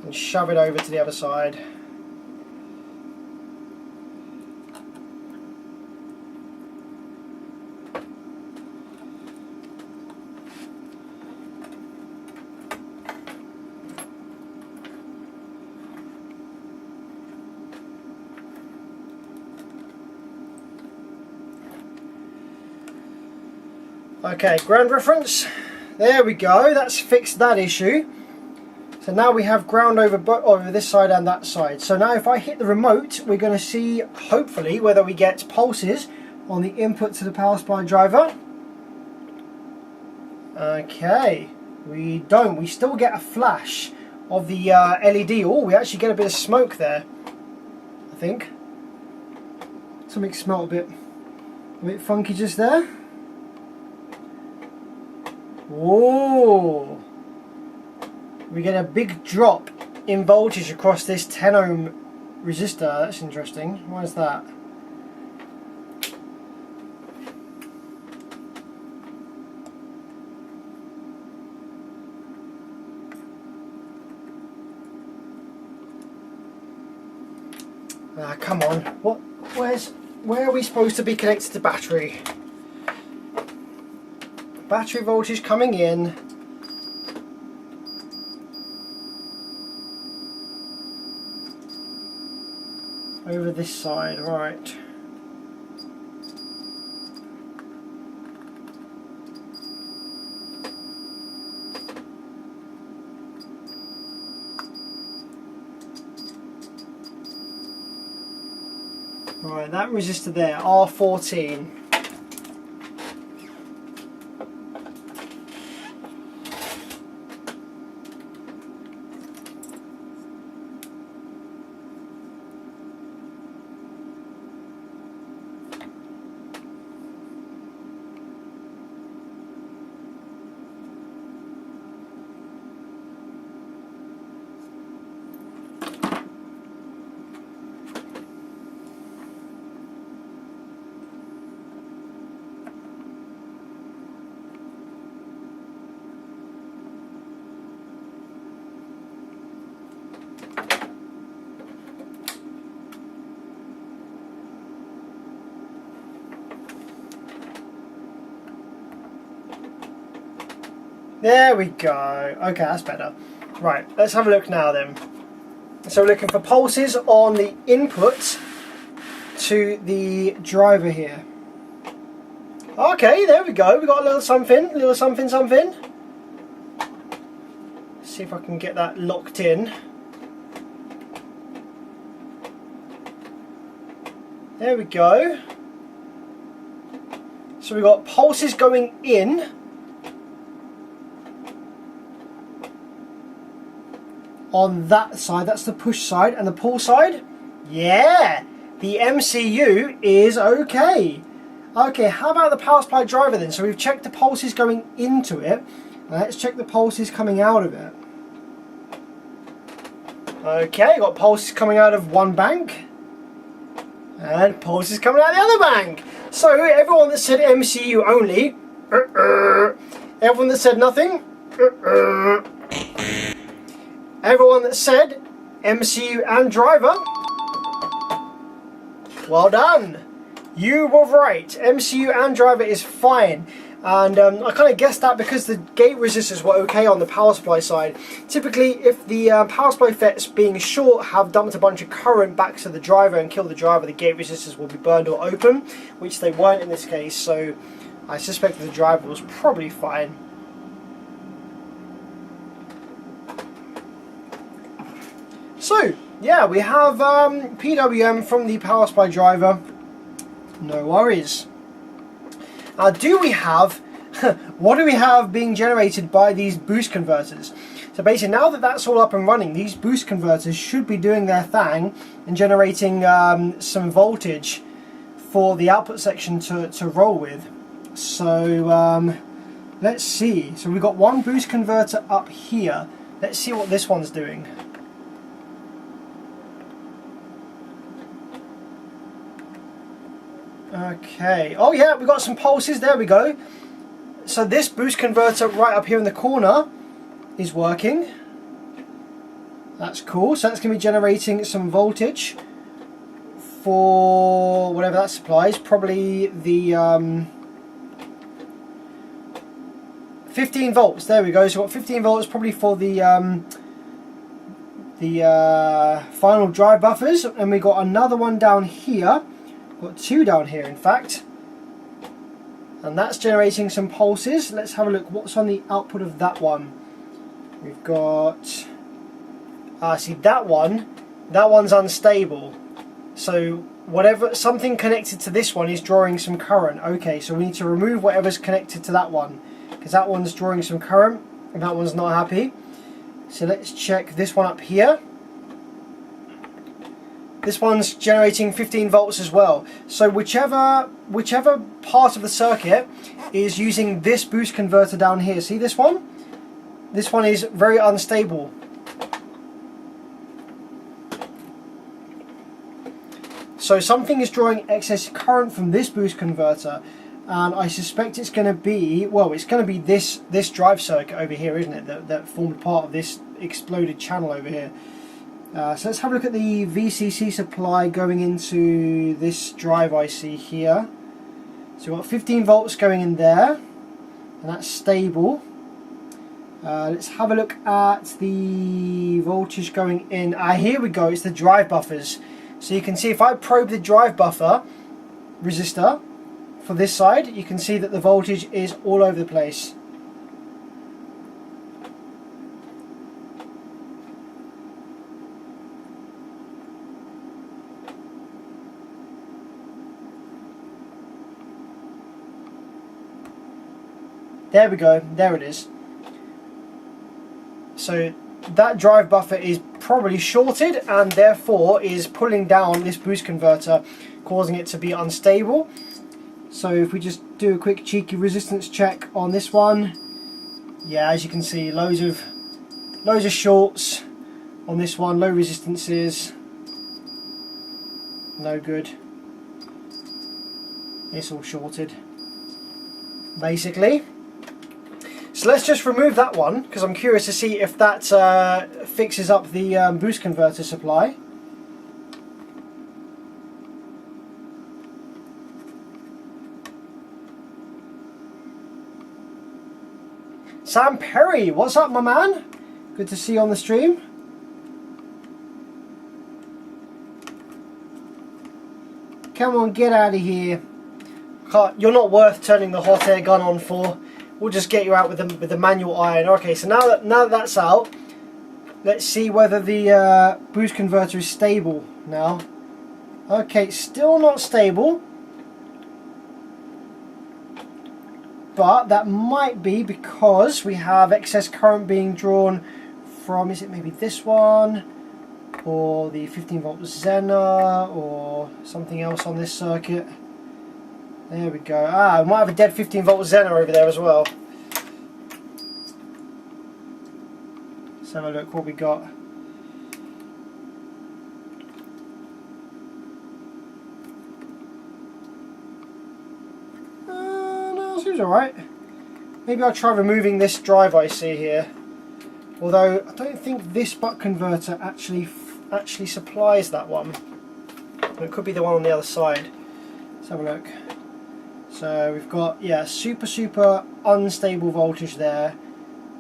and shove it over to the other side. Okay, ground reference. There we go, that's fixed that issue. So now we have ground over this side and that side. So now if I hit the remote, we're going to see, hopefully, whether we get pulses on the input to the power supply driver. Okay, we don't. We still get a flash of the LED. Oh, we actually get a bit of smoke there, I think. Something smelled a bit funky just there. Whoa! We get a big drop in voltage across this 10 ohm resistor. That's interesting. Why is that? Ah, come on. Where are we supposed to be connected to battery? Battery voltage coming in. Over this side, right. Right, that resistor there, R14. There we go. Okay, that's better. Right, let's have a look now then. So we're looking for pulses on the input to the driver here. Okay, there we go. We got a little something, something. See if I can get that locked in. There we go. So we've got pulses going in on that side. That's the push side. And the pull side, yeah, the MCU is okay. Okay, how about the power supply driver then? So we've checked the pulses going into it. Let's check the pulses coming out of it. Okay, got pulses coming out of one bank and pulses coming out of the other bank. So everyone that said MCU only, everyone that said nothing, everyone that said MCU and driver, well done. You were right. MCU and driver is fine. And I kind of guessed that because the gate resistors were okay on the power supply side. Typically, if the power supply FETs being short have dumped a bunch of current back to the driver and killed the driver, the gate resistors will be burned or open, which they weren't in this case, so I suspect that the driver was probably fine. So, yeah, we have PWM from the power supply driver. No worries. Do we have, what do we have being generated by these boost converters? So basically, now that that's all up and running, these boost converters should be doing their thing and generating some voltage for the output section to roll with. So let's see. So we've got one boost converter up here. Let's see what this one's doing. Okay, oh yeah, we've got some pulses, there we go. So this boost converter right up here in the corner is working. That's cool, so that's going to be generating some voltage for whatever that supplies, probably the 15 volts, there we go. So we've got 15 volts probably for the final drive buffers, and we've got another one down here. Got two down here in fact, and that's generating some pulses. Let's have a look what's on the output of that one. We've got see that one's unstable, so whatever, something connected to this one is drawing some current. Okay, so we need to remove whatever's connected to that one, because that one's drawing some current and that one's not happy. So let's check this one up here. This one's generating 15 volts as well. So whichever part of the circuit is using this boost converter down here, see this one? This one is very unstable. So something is drawing excess current from this boost converter, and I suspect it's going to be, well, it's going to be this drive circuit over here, isn't it? That formed part of this exploded channel over here. So let's have a look at the VCC supply going into this drive IC here. So we've got 15 volts going in there, and that's stable. Let's have a look at the voltage going in. Here we go, it's the drive buffers. So you can see if I probe the drive buffer resistor for this side, you can see that the voltage is all over the place. There we go, there it is. So that drive buffer is probably shorted and therefore is pulling down this boost converter, causing it to be unstable. So if we just do a quick cheeky resistance check on this one, yeah, as you can see, loads of shorts on this one, low resistances, no good. It's all shorted, basically. So let's just remove that one, because I'm curious to see if that fixes up the boost converter supply. Sam Perry, what's up my man? Good to see you on the stream. Come on, get out of here. You're not worth turning the hot air gun on for. We'll just get you out with the manual iron. Okay, so now that that's out, let's see whether the boost converter is stable now. Okay, still not stable, but that might be because we have excess current being drawn from, is it maybe this one, or the 15 volt Zener, or something else on this circuit. There we go. We might have a dead 15 volt Zener over there as well. Let's have a look what we got. No, seems alright. Maybe I'll try removing this drive IC here. Although I don't think this buck converter actually supplies that one. But it could be the one on the other side. Let's have a look. So we've got, yeah, super unstable voltage there.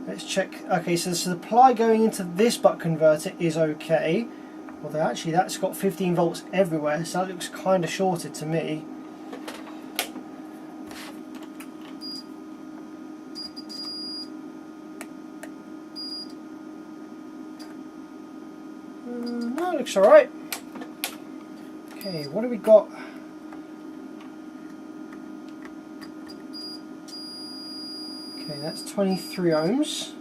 Let's check. Okay, so the supply going into this buck converter is okay. Although actually that's got 15 volts everywhere, so that looks kind of shorted to me. No, it looks alright. Okay, what do we got? Okay, that's 23 ohms.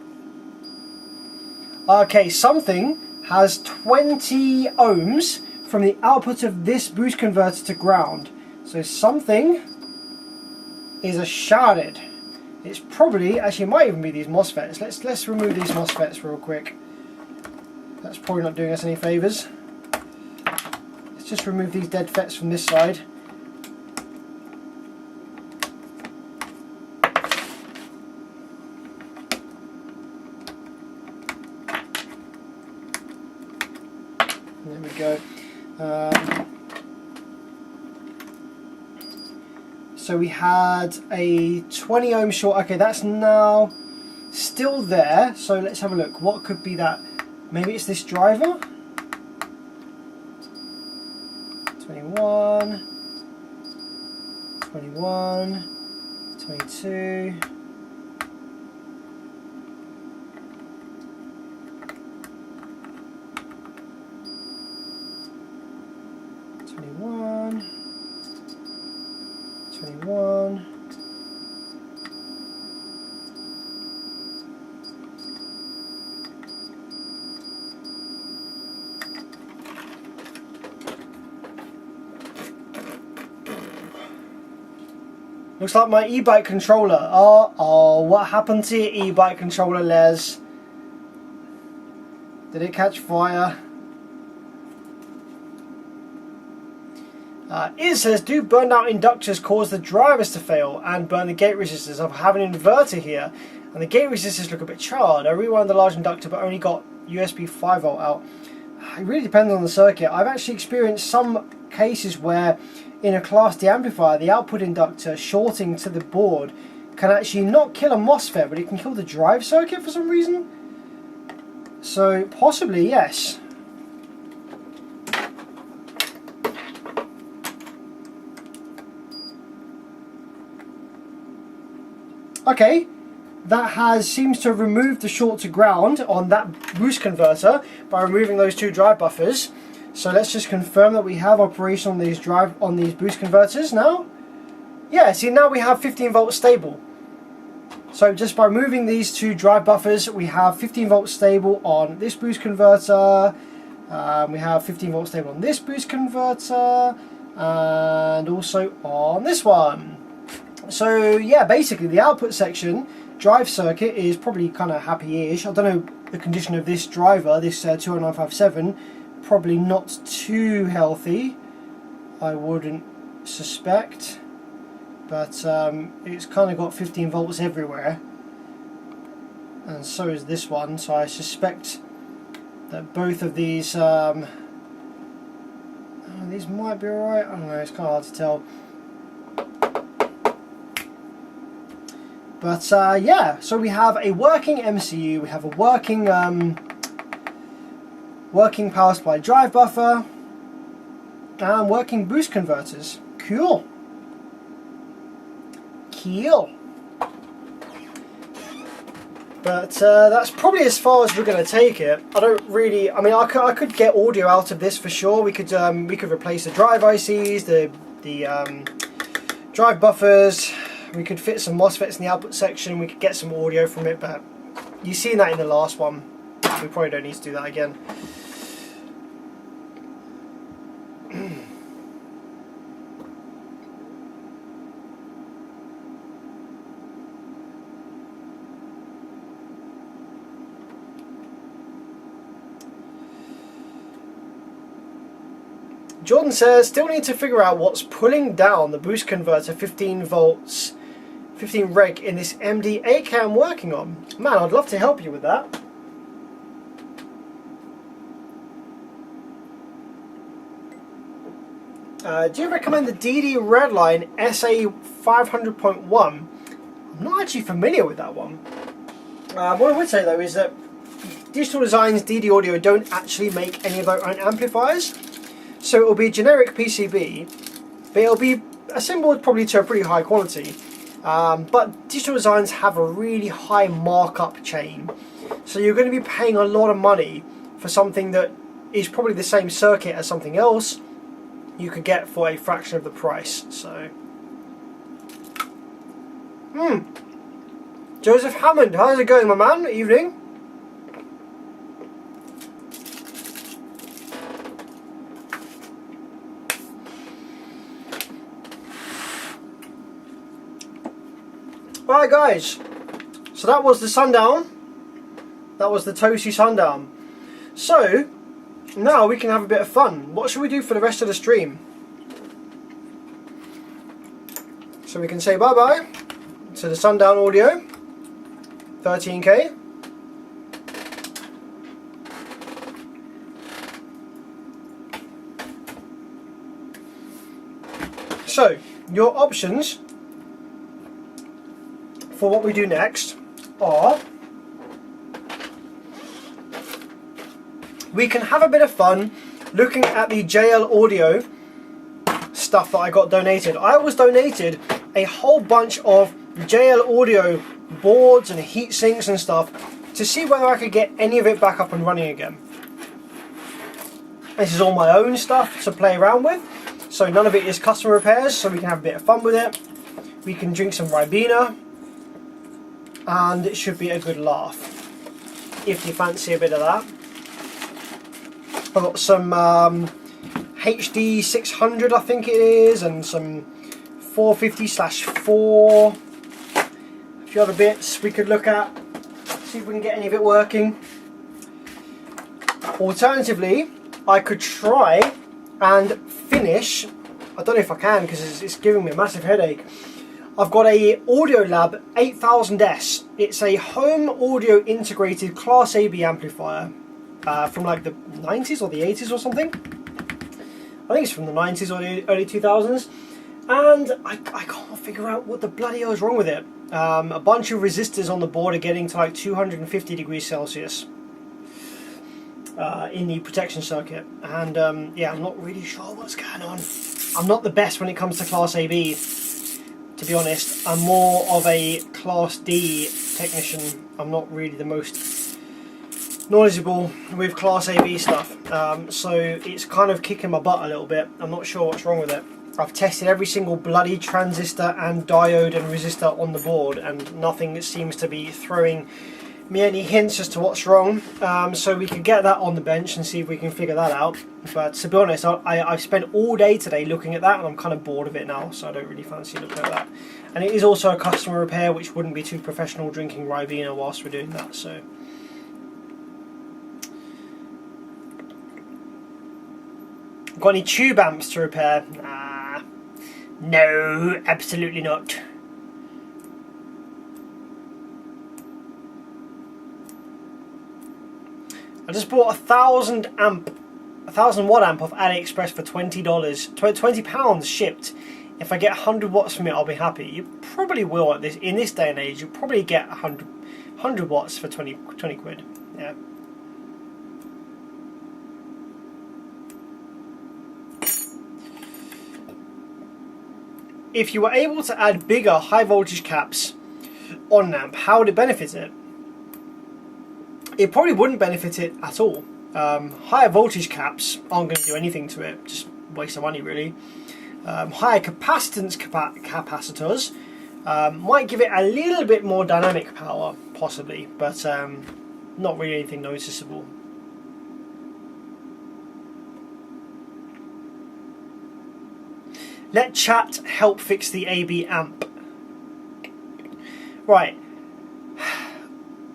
Okay, something has 20 ohms from the output of this boost converter to ground. So something is shorted. It's probably, actually it might even be these MOSFETs. Let's remove these MOSFETs real quick. That's probably not doing us any favours. Let's just remove these dead FETs from this side. There we go. So we had a 20 ohm short. Okay, that's now still there. So let's have a look. What could be that? Maybe it's this driver. 21, 21, 22. Looks like my e-bike controller. Oh, what happened to your e-bike controller, Les? Did it catch fire? It says, do burned out inductors cause the drivers to fail and burn the gate resistors? I have an inverter here and the gate resistors look a bit charred. I rewound the large inductor but only got USB 5 volt out. It really depends on the circuit. I've actually experienced some cases where in a Class D amplifier the output inductor shorting to the board can actually not kill a MOSFET but it can kill the drive circuit for some reason. So possibly yes. Okay, that seems to have removed the short to ground on that boost converter by removing those two drive buffers. So let's just confirm that we have operation on these boost converters now. Yeah, see now we have 15 volts stable. So just by removing these two drive buffers, we have 15 volts stable on this boost converter. We have 15 volts stable on this boost converter, and also on this one. So yeah, basically the output section drive circuit is probably kind of happy-ish. I don't know the condition of this driver, this 20957. Probably not too healthy, I wouldn't suspect, but it's kind of got 15 volts everywhere, and so is this one, so I suspect that both of these might be alright. I don't know, it's kind of hard to tell. But yeah, so we have a working MCU, we have a working power supply drive buffer, and working boost converters. Cool. But that's probably as far as we're going to take it. I don't really. I mean, I could get audio out of this for sure. We could replace the drive ICs, the drive buffers. We could fit some MOSFETs in the output section. We could get some audio from it, but you've seen that in the last one. We probably don't need to do that again. Jordan says, still need to figure out what's pulling down the boost converter 15 volts, 15 reg in this MD8K I'm working on. Man, I'd love to help you with that. Do you recommend the DD Redline SA500.1? I'm not actually familiar with that one. What I would say though is that Digital Design's DD Audio don't actually make any of their own amplifiers, so it will be a generic PCB, but it'll be assembled probably to a pretty high quality. But Digital Designs have a really high markup chain, so you're going to be paying a lot of money for something that is probably the same circuit as something else you could get for a fraction of the price. So, Joseph Hammond, how's it going, my man? Evening. Alright guys, so that was the Sundown. That was the Toasty Sundown. So, now we can have a bit of fun. What should we do for the rest of the stream? So we can say bye bye to the Sundown Audio 13K. So, your options for what we do next are, we can have a bit of fun looking at the JL Audio stuff that I got donated. I was donated a whole bunch of JL Audio boards and heat sinks and stuff to see whether I could get any of it back up and running again. This is all my own stuff to play around with, so none of it is customer repairs, so we can have a bit of fun with it. We can drink some Ribena, and it should be a good laugh if you fancy a bit of that. I've got some HD 600 I think it is, and some 450/4, a few other bits we could look at, see if we can get any of it working. Alternatively, I could try and finish, I don't know if I can because it's giving me a massive headache. I've got a Audiolab 8000S. It's a home audio integrated Class AB amplifier from like the 90s or the 80s or something. I think it's from the 90s or the early 2000s. And I can't figure out what the bloody hell is wrong with it. A bunch of resistors on the board are getting to like 250 degrees Celsius in the protection circuit. And yeah, I'm not really sure what's going on. I'm not the best when it comes to Class AB. To be honest, I'm more of a Class D technician. I'm not really the most knowledgeable with Class AB stuff, so it's kind of kicking my butt a little bit. I'm not sure what's wrong with it. I've tested every single bloody transistor and diode and resistor on the board, and nothing seems to be throwing me any hints as to what's wrong. So we can get that on the bench and see if we can figure that out. But to be honest, I've spent all day today looking at that, and I'm kind of bored of it now, so I don't really fancy looking at that. And it is also a customer repair, which wouldn't be too professional drinking Ribena whilst we're doing that. So got any tube amps to repair? No, absolutely not. I just bought a 1000 watt amp off AliExpress for $20, £20 shipped. If I get 100 watts from it, I'll be happy. You probably will in this day and age. You'll probably get 100 watts for 20 quid. Yeah. If you were able to add bigger high voltage caps on an amp, how would it benefit it? It probably wouldn't benefit it at all. Higher voltage caps aren't going to do anything to it, just waste of money really. Higher capacitance capacitors might give it a little bit more dynamic power, possibly, but not really anything noticeable. Let chat help fix the AB amp. Right.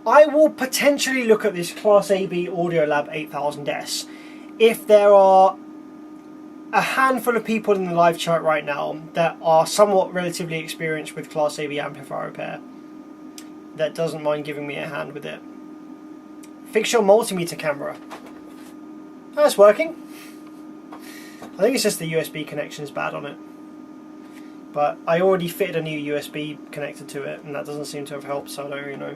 I will potentially look at this Class AB Audiolab 8000S if there are a handful of people in the live chat right now that are somewhat relatively experienced with Class AB amplifier repair that doesn't mind giving me a hand with it. Fix your multimeter camera. That's working. I think it's just the USB connection is bad on it. But I already fitted a new USB connector to it, and that doesn't seem to have helped, so I don't really know.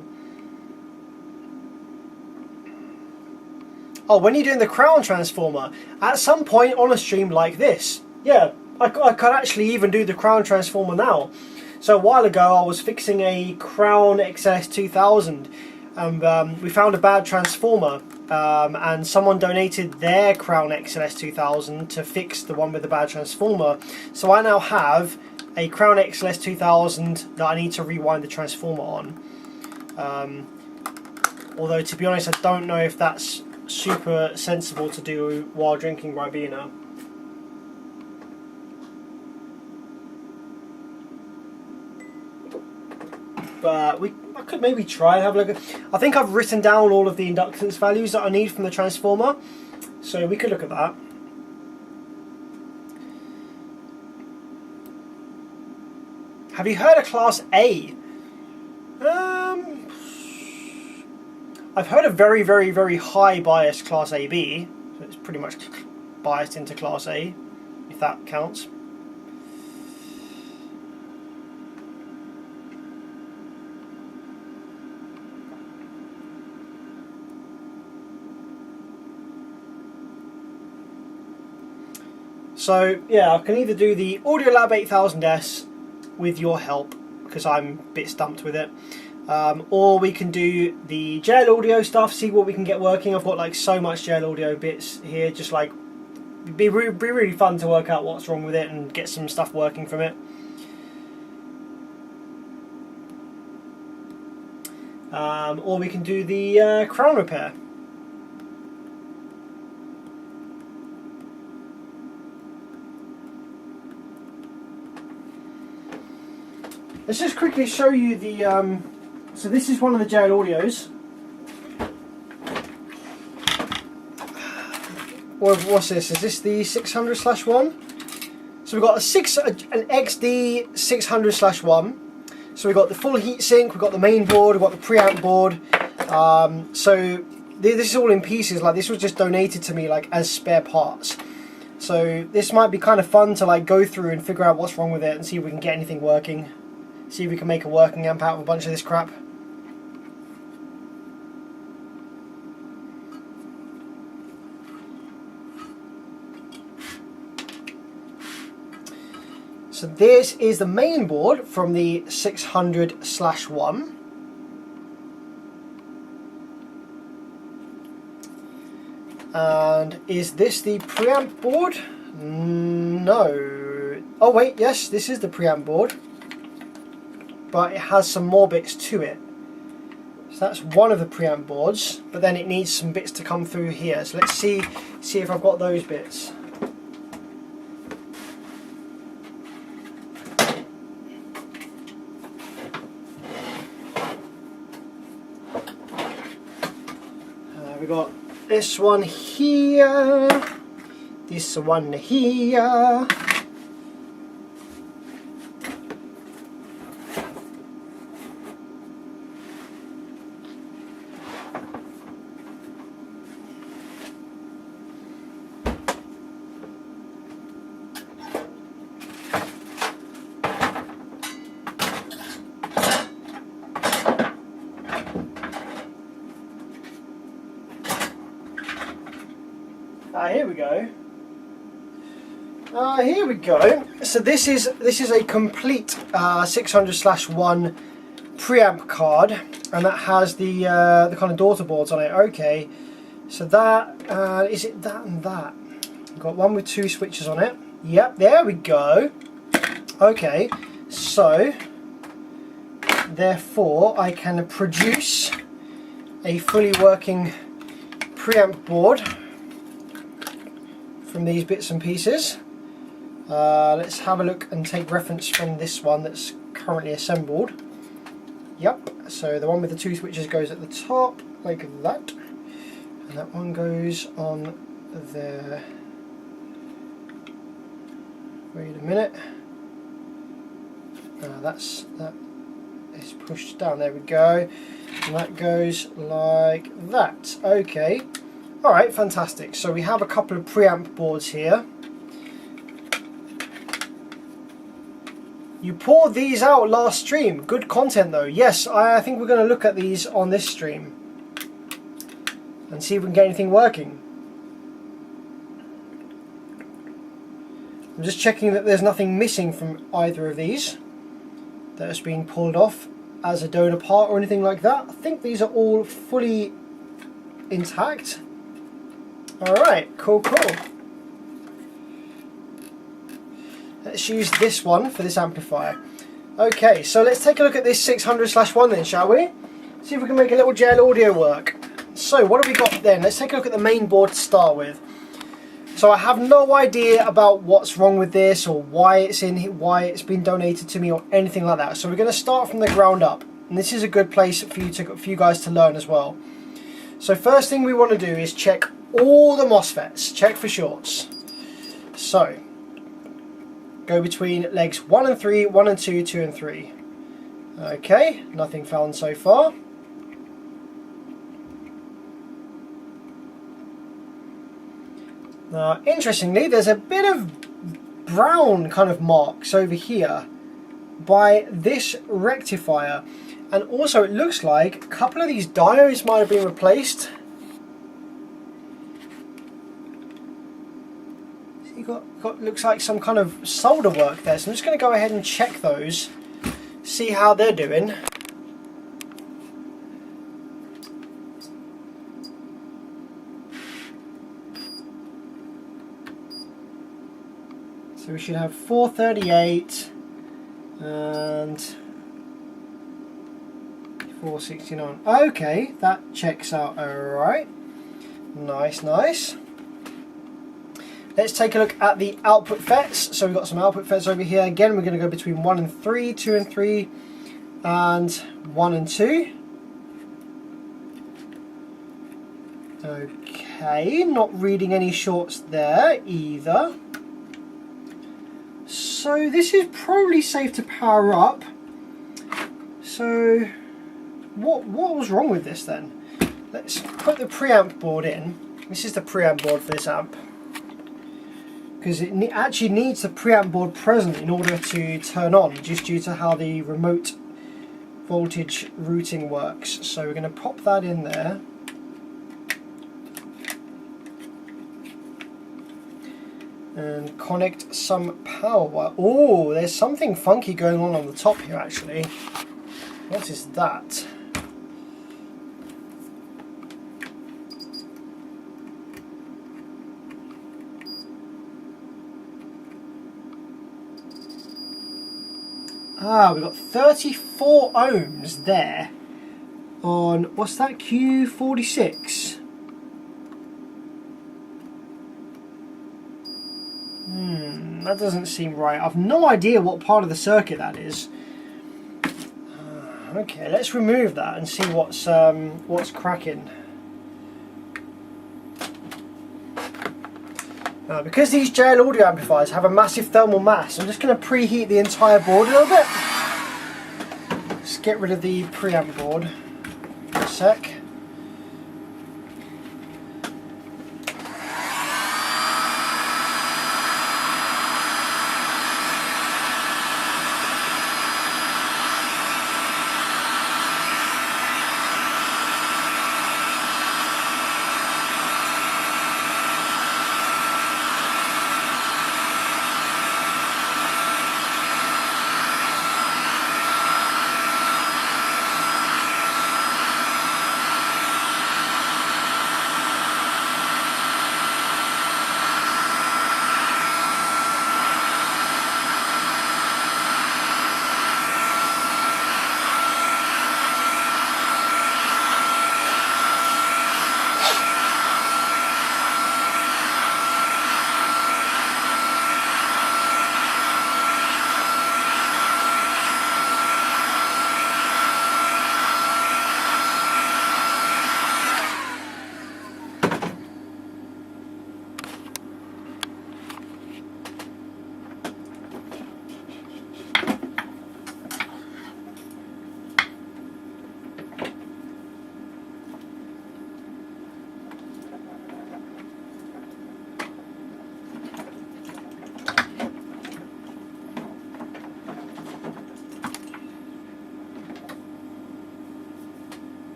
Oh, when you're doing the crown transformer, at some point on a stream like this, yeah, I could actually even do the crown transformer now. So a while ago I was fixing a Crown XLS2000, and we found a bad transformer, and someone donated their Crown XLS2000 to fix the one with the bad transformer. So I now have a Crown XLS2000 that I need to rewind the transformer on. Although, to be honest, I don't know if that's super sensible to do while drinking Ribena. But I could maybe try and have a look at. I think I've written down all of the inductance values that I need from the transformer, so we could look at that. Have you heard of Class A? I've heard of very, very, very high bias Class AB, so it's pretty much biased into Class A, if that counts. So yeah, I can either do the Audiolab 8000S with your help, because I'm a bit stumped with it, or we can do the gel audio stuff, see what we can get working. I've got like so much gel audio bits here, just like it'd be really fun to work out what's wrong with it and get some stuff working from it. Or we can do the crown repair. Let's just quickly show you the, so this is one of the gel audios. What's this? Is this the 600/1? So we've got an XD 600/1. So we've got the full heatsink, we've got the main board, we've got the preamp board. So this is all in pieces. Like, this was just donated to me like as spare parts. So this might be kind of fun to like go through and figure out what's wrong with it and see if we can get anything working. See if we can make a working amp out of a bunch of this crap. So this is the main board from the 600/1. And is this the preamp board? No. Oh wait, yes, this is the preamp board. But it has some more bits to it. So that's one of the preamp boards, but then it needs some bits to come through here. So let's see if I've got those bits. We got this one here, this one here. Here we go. Here we go. So this is a complete 600/1 preamp card, and that has the kind of daughter boards on it. Okay, so that is it. That and that. I've got one with 2 switches on it. Yep, there we go. Okay, so therefore I can produce a fully working preamp board from these bits and pieces. Let's have a look and take reference from this one that's currently assembled. Yep, so the one with the 2 switches goes at the top like that, and that one goes on there. Wait a minute. That is pushed down, there we go, and that goes like that. Okay. Alright, fantastic. So we have a couple of preamp boards here. You poured these out last stream. Good content though. Yes, I think we're going to look at these on this stream and see if we can get anything working. I'm just checking that there's nothing missing from either of these that has been pulled off as a donor part or anything like that. I think these are all fully intact. Alright, cool. Let's use this one for this amplifier. Okay, so let's take a look at this 600/1 then, shall we? See if we can make a little gel audio work. So what have we got then? Let's take a look at the main board to start with. So I have no idea about what's wrong with this or why it's in here, why it's been donated to me or anything like that. So we're going to start from the ground up, and this is a good place for you guys to learn as well. So first thing we want to do is check all the MOSFETs, check for shorts. So go between legs 1 and 3, 1 and 2, 2 and 3. Okay, nothing found so far. Now, interestingly, there's a bit of brown kind of marks over here by this rectifier, and also it looks like a couple of these diodes might have been replaced. So you got looks like some kind of solder work there, so I'm just going to go ahead and check those, see how they're doing. So we should have 438 and 469. Okay, that checks out alright. Nice. Let's take a look at the output FETs. So we've got some output FETs over here. Again, we're going to go between 1 and 3, 2 and 3, and 1 and 2. Okay, not reading any shorts there either. So this is probably safe to power up. So what was wrong with this then? Let's put the preamp board in. This is the preamp board for this amp, because it actually needs the preamp board present in order to turn on, just due to how the remote voltage routing works. So we're going to pop that in there. And connect some power wire. Oh, there's something funky going on the top here actually. What is that? Ah, we've got 34 ohms there on, what's that, Q46? That doesn't seem right. I've no idea what part of the circuit that is. Okay, let's remove that and see what's cracking. Now, because these JL audio amplifiers have a massive thermal mass, I'm just going to preheat the entire board a little bit. Let's get rid of the preamp board for a sec.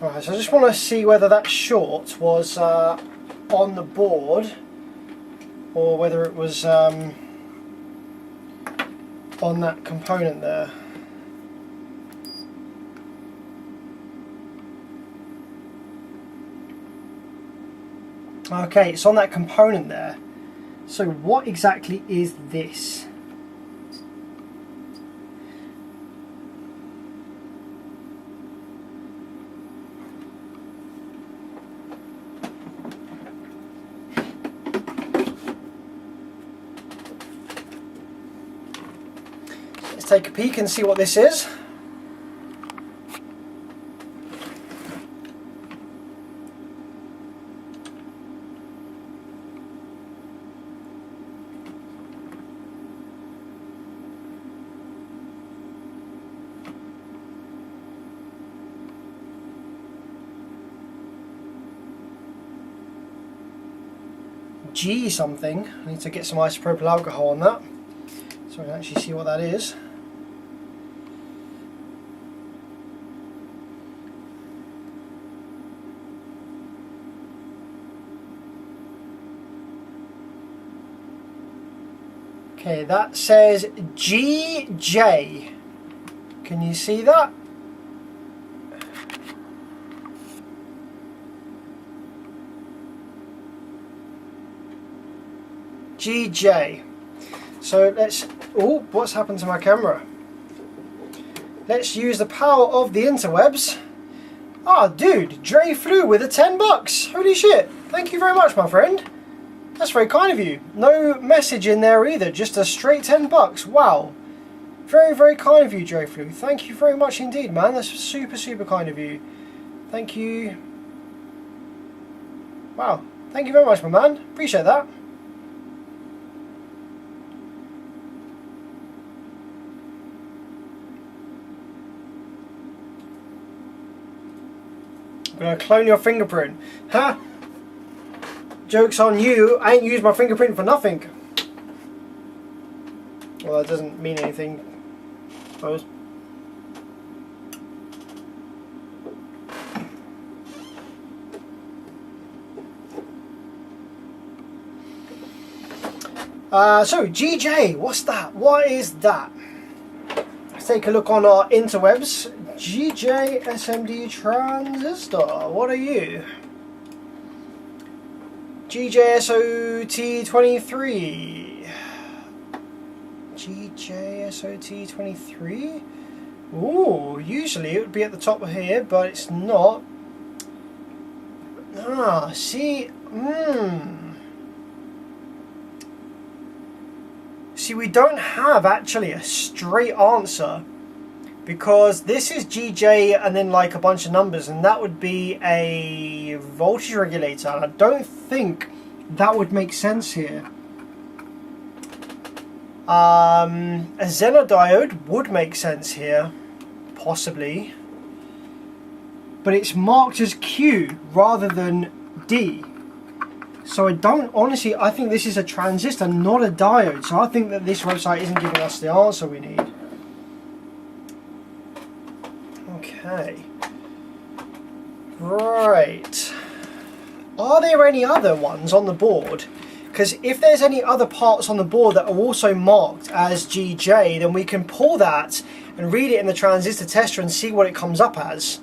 Right, so I just want to see whether that short was on the board or whether it was on that component there. Okay, it's on that component there. So what exactly is this? Let's take a peek and see what this is. G something. I need to get some isopropyl alcohol on that so I can actually see what that is. Okay, that says GJ. Can you see that? GJ. So let's, oh, what's happened to my camera? Let's use the power of the interwebs. Ah, dude, Dre flew with a $10. Holy shit. Thank you very much, my friend. That's very kind of you. No message in there either, just a straight $10. Wow. Very, very kind of you, Dre flew. Thank you very much indeed, man. That's super, super kind of you. Thank you. Wow. Thank you very much, my man. Appreciate that. I'm gonna clone your fingerprint. Huh? Joke's on you, I ain't used my fingerprint for nothing. Well, that doesn't mean anything, I suppose. So, GJ, what's that? What is that? Let's take a look on our interwebs. GJ SMD transistor, what are you? GJSOT23. GJSOT23? Ooh, usually it would be at the top of here, but it's not. Ah, see, See, we don't have actually a straight answer, because this is GJ and then like a bunch of numbers, and that would be a voltage regulator, and I don't think that would make sense here. A Zener diode would make sense here, possibly, but it's marked as Q rather than D. So I don't, honestly, I think this is a transistor, not a diode, so I think that this website isn't giving us the answer we need. Okay. Right. Are there any other ones on the board? Because if there's any other parts on the board that are also marked as GJ, then we can pull that and read it in the transistor tester and see what it comes up as.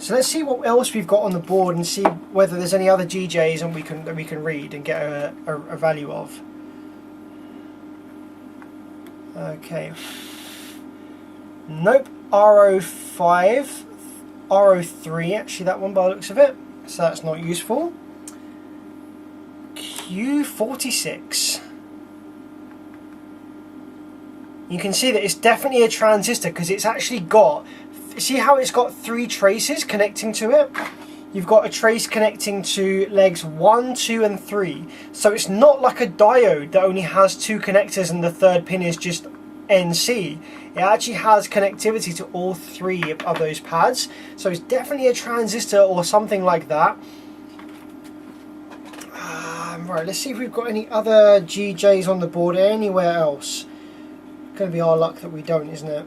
So let's see what else we've got on the board and see whether there's any other GJs and that we can read and get a value of. Okay. Nope. RO5, RO3, actually that one by the looks of it, so that's not useful. Q46. You can see that it's definitely a transistor because it's actually got, see how it's got 3 traces connecting to it? You've got a trace connecting to legs 1, 2 and 3. So it's not like a diode that only has 2 connectors and the third pin is just NC. It actually has connectivity to all 3 of those pads, so it's definitely a transistor or something like that. Right, let's see if we've got any other GJs on the board anywhere else. It's going to be our luck that we don't, isn't it?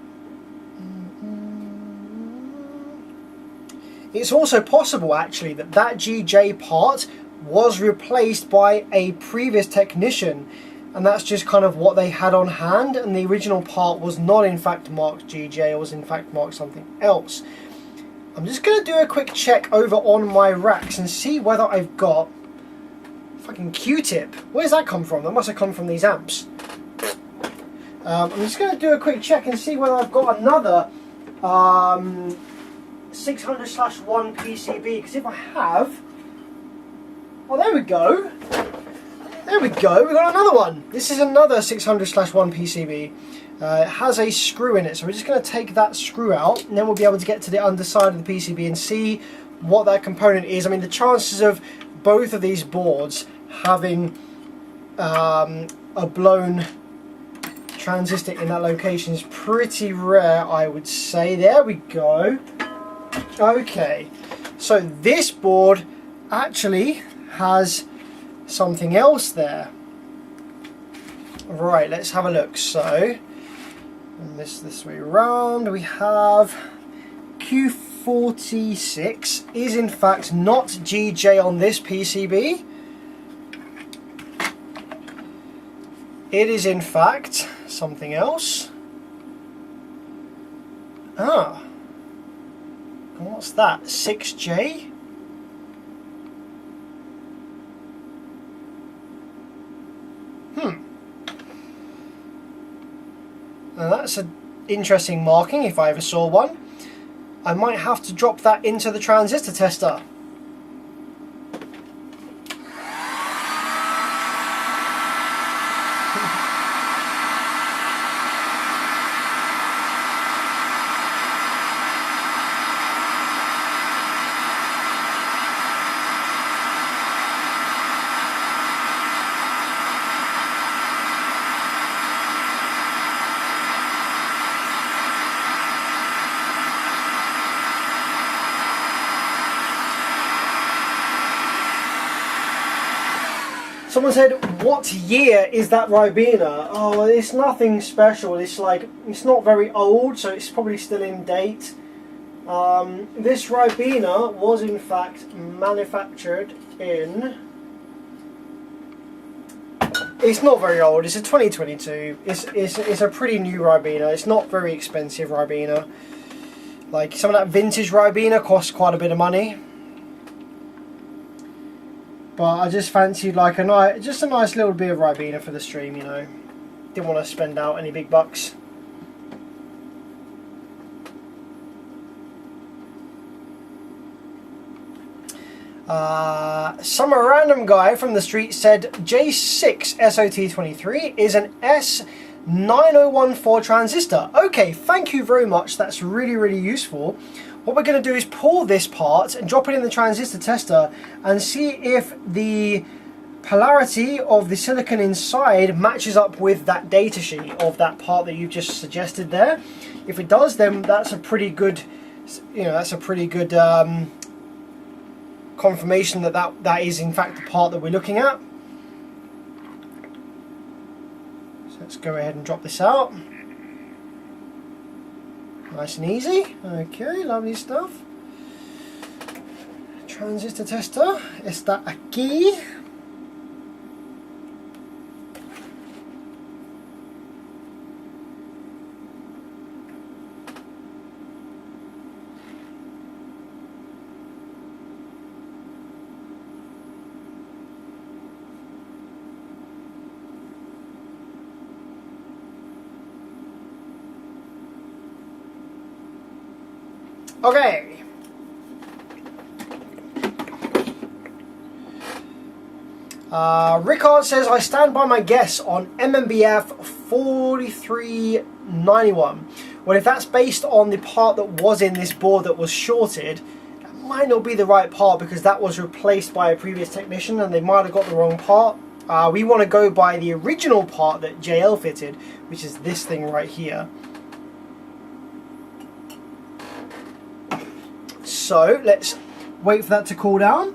It's also possible actually that that GJ part was replaced by a previous technician, and that's just kind of what they had on hand, and the original part was not in fact marked GJ, it was in fact marked something else. I'm just going to do a quick check over on my racks and see whether I've got fucking Q-tip. Where's that come from? That must have come from these amps. I'm just going to do a quick check and see whether I've got another 600/1 PCB, because if I have, oh, there we go. There we go, we've got another one. This is another 600/1 PCB. It has a screw in it, so we're just going to take that screw out, and then we'll be able to get to the underside of the PCB and see what that component is. I mean, the chances of both of these boards having a blown transistor in that location is pretty rare, I would say. There we go. Okay, so this board actually has something else there. Right, let's have a look. So, and this way around, we have Q46 is in fact not GJ on this PCB. It is in fact something else. Ah, and what's that? 6J? Now that's an interesting marking if I ever saw one. I might have to drop that into the transistor tester. Someone said, what year is that Ribena? Oh, it's nothing special. It's like, it's not very old, so it's probably still in date. This Ribena was in fact manufactured in... It's not very old. It's a 2022. It's a pretty new Ribena. It's not very expensive Ribena. Like, some of that vintage Ribena costs quite a bit of money. But I just fancied like a nice little bit of Ribena for the stream, you know. Didn't want to spend out any big bucks. Some random guy from the street said J6 SOT23 is an S9014 transistor. Okay, thank you very much. That's really, really useful. What we're going to do is pull this part and drop it in the transistor tester and see if the polarity of the silicon inside matches up with that data sheet of that part that you've just suggested there. If it does, then that's a pretty good, you know, that's a pretty good confirmation that that is in fact the part that we're looking at. So let's go ahead and drop this out. Nice and easy. Okay, lovely stuff. Transistor tester está aquí. Okay. Rickard says, I stand by my guess on MMBF 4391. Well, if that's based on the part that was in this board that was shorted, that might not be the right part because that was replaced by a previous technician and they might have got the wrong part. We want to go by the original part that JL fitted, which is this thing right here. So let's wait for that to cool down,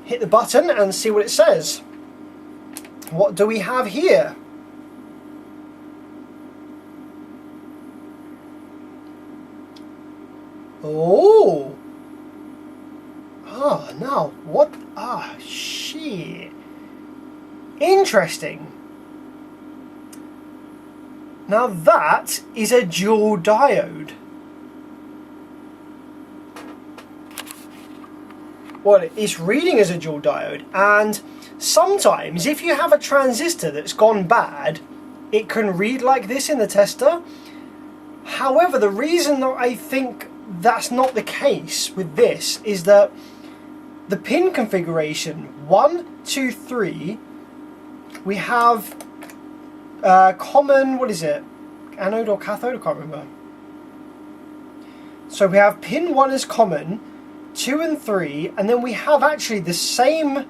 hit the button and see what it says. What do we have here? Oh! Ah, now, what? Ah, shit. Interesting. Now that is a dual diode. Well, it's reading as a dual diode, and sometimes if you have a transistor that's gone bad, it can read like this in the tester. However, the reason that I think that's not the case with this is that the pin configuration 1, 2, 3, we have common, what is it, anode or cathode, I can't remember. So we have pin 1 is common, 2 and 3, and then we have actually the same,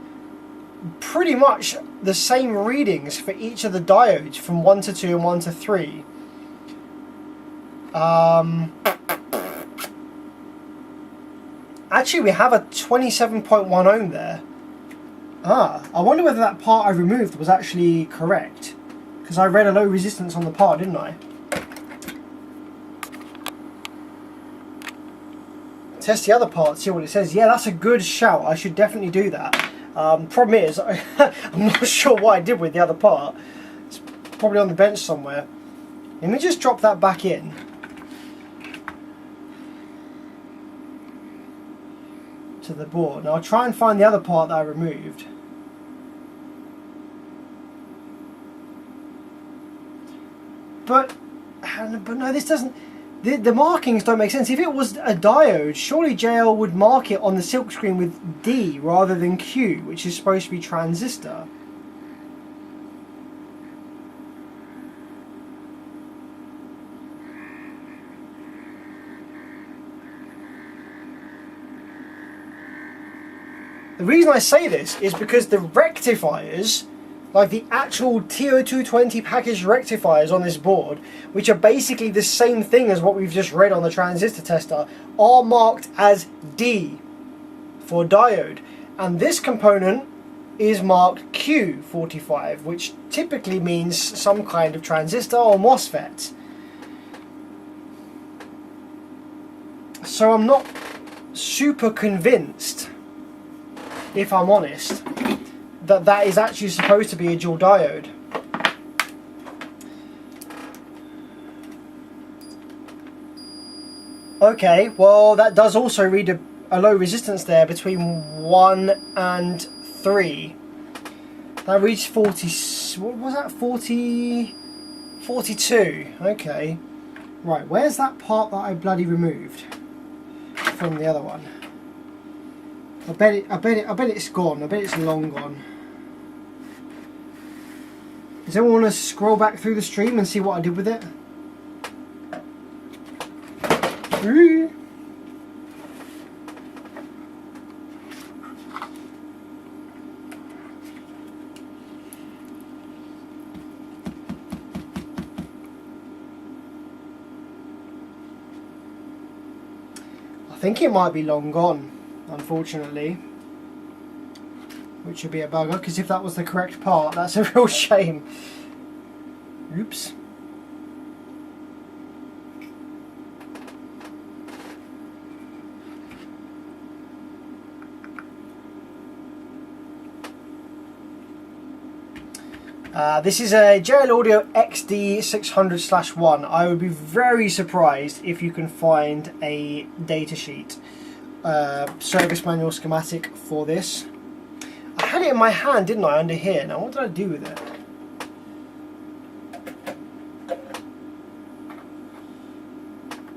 pretty much the same readings for each of the diodes from 1 to 2 and 1 to 3. Actually, we have a 27.1 ohm there. Ah, I wonder whether that part I removed was actually correct, because I read a low resistance on the part, didn't I? Test the other part, see what it says. Yeah, that's a good shout. I should definitely do that. Problem is, I'm not sure what I did with the other part. It's probably on the bench somewhere. Let me just drop that back in. To the board. Now I'll try and find the other part that I removed. But no, this doesn't. The markings don't make sense. If it was a diode, surely JL would mark it on the silk screen with D rather than Q, which is supposed to be transistor. The reason I say this is because the rectifiers, like the actual TO220 packaged rectifiers on this board, which are basically the same thing as what we've just read on the transistor tester, are marked as D for diode. And this component is marked Q45, which typically means some kind of transistor or MOSFET. So I'm not super convinced, if I'm honest, that that is actually supposed to be a dual diode. Okay, well that does also read a low resistance there between 1 and 3. That reads 40, what was that, 42, okay. Right, where's that part that I bloody removed from the other one? I bet it's gone. I bet it's long gone. Does anyone want to scroll back through the stream and see what I did with it? Ooh. I think it might be long gone, unfortunately, which would be a bugger, because if that was the correct part, that's a real shame. Oops. This is a JL Audio XD600/1. I would be very surprised if you can find a datasheet, service manual schematic for this. I had it in my hand, didn't I, under here. Now what did I do with it?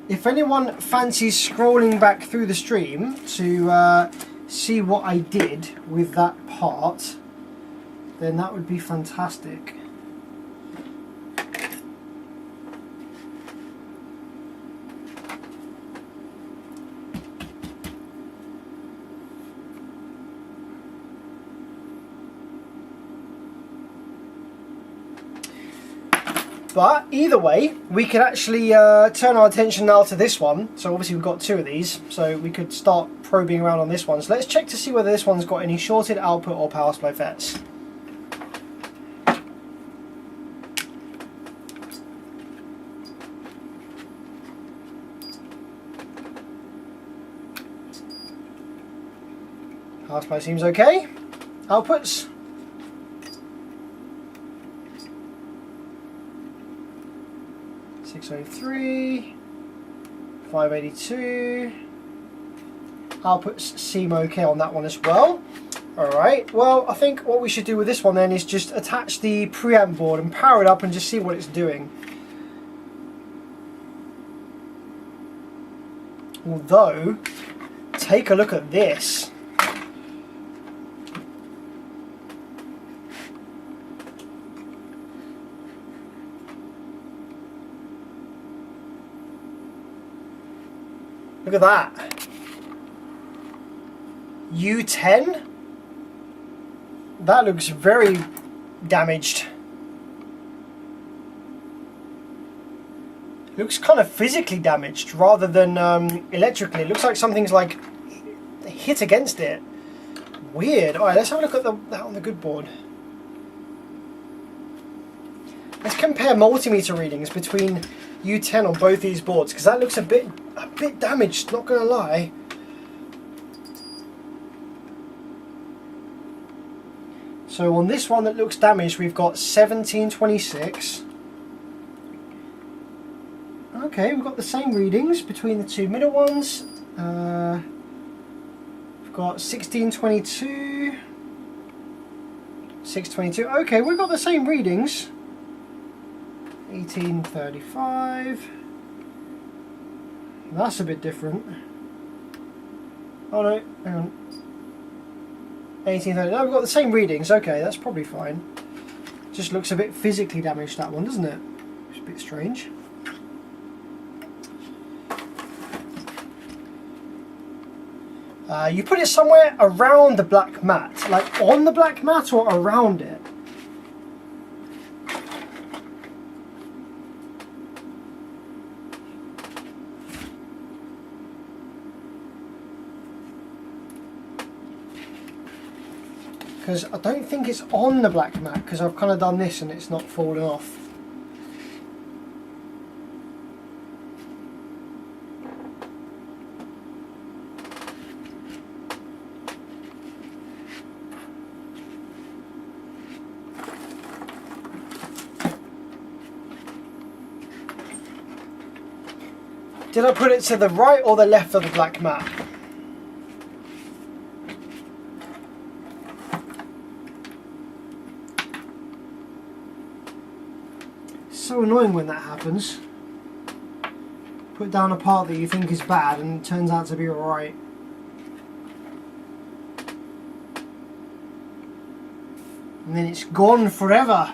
If anyone fancies scrolling back through the stream to see what I did with that part, then that would be fantastic. But either way, we could actually turn our attention now to this one. So obviously we've got two of these, so we could start probing around on this one. So let's check to see whether this one's got any shorted output or power supply FETs. Power supply seems okay. Outputs. .603, 582. Outputs seem okay on that one as well. Alright, well I think what we should do with this one then is just attach the preamp board and power it up and just see what it's doing. Although, take a look at this. Look at that. U10? That looks very damaged. Looks kind of physically damaged rather than electrically. It looks like something's like hit against it. Weird. Alright, let's have a look at that on the good board. Let's compare multimeter readings between U10 on both these boards, because that looks a bit damaged, not gonna lie. So on this one that looks damaged, we've got 1726. Okay, we've got the same readings between the two middle ones. We've got 1622, 622. Okay, we've got the same readings. 1835. That's a bit different. Oh no, hang on. 1830. No, we've got the same readings. Okay, that's probably fine. Just looks a bit physically damaged, that one, doesn't it? It's a bit strange. You put it somewhere around the black mat, like on the black mat or around it. Because I don't think it's on the black mat, because I've kind of done this and it's not fallen off. Did I put it to the right or the left of the black mat? So annoying when that happens. Put down a part that you think is bad and it turns out to be alright. And then it's gone forever.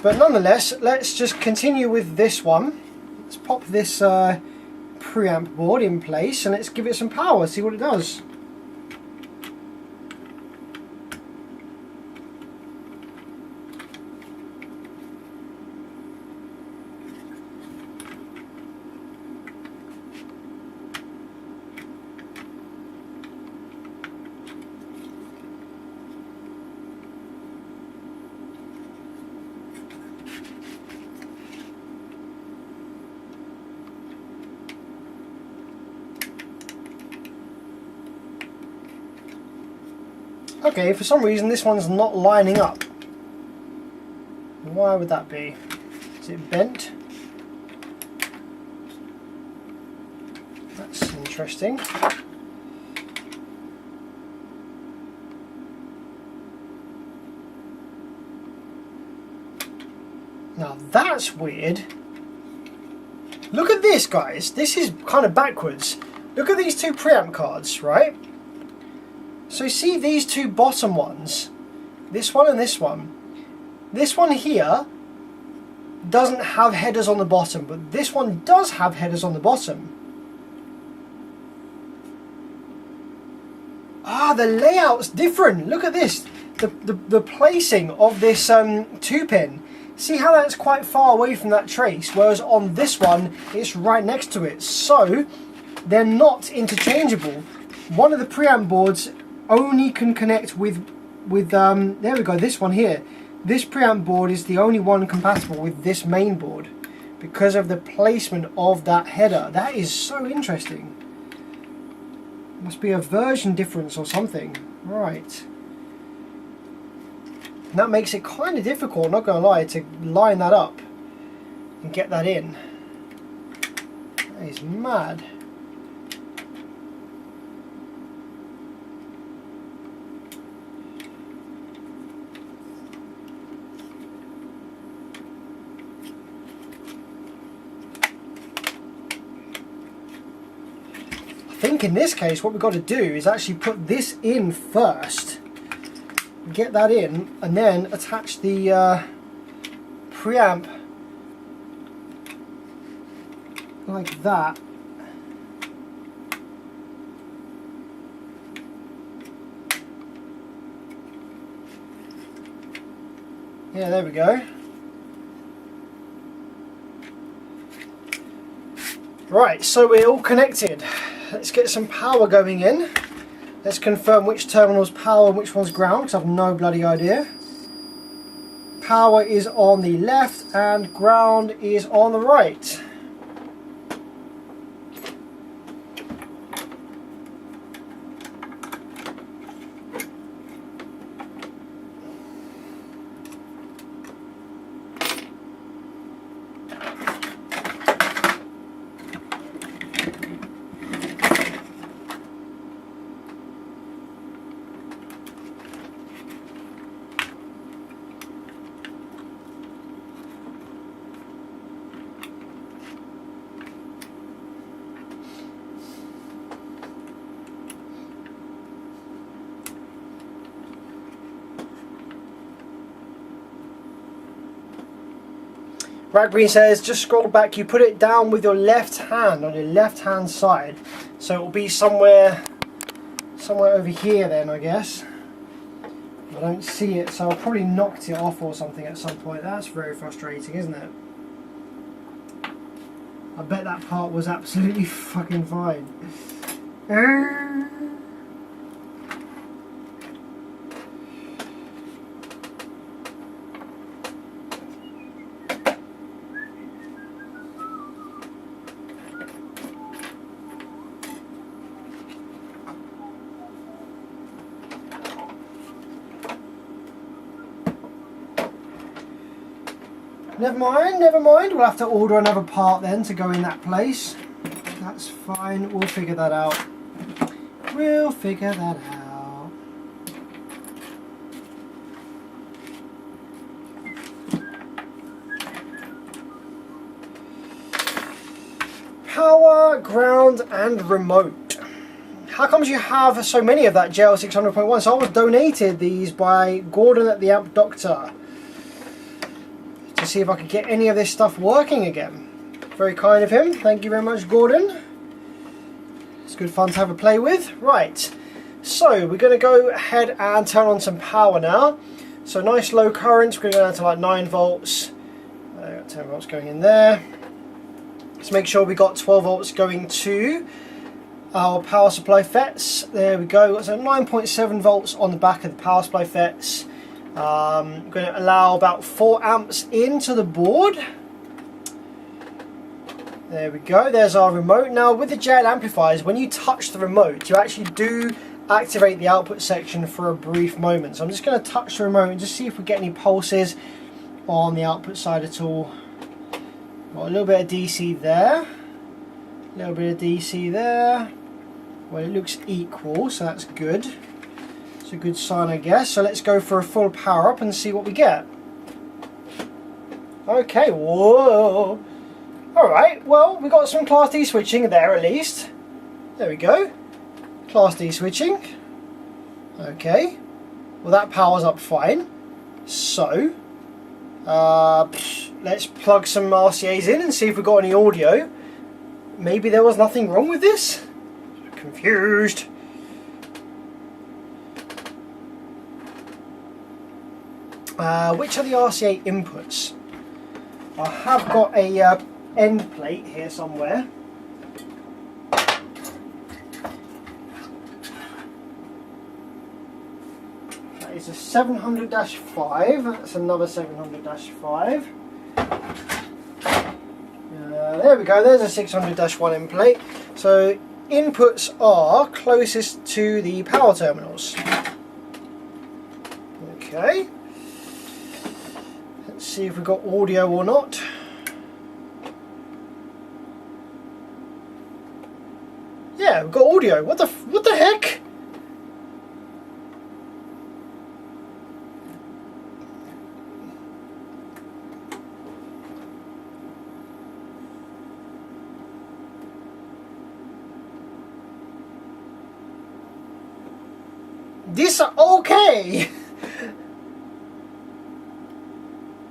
But nonetheless, let's just continue with this one. Let's pop this preamp board in place and let's give it some power, see what it does. Okay, for some reason this one's not lining up. Why would that be? Is it bent? That's interesting. Now that's weird. Look at this, guys. This is kind of backwards. Look at these two preamp cards, right? So see these two bottom ones, this one and this one. This one here doesn't have headers on the bottom, but this one does have headers on the bottom. Ah, the layout's different. Look at this. The placing of this 2-pin. See how that's quite far away from that trace, whereas on this one it's right next to it. So they're not interchangeable. One of the preamp boards only can connect with there we go, this one here. This preamp board is the only one compatible with this main board because of the placement of that header. That is so interesting. Must be a version difference or something. Right. And that makes it kind of difficult, not gonna lie, to line that up and get that in. That is mad. I think in this case what we've got to do is actually put this in first, get that in, and then attach the preamp like that. Yeah, there we go. Right, so we're all connected. Let's get some power going in. Let's confirm which terminal's power and which one's ground, because I have no bloody idea. Power is on the left and ground is on the right. Radgreen says, just scroll back, you put it down with your left hand, on your left hand side. So it will be somewhere over here then, I guess. I don't see it, so I probably knocked it off or something at some point. That's very frustrating, isn't it? I bet that part was absolutely fucking fine. Never mind, we'll have to order another part then to go in that place. That's fine, we'll figure that out. We'll figure that out. Power, ground and remote. How comes you have so many of that JL600.1? So I was donated these by Gordon at the Amp Doctor, to see if I could get any of this stuff working again. Very kind of him. Thank you very much, Gordon. It's good fun to have a play with. Right, so we're going to go ahead and turn on some power now. So nice low current. We're going to go down to like 9 volts. Got 10 volts going in there. Let's make sure we got 12 volts going to our power supply FETs. There we go. So 9.7 volts on the back of the power supply FETs. I'm going to allow about 4 amps into the board. There we go, there's our remote. Now with the JL amplifiers, when you touch the remote, you actually do activate the output section for a brief moment. So I'm just going to touch the remote and just see if we get any pulses on the output side at all. Got a little bit of DC there, a little bit of DC there. Well, it looks equal, so that's good. A good sign, I guess. So let's go for a full power up and see what we get. Okay, whoa. Alright, well, we got some Class D switching there at least. There we go. Class D switching. Okay. Well, that powers up fine. So, let's plug some RCAs in and see if we got any audio. Maybe there was nothing wrong with this? Confused. Which are the RCA inputs? I have got a end plate here somewhere. That is a 700-5. That's another 700-5. There we go. There's a 600-1 end plate. So inputs are closest to the power terminals. Okay. Let's see if we've got audio or not. Yeah, we've got audio. What the heck? This okay.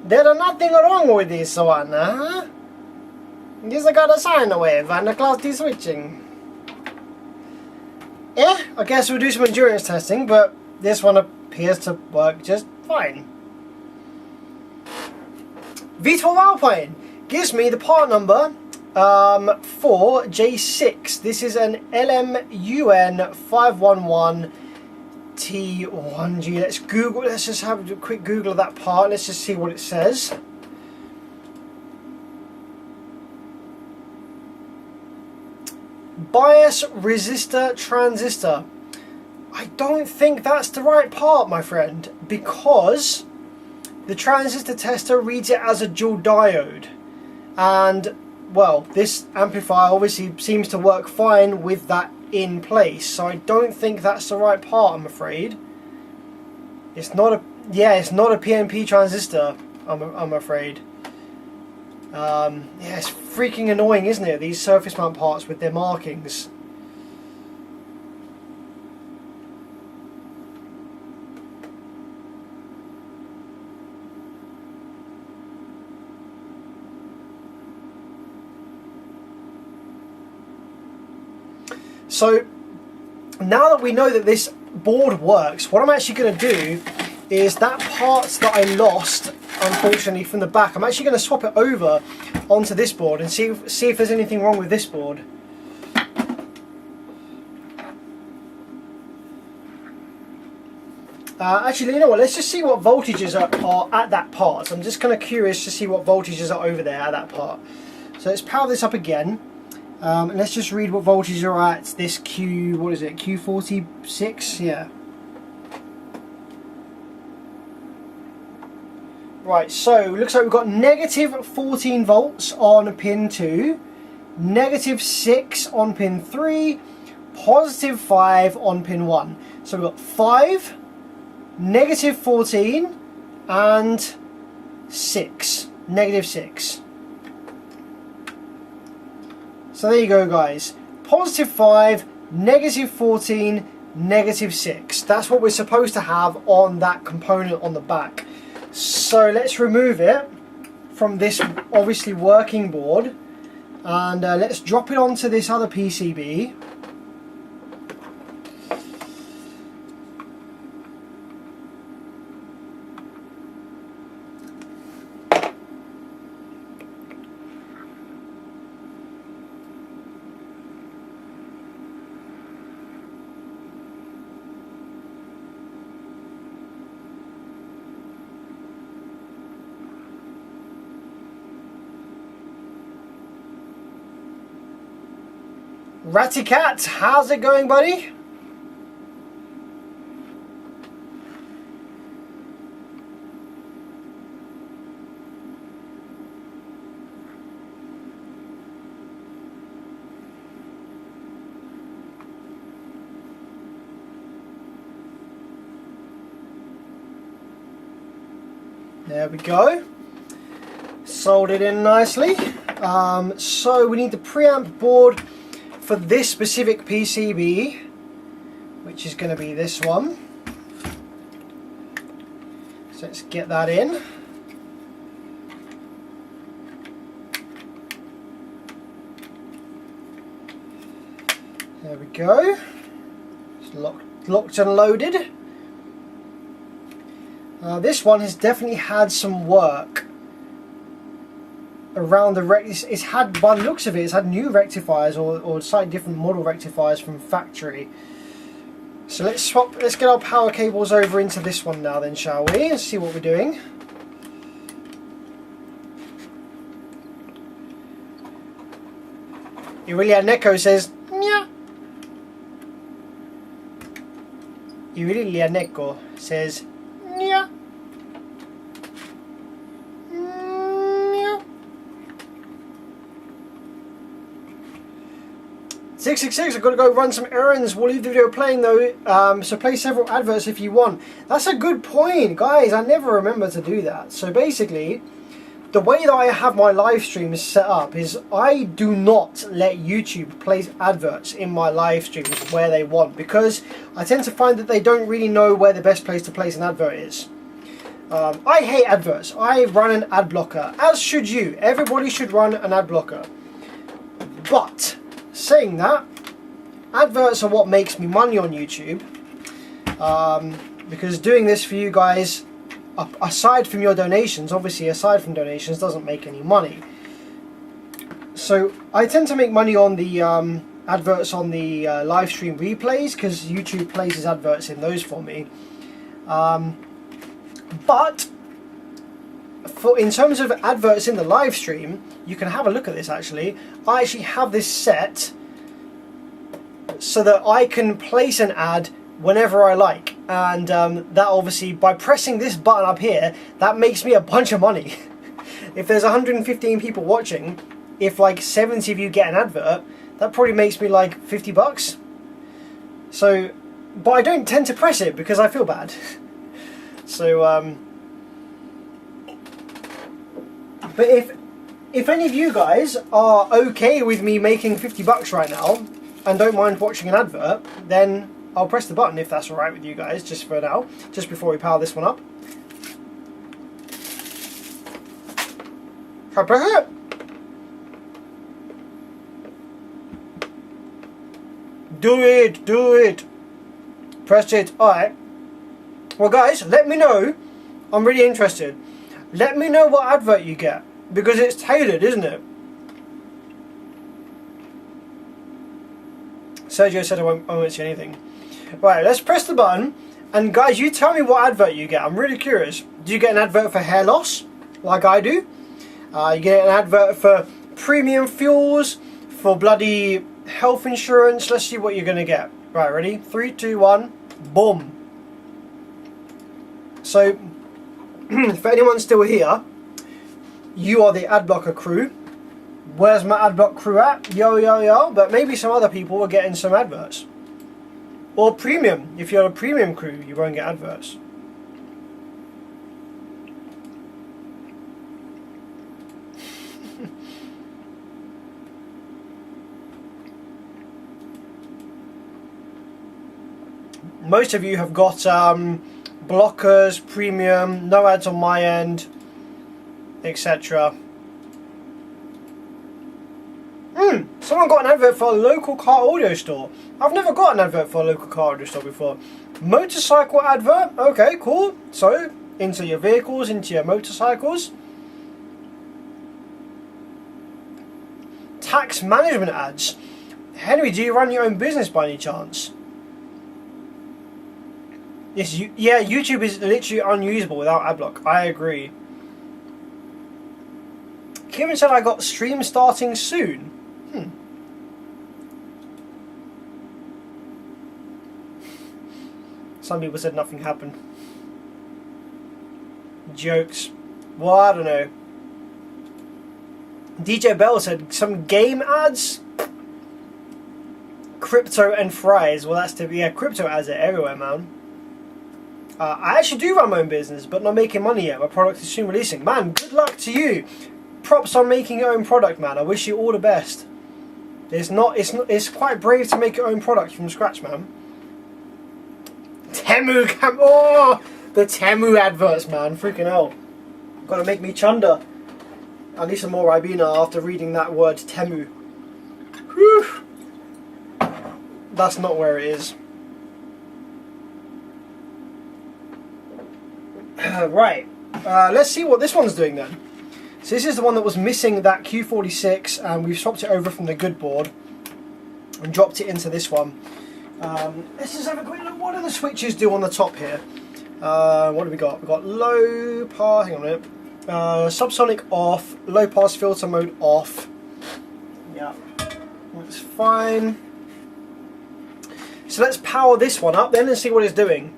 There are nothing wrong with this one, huh? This got a sine wave and a class D switching. Yeah, I guess we'll do some endurance testing, but this one appears to work just fine. V12 Alpine gives me the part number for J6. This is an LMUN511T1G. Let's just have a quick Google of that part. Let's just see what it says. Bias resistor transistor. I don't think that's the right part, my friend, because the transistor tester reads it as a dual diode, and well, this amplifier obviously seems to work fine with that in place, so I don't think that's the right part, I'm afraid. It's not a PNP transistor, I'm afraid. Yeah, it's freaking annoying, isn't it, these surface mount parts with their markings. So now that we know that this board works, what I'm actually going to do is that part that I lost, unfortunately, from the back, I'm actually going to swap it over onto this board and see if there's anything wrong with this board. Actually, you know what, let's just see what voltages are at that part. I'm just kind of curious to see what voltages are over there at that part. So let's power this up again. And let's just read what voltages are at this what is it, Q46? Yeah. Right, so looks like we've got negative 14 volts on pin 2, negative 6 on pin 3, positive 5 on pin 1. So we've got 5, negative 14, and 6, negative 6. So there you go, guys. Positive 5, negative 14, negative 6. That's what we're supposed to have on that component on the back. So let's remove it from this obviously working board, and let's drop it onto this other PCB. Ratty Cat, how's it going, buddy? There we go. Soldered in nicely. So we need the preamp board for this specific PCB, which is going to be this one. So let's get that in. There we go. It's locked and loaded. This one has definitely had some work around the it's had, by the looks of it, it's had new rectifiers or slightly different model rectifiers from factory. So let's get our power cables over into this one now then, shall we? Let's see what we're doing. Irelia Neko says, yeah, Irilia Neko says, yeah. 666, I've got to go run some errands. We'll leave the video playing though, so play several adverts if you want. That's a good point, guys. I never remember to do that. So basically, the way that I have my live streams set up is I do not let YouTube place adverts in my live streams where they want, because I tend to find that they don't really know where the best place to place an advert is. I hate adverts. I run an ad blocker, as should you. Everybody should run an ad blocker. But saying that, adverts are what makes me money on YouTube, because doing this for you guys, aside from your donations, obviously aside from donations, doesn't make any money. So I tend to make money on the adverts on the live stream replays, because YouTube places adverts in those for me. But in terms of adverts in the live stream, you can have a look at this actually. I actually have this set so that I can place an ad whenever I like, and that obviously, by pressing this button up here, that makes me a bunch of money. If there's 115 people watching, if like 70 of you get an advert, that probably makes me like 50 bucks. So, but I don't tend to press it because I feel bad. So but if any of you guys are okay with me making 50 bucks right now and don't mind watching an advert, then I'll press the button if that's alright with you guys, just for now, just before we power this one up. Try press it. Do it, do it. Press it. Alright. Well guys, let me know. I'm really interested. Let me know what advert you get, because it's tailored, isn't it? Sergio said I won't see anything. Right, let's press the button, and guys, you tell me what advert you get. I'm really curious. Do you get an advert for hair loss, like I do? You get an advert for premium fuels, for bloody health insurance. Let's see what you're going to get. Right, ready? 3, 2, 1, boom. So, for anyone still here, you are the ad blocker crew. Where's my ad block crew at? Yo, yo, yo. But maybe some other people are getting some adverts. Or premium. If you're a premium crew, you won't get adverts. Most of you have got blockers, premium, no ads on my end, etc. Someone got an advert for a local car audio store. I've never got an advert for a local car audio store before. Motorcycle advert? Okay, cool. So, into your vehicles, into your motorcycles. Tax management ads. Henry, do you run your own business by any chance? Yes, yeah, YouTube is literally unusable without adblock. I agree. Kieran said I got stream starting soon. Some people said nothing happened. Jokes. Well, I don't know. DJ Bell said some game ads. Crypto and fries. Well, that's typically, yeah, crypto ads are everywhere, man. I actually do run my own business, but not making money yet. My product is soon releasing. Man, good luck to you. Props on making your own product, man. I wish you all the best. It's quite brave to make your own product from scratch, man. Temu oh, the Temu adverts, man. Freaking hell. Gotta make me chunder. I need some more Ribena after reading that word Temu. Whew. That's not where it is. Right. Let's see what this one's doing then. So this is the one that was missing that Q46, and we've swapped it over from the good board and dropped it into this one. Let's just have a quick look. What do the switches do on the top here? What do we got? We've got low pass, hang on a minute. Subsonic off, low pass filter mode off. Yeah, that's fine. So let's power this one up then and see what it's doing.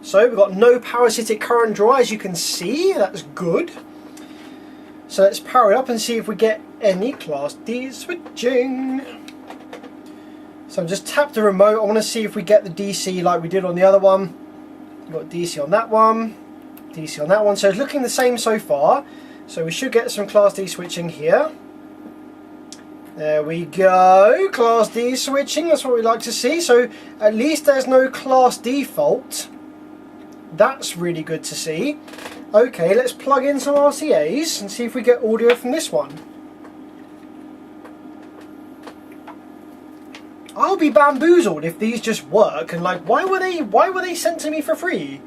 So we've got no parasitic current draw, as you can see. That's good. So let's power it up and see if we get any Class D switching. So I've just tapped the remote. I want to see if we get the DC like we did on the other one. We've got DC on that one, DC on that one. So it's looking the same so far. So we should get some Class D switching here. There we go, Class D switching, that's what we like to see. So at least there's no Class D fault. That's really good to see. Okay, let's plug in some RCAs and see if we get audio from this one. I'll be bamboozled if these just work, and like, why were they sent to me for free?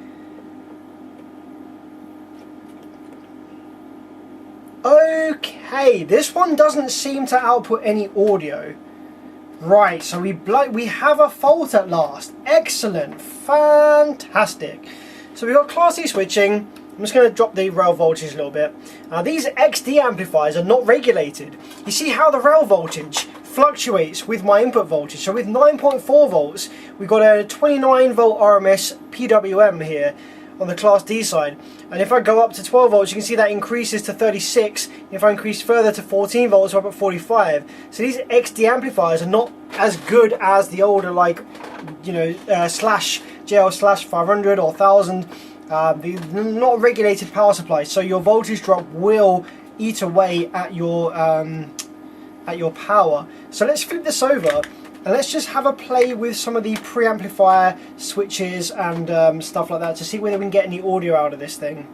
Okay, this one doesn't seem to output any audio. Right, so we have a fault at last. Excellent, fantastic. So we've got Class D switching. I'm just going to drop the rail voltage a little bit. These XD amplifiers are not regulated. You see how the rail voltage fluctuates with my input voltage. So with 9.4 volts, we've got a 29 volt RMS PWM here on the Class D side. And if I go up to 12 volts, you can see that increases to 36. If I increase further to 14 volts, we're up at 45. So these XD amplifiers are not as good as the older, like, you know, slash JL slash 500 or 1000. They're not regulated power supplies, so your voltage drop will eat away at your power. So let's flip this over and let's just have a play with some of the preamplifier switches and stuff like that to see whether we can get any audio out of this thing.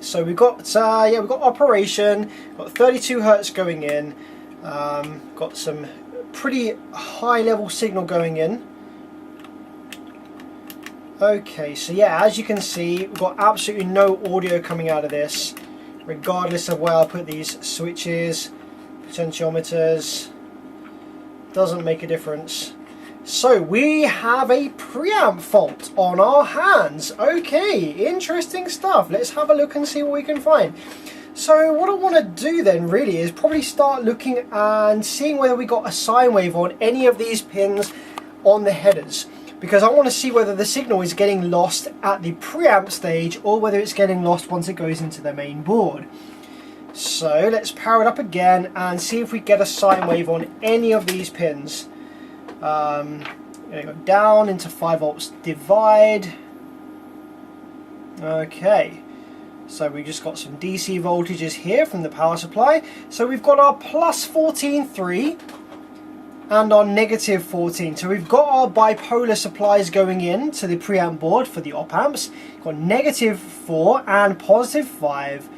So we've got we've got operation, got 32 hertz going in, got some pretty high level signal going in. Okay, so yeah, as you can see, we've got absolutely no audio coming out of this, regardless of where I put these switches, potentiometers. Doesn't make a difference. So we have a preamp fault on our hands. Okay, interesting stuff. Let's have a look and see what we can find. So what I want to do then really is probably start looking and seeing whether we got a sine wave on any of these pins on the headers, because I want to see whether the signal is getting lost at the preamp stage or whether it's getting lost once it goes into the main board. So let's power it up again and see if we get a sine wave on any of these pins. I'm going to go down into 5 volts divide. Okay, so we just got some DC voltages here from the power supply. So we've got our plus 14.3 and our negative 14. So we've got our bipolar supplies going in to the preamp board for the op amps. Got negative 4 and positive 5.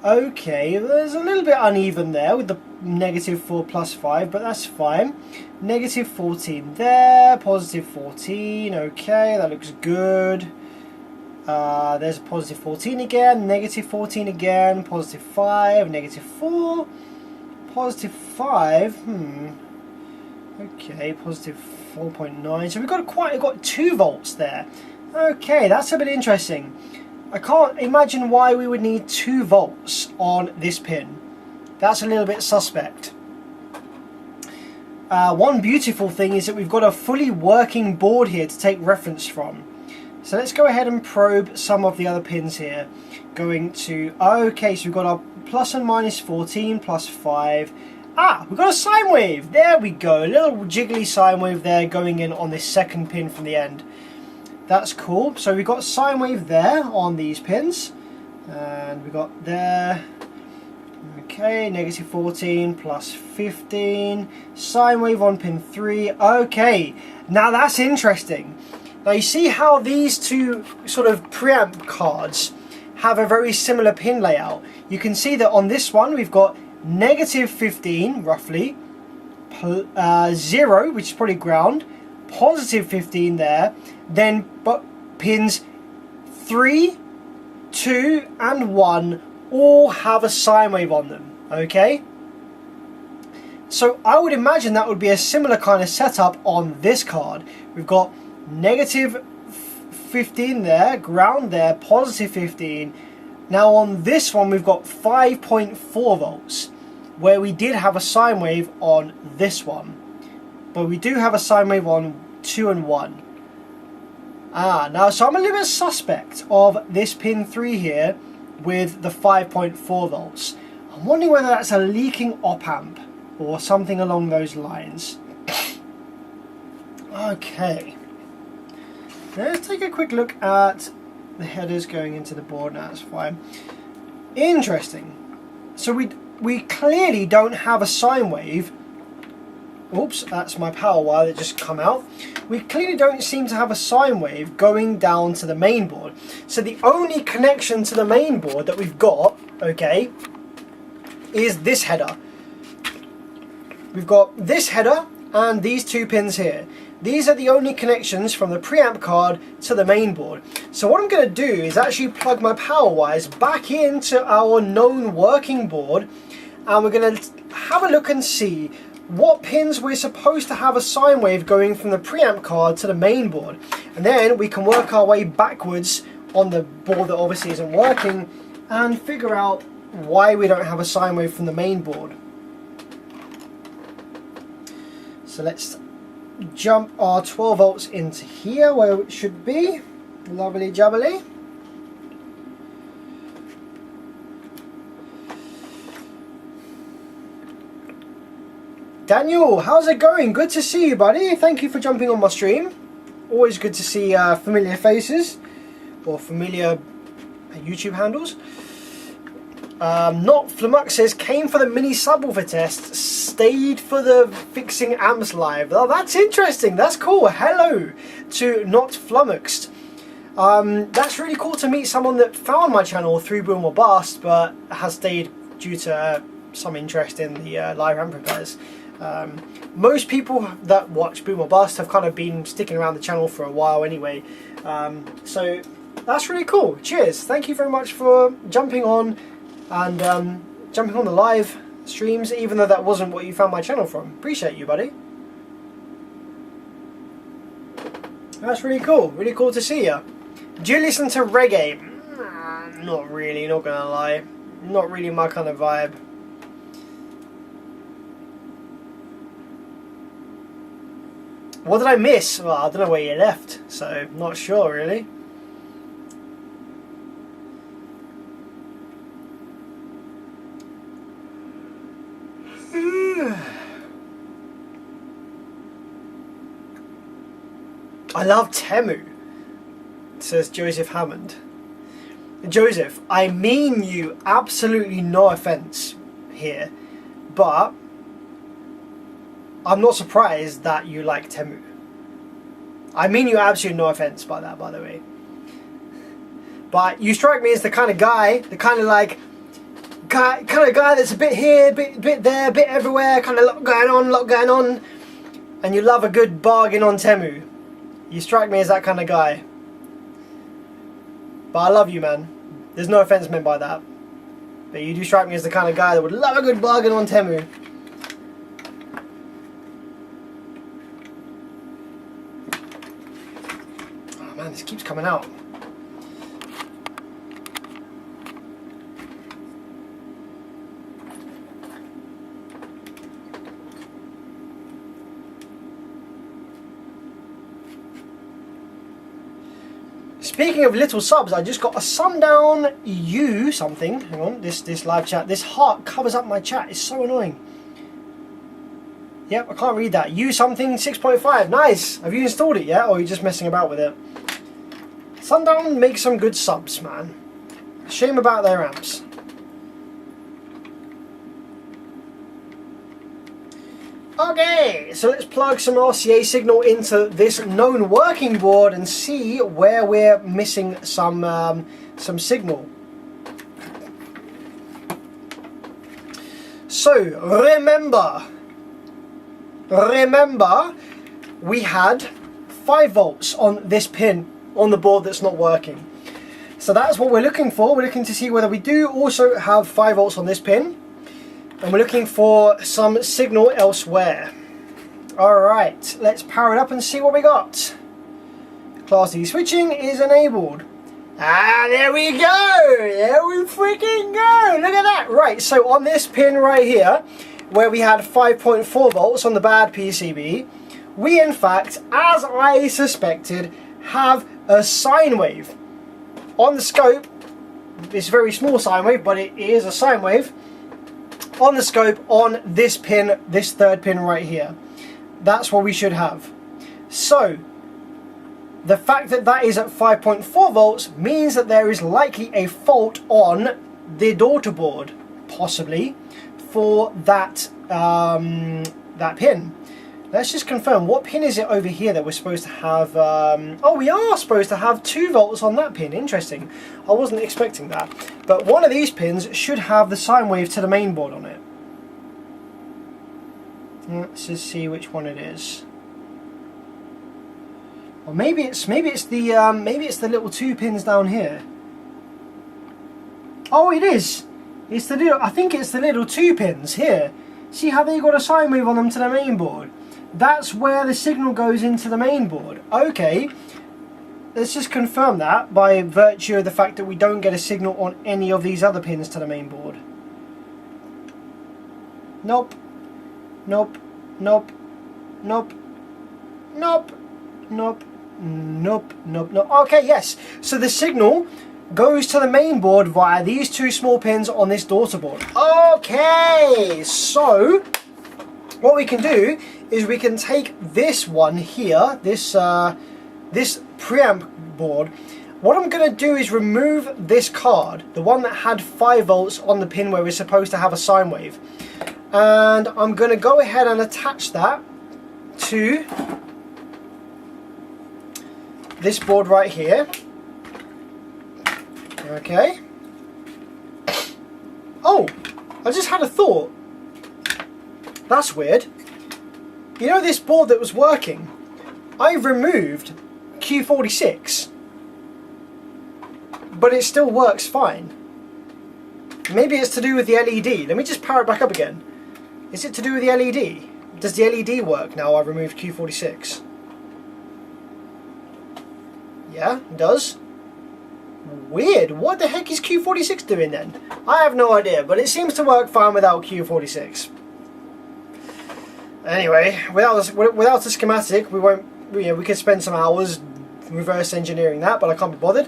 Okay, there's a little bit uneven there with the negative 4 plus 5, but that's fine. Negative 14 there, positive 14, okay, that looks good. There's a positive 14 again, negative 14 again, positive 5, negative 4, positive 5, okay, positive 4.9, so we've got 2 volts there. Okay, that's a bit interesting. I can't imagine why we would need 2 volts on this pin. That's a little bit suspect. One beautiful thing is that we've got a fully working board here to take reference from. So let's go ahead and probe some of the other pins here. Going to, okay, so we've got our plus and minus 14, plus 5. We've got a sine wave. There we go. A little jiggly sine wave there going in on this second pin from the end. That's cool. So we've got sine wave there on these pins, and we got there. Okay, negative 14 plus 15. Sine wave on pin 3. Okay, now that's interesting. Now you see how these two sort of preamp cards have a very similar pin layout. You can see that on this one we've got negative 15 roughly, 0, which is probably ground, positive 15 there, then but pins 3, 2 and 1 all have a sine wave on them. Okay, so I would imagine that would be a similar kind of setup on this card. We've got negative 15 there, ground there, positive 15. Now on this one we've got 5.4 volts, where we did have a sine wave on this one. but we do have a sine wave on 2 and 1. Now, so I'm a little bit suspect of this pin 3 here with the 5.4 volts. I'm wondering whether that's a leaking op amp or something along those lines. Okay, let's take a quick look at the headers going into the board. Now that's fine. Interesting. So we clearly don't have a sine wave. Oops, that's my power wire that just come out. We clearly don't seem to have a sine wave going down to the main board. So the only connection to the main board that we've got, okay, is this header. We've got this header and these 2 pins here. These are the only connections from the preamp card to the main board. So what I'm going to do is actually plug my power wires back into our known working board, and we're going to have a look and see what pins we're supposed to have a sine wave going from the preamp card to the main board. And then we can work our way backwards on the board that obviously isn't working and figure out why we don't have a sine wave from the main board. So let's jump our 12 volts into here where it should be. Lovely jubbly. Daniel, how's it going? Good to see you, buddy. Thank you for jumping on my stream. Always good to see familiar faces or familiar YouTube handles. Not Flumux says, came for the mini subwoofer test, stayed for the fixing amps live. Oh, that's interesting. That's cool. Hello to Not Flummoxed. That's really cool to meet someone that found my channel through Boom or Bust, but has stayed due to some interest in the live amp repairs. Most people that watch Boom or Bust have kind of been sticking around the channel for a while anyway. So that's really cool. Cheers. Thank you very much for jumping on and jumping on the live streams, even though that wasn't what you found my channel from. Appreciate you, buddy. That's really cool. Really cool to see you. Do you listen to reggae? Not really, not gonna lie. Not really my kind of vibe. What did I miss? Well, I don't know where you left, so not sure really. I love Temu, says Joseph Hammond. Joseph, I mean you absolutely no offense here, but I'm not surprised that you like Temu. I mean you absolutely no offense by that, by the way. But you strike me as the kind of guy, the kind of guy that's a bit here, bit there, bit everywhere, kind of lot going on, and you love a good bargain on Temu. You strike me as that kind of guy. But I love you, man. There's no offense meant by that. But you do strike me as the kind of guy that would love a good bargain on Temu. Oh man, this keeps coming out. Speaking of little subs, I just got a Sundown U something. Hang on, this live chat. This heart covers up my chat. It's so annoying. Yep, I can't read that. U something 6.5. Nice. Have you installed it yet, or are you just messing about with it? Sundown makes some good subs, man. Shame about their amps. Okay, so let's plug some RCA signal into this known working board and see where we're missing some signal. So remember, we had 5 volts on this pin on the board that's not working. So that's what we're looking for. We're looking to see whether we do also have 5 volts on this pin. And we're looking for some signal elsewhere. Alright, let's power it up and see what we got. Class D switching is enabled. Ah, there we go! There we freaking go! Look at that! Right, so on this pin right here, where we had 5.4 volts on the bad PCB, we in fact, as I suspected, have a sine wave. On the scope, it's a very small sine wave, but it is a sine wave. On the scope, on this pin, this third pin right here. That's what we should have. So, the fact that that is at 5.4 volts means that there is likely a fault on the daughter board, possibly, for that, that pin. Let's just confirm, what pin is it over here that we're supposed to have? Oh, we are supposed to have 2 volts on that pin. Interesting. I wasn't expecting that. But one of these pins should have the sine wave to the main board on it. Let's just see which one it is. Or maybe it's the little 2 pins down here. Oh, it is. It's the little. I think it's the little 2 pins here. See how they got a sine wave on them to the main board? That's where the signal goes into the main board. Okay, let's just confirm that by virtue of the fact that we don't get a signal on any of these other pins to the main board. Nope. Nope. Nope. Nope. Nope. Nope. Nope. Nope. Nope. Okay, yes. So the signal goes to the main board via these 2 small pins on this daughter board. Okay, so what we can do is we can take this one here, this preamp board. What I'm going to do is remove this card, the one that had 5 volts on the pin where we're supposed to have a sine wave, and I'm going to go ahead and attach that to this board right here. Okay. Oh, I just had a thought. That's weird. You know this board that was working? I removed Q46, but it still works fine. Maybe it's to do with the LED. Let me just power it back up again. Is it to do with the LED? Does the LED work now I removed Q46? Yeah, it does. Weird. What the heck is Q46 doing then? I have no idea, but it seems to work fine without Q46. Anyway, without a schematic, we could spend some hours reverse engineering that, but I can't be bothered.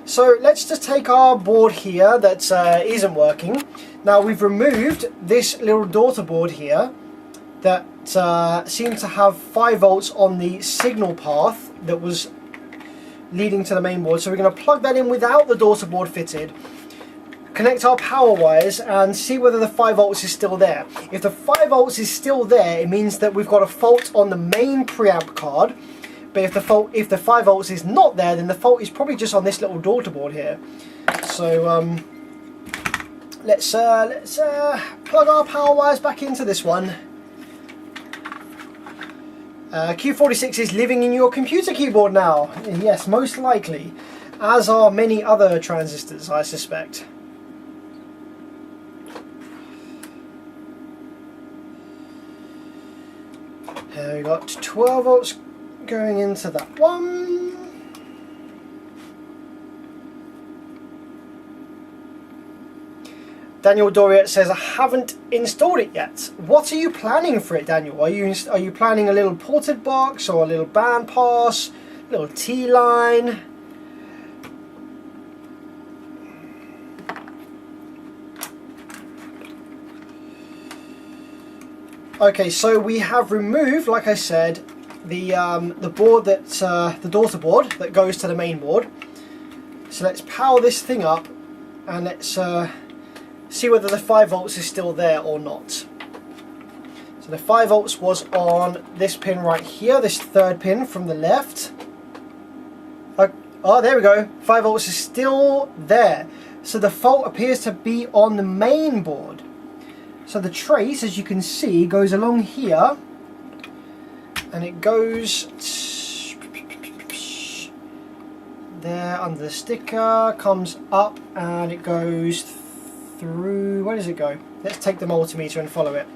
So let's just take our board here that isn't working. Now we've removed this little daughter board here that seems to have 5 volts on the signal path that was leading to the main board. So we're going to plug that in without the daughter board fitted, connect our power wires and see whether the 5 volts is still there. If the 5 volts is still there, it means that we've got a fault on the main preamp card. But if the 5 volts is not there, then the fault is probably just on this little daughter board here. So let's plug our power wires back into this one. Q46 is living in your computer keyboard now. Yes, most likely, as are many other transistors, I suspect. We got 12 volts going into that one. Daniel Doriot says, I haven't installed it yet. What are you planning for it, Daniel? Are you planning a little ported box or a little band pass, a little T-line? Okay, so we have removed, like I said, the board that the daughter board that goes to the main board. So let's power this thing up and let's see whether the 5 volts is still there or not. So the 5 volts was on this pin right here, this third pin from the left. Oh, there we go. 5 volts is still there. So the fault appears to be on the main board. So the trace, as you can see, goes along here and it goes there under the sticker, comes up and it goes through. Where does it go? Let's take the multimeter and follow it.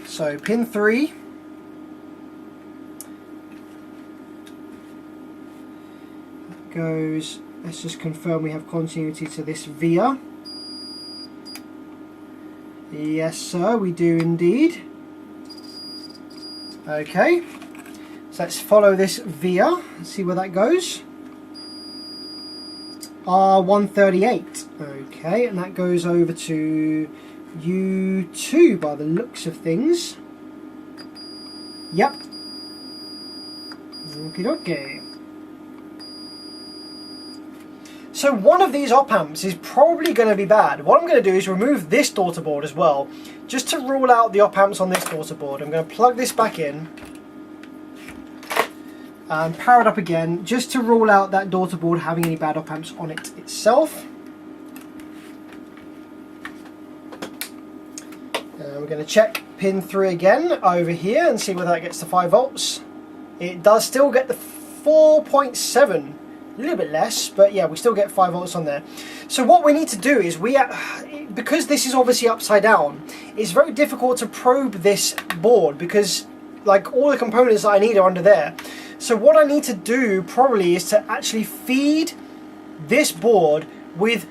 So pin 3 goes, let's just confirm we have continuity to this via. Yes sir, we do indeed. Okay, so let's follow this via, see where that goes. R138. Okay, and that goes over to U2 by the looks of things. Yep. Okie dokie. So one of these op amps is probably going to be bad. What I'm going to do is remove this daughter board as well, just to rule out the op amps on this daughter board. I'm going to plug this back in and power it up again, just to rule out that daughter board having any bad op amps on it itself. And we're going to check pin 3 again over here and see whether that gets to 5 volts. It does still get the 4.7. A little bit less, but yeah, we still get 5 volts on there. So what we need to do is, because this is obviously upside down, it's very difficult to probe this board because like all the components that I need are under there. So what I need to do probably is to actually feed this board with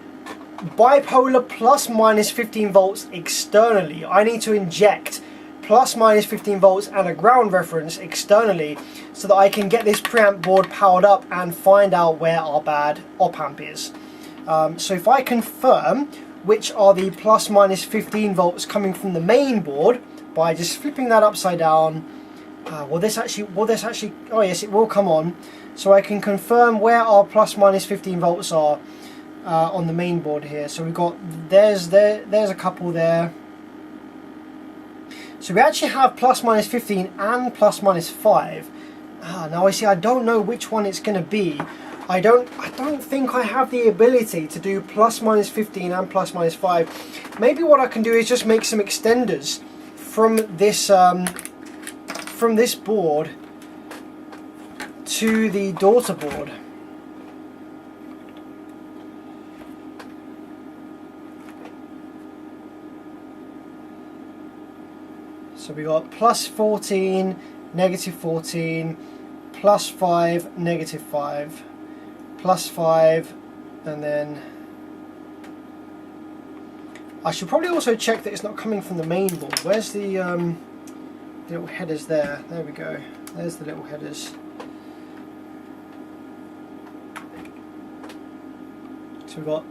bipolar plus minus 15 volts externally. I need to inject plus minus 15 volts and a ground reference externally so that I can get this preamp board powered up and find out where our bad op amp is. So if I confirm which are the plus minus 15 volts coming from the main board by just flipping that upside down, will this actually, oh yes, it will come on. So I can confirm where our plus minus 15 volts are on the main board here. So we've got, there's a couple there. So we actually have plus minus 15 and plus minus 5. Now I see, I don't know which one it's going to be. I don't think I have the ability to do plus minus 15 and plus minus 5. Maybe what I can do is just make some extenders from this board to the daughter board. So we got plus 14, negative 14, plus 5, negative 5, plus 5, and then I should probably also check that it's not coming from the main board. Where's the little headers there? There we go. There's the little headers. So we've got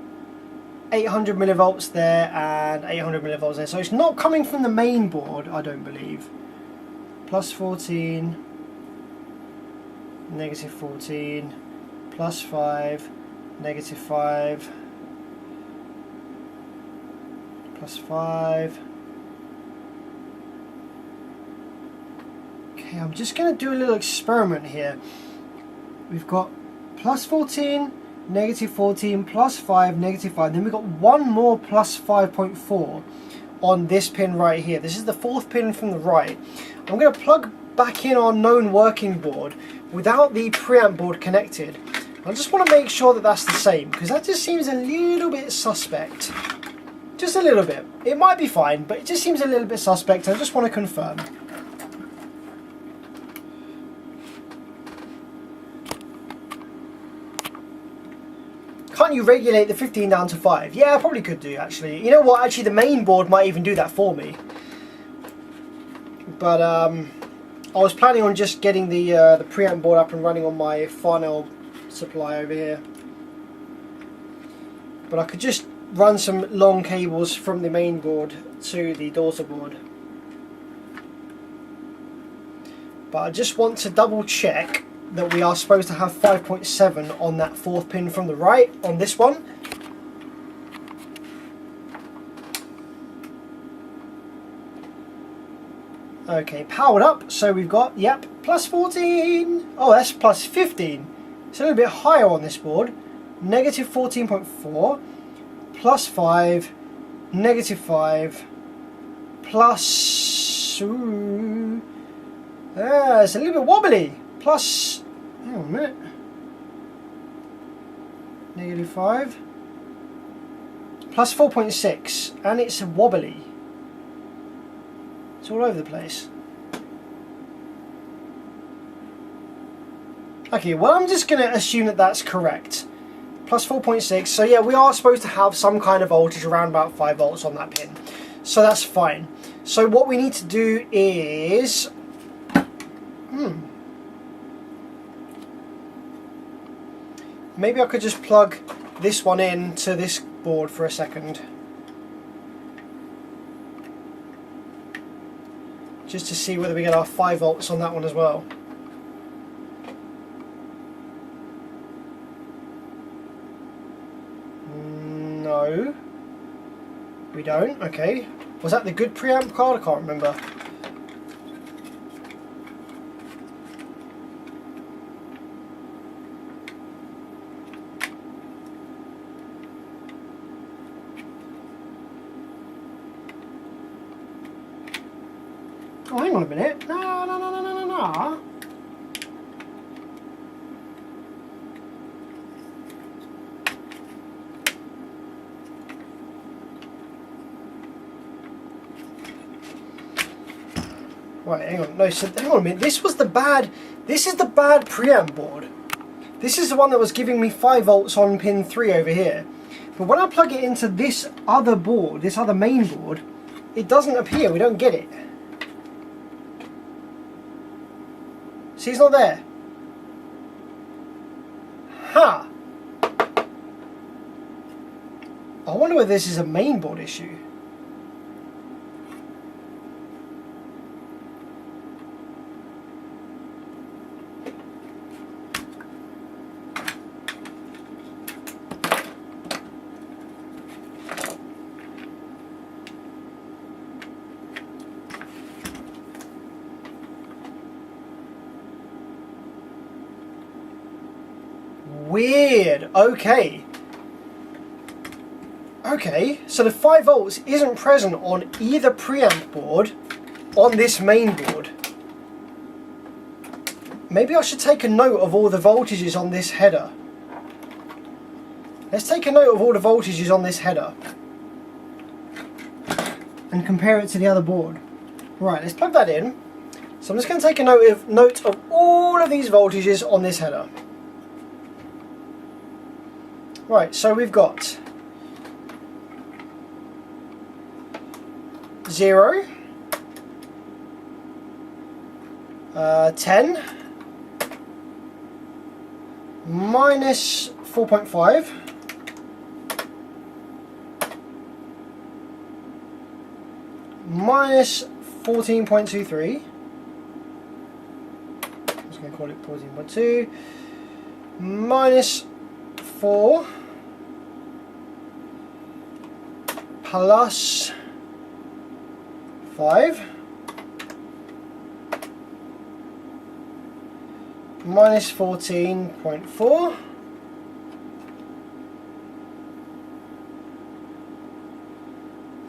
800 millivolts there and 800 millivolts there. So it's not coming from the main board, I don't believe. Plus 14, negative 14, plus 5, negative 5, plus 5. Okay, I'm just going to do a little experiment here. We've got plus 14, negative 14, plus 5, negative 5. Then we've got one more plus 5.4 on this pin right here. This is the fourth pin from the right. I'm going to plug back in our known working board without the preamp board connected. I just want to make sure that that's the same, because that just seems a little bit suspect. Just a little bit. It might be fine, but it just seems a little bit suspect. I just want to confirm. Can't you regulate the 15 down to 5? Yeah, I probably could do, actually. You know what, actually the main board might even do that for me. But I was planning on just getting the preamp board up and running on my Farnell supply over here. But I could just run some long cables from the main board to the daughter board. But I just want to double check that we are supposed to have 5.7 on that fourth pin from the right on this one. Okay, powered up, so we've got, yep, plus 14. Oh, that's plus 15. It's a little bit higher on this board. Negative 14.4, plus 5, negative 5, plus, ooh, it's a little bit wobbly. Plus, hang on a minute, negative 5, plus 4.6, and it's wobbly. It's all over the place. Okay, well I'm just going to assume that that's correct. Plus 4.6, so yeah, we are supposed to have some kind of voltage around about 5 volts on that pin. so that's fine. So what we need to do is maybe I could just plug this one in to this board for a second, just to see whether we get our 5 volts on that one as well. No, we don't. Okay, was that the good preamp card? I can't remember. Oh, hang on a minute. No. Right, hang on. No, so hang on a minute. This is the bad preamp board. This is the one that was giving me 5 volts on pin 3 over here. But when I plug it into this other board, this other main board, it doesn't appear. We don't get it. See, it's not there. Huh. I wonder whether this is a mainboard issue. Weird. Okay, so the 5 volts isn't present on either preamp board on this main board. Maybe I should take a note of all the voltages on this header. Let's take a note of all the voltages on this header and compare it to the other board. Right, let's plug that in. So I'm just going to take a note of all of these voltages on this header. Right, so we've got 0, 10, minus 4.5, minus 14.23, I'm just going to call it 14.2, minus 4, plus 5, minus 14.4,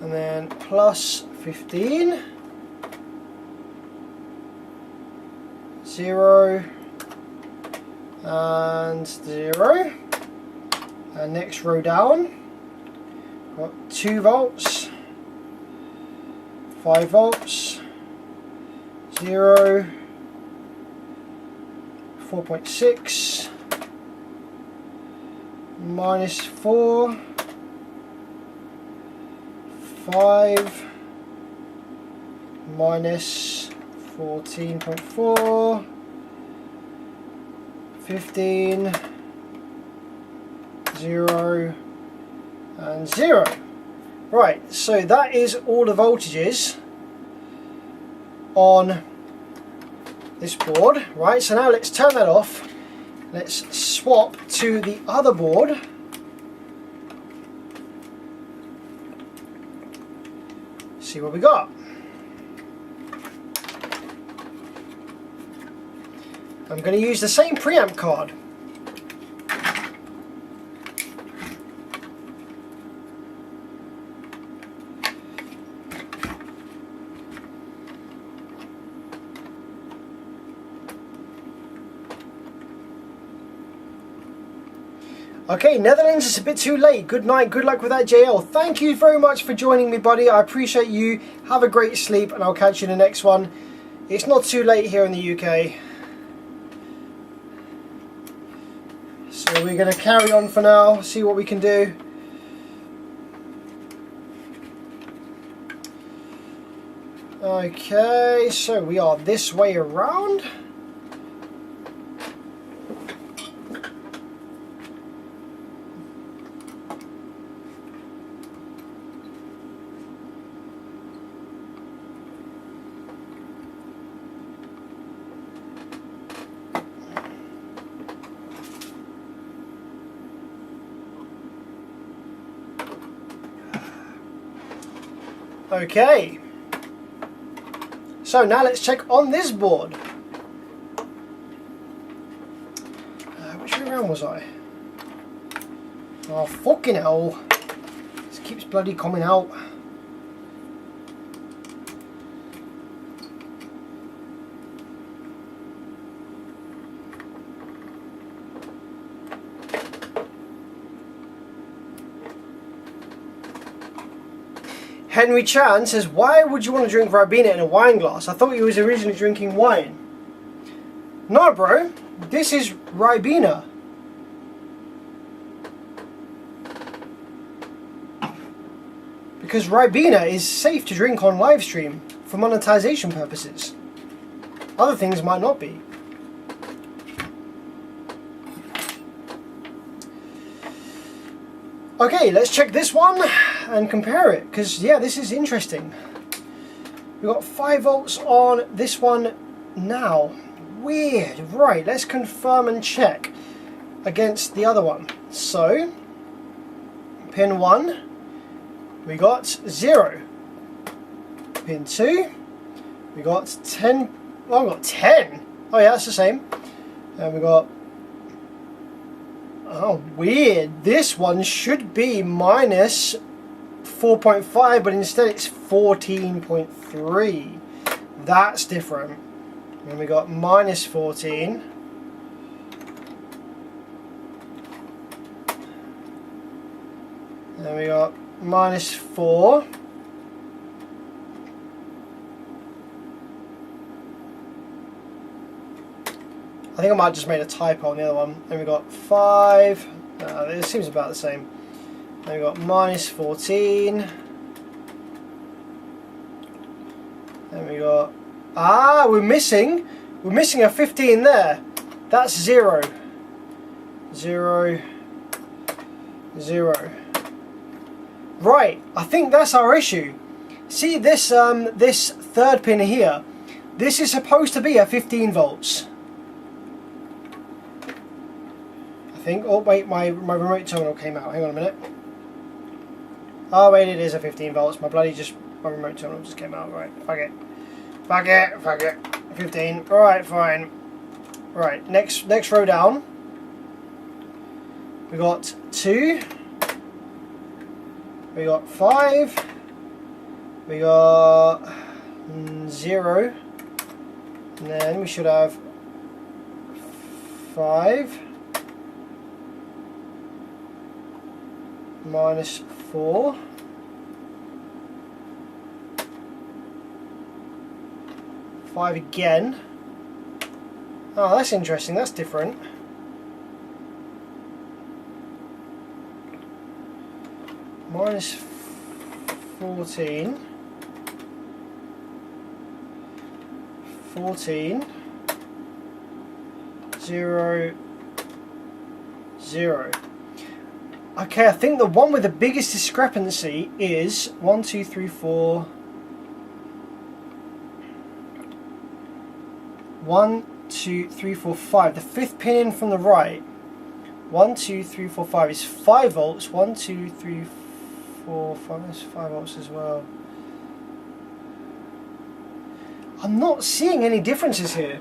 and then plus 15, 0, and 0, and next row down, got 2 volts, 5 volts, 0, 4.6, minus 4, 5, minus 14.4, 15, 0, and 0. Right, so that is all the voltages on this board. Right, so now let's turn that off. Let's swap to the other board. See what we got. I'm going to use the same preamp card. Okay, Netherlands, it's a bit too late. Good night, good luck with that, JL. Thank you very much for joining me, buddy. I appreciate you. Have a great sleep, and I'll catch you in the next one. It's not too late here in the UK. So we're going to carry on for now, see what we can do. Okay, so we are this way around. Okay, so now let's check on this board. Which way around was I? Oh fucking hell, this keeps bloody coming out. Henry Chan says, why would you want to drink Ribena in a wine glass? I thought you was originally drinking wine. No, bro. This is Ribena. Because Ribena is safe to drink on live stream for monetization purposes. Other things might not be. Okay, let's check this one and compare it, because yeah, this is interesting. We've got 5 volts on this one now. Weird. Right, let's confirm and check against the other one. So, pin 1, we got 0. Pin 2, we got 10. Oh, we got 10. Oh yeah, that's the same. And we got... Oh, weird. This one should be minus 4.5, but instead it's 14.3. That's different. And we got minus 14. And we got minus 4. I think I might have just made a typo on the other one. Then we got 5. It seems about the same. Then we got minus 14. Then we got... Ah, we're missing a 15 there. That's 0. 0. 0. Right, I think that's our issue. See this this third pin here. This is supposed to be a 15 volts. Oh wait, my remote terminal came out. Hang on a minute. Oh wait, it is a 15 volts. My remote terminal just came out. Right, fuck it. 15. Alright, fine. Right, next row down. We got 2. We got 5. We got 0. And then we should have 5. Minus 4. 5 again. Oh, that's interesting. That's different. Minus 14. 14. 0. 0. Okay, I think the one with the biggest discrepancy is 1, 2, 3, 4. 1, 2, 3, 4, 5. The 5th pin in from the right. 1, 2, 3, 4, 5 is 5 volts. 1, 2, 3, 4, 5. That's 5 volts as well. I'm not seeing any differences here.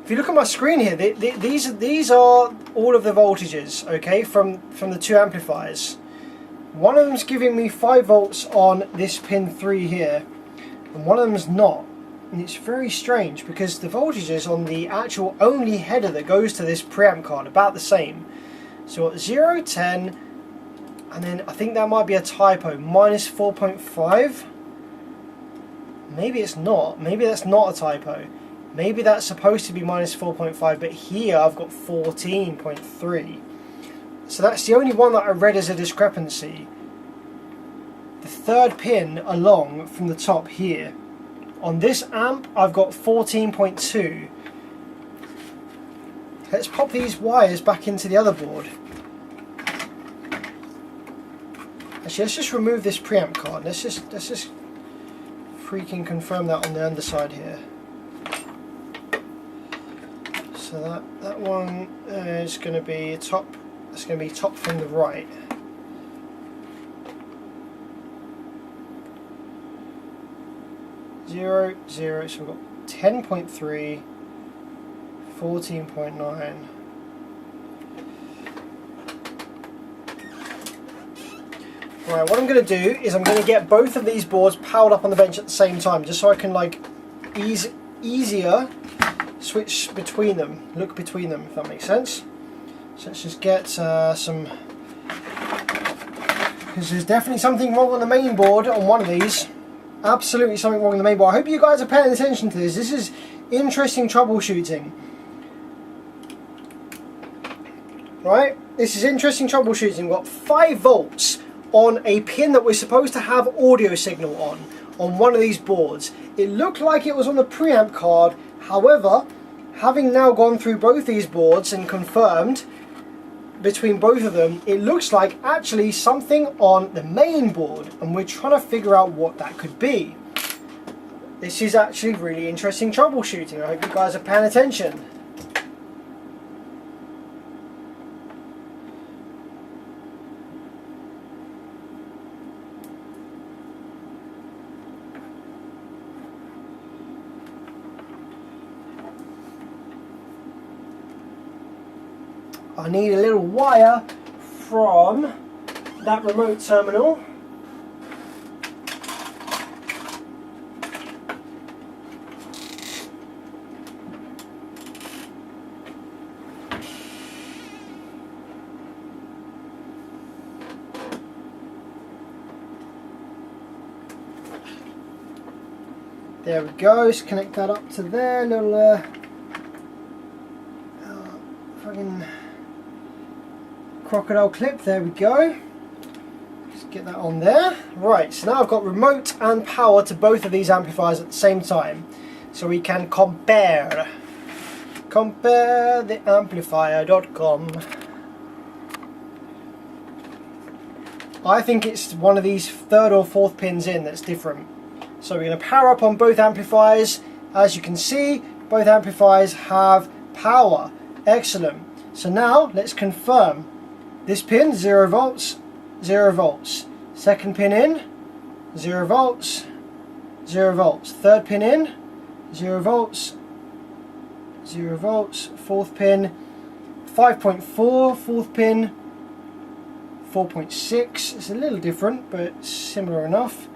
If you look at my screen here, these are all of the voltages, okay, from the 2 amplifiers. One of them's giving me 5 volts on this pin 3 here, and one of them's not. And it's very strange because the voltages on the actual only header that goes to this preamp card are about the same. So at 0, 10, and then I think that might be a typo, minus 4.5. Maybe it's not. Maybe that's not a typo. Maybe that's supposed to be minus 4.5, but here I've got 14.3. So that's the only one that I read as a discrepancy. The 3rd pin along from the top here. On this amp, I've got 14.2. Let's pop these wires back into the other board. Actually, let's just remove this preamp card. Let's just freaking confirm that on the underside here. So that one is going to be top. It's going to be top from the right. Zero, zero. So we've got 10.3, 14.9. Right, what I'm going to do is I'm going to get both of these boards powered up on the bench at the same time, just so I can like easier switch between them, look between them, if that makes sense. So let's just get some, because there's definitely something wrong on the main board on one of these. Absolutely something wrong on the main board. I hope you guys are paying attention to this. This is interesting troubleshooting. Right, this is interesting troubleshooting. We've got 5 volts on a pin that we're supposed to have audio signal on one of these boards. It looked like it was on the preamp card. However, having now gone through both these boards and confirmed between both of them, it looks like actually something on the main board, and we're trying to figure out what that could be. This is actually really interesting troubleshooting. I hope you guys are paying attention. I need a little wire from that remote terminal. There we go, let's connect that up to there, little fucking crocodile clip, there we go. Just get that on there. Right, so now I've got remote and power to both of these amplifiers at the same time. So we can compare. Comparetheamplifier.com. I think it's one of these 3rd or 4th pins in that's different. So we're going to power up on both amplifiers. As you can see, both amplifiers have power. Excellent. So now let's confirm. This pin, 0 volts, 0 volts. Second pin in, 0 volts, 0 volts. Third pin in, 0 volts, 0 volts. Fourth pin, 5.4. Fourth pin, 4.6. It's a little different, but similar enough.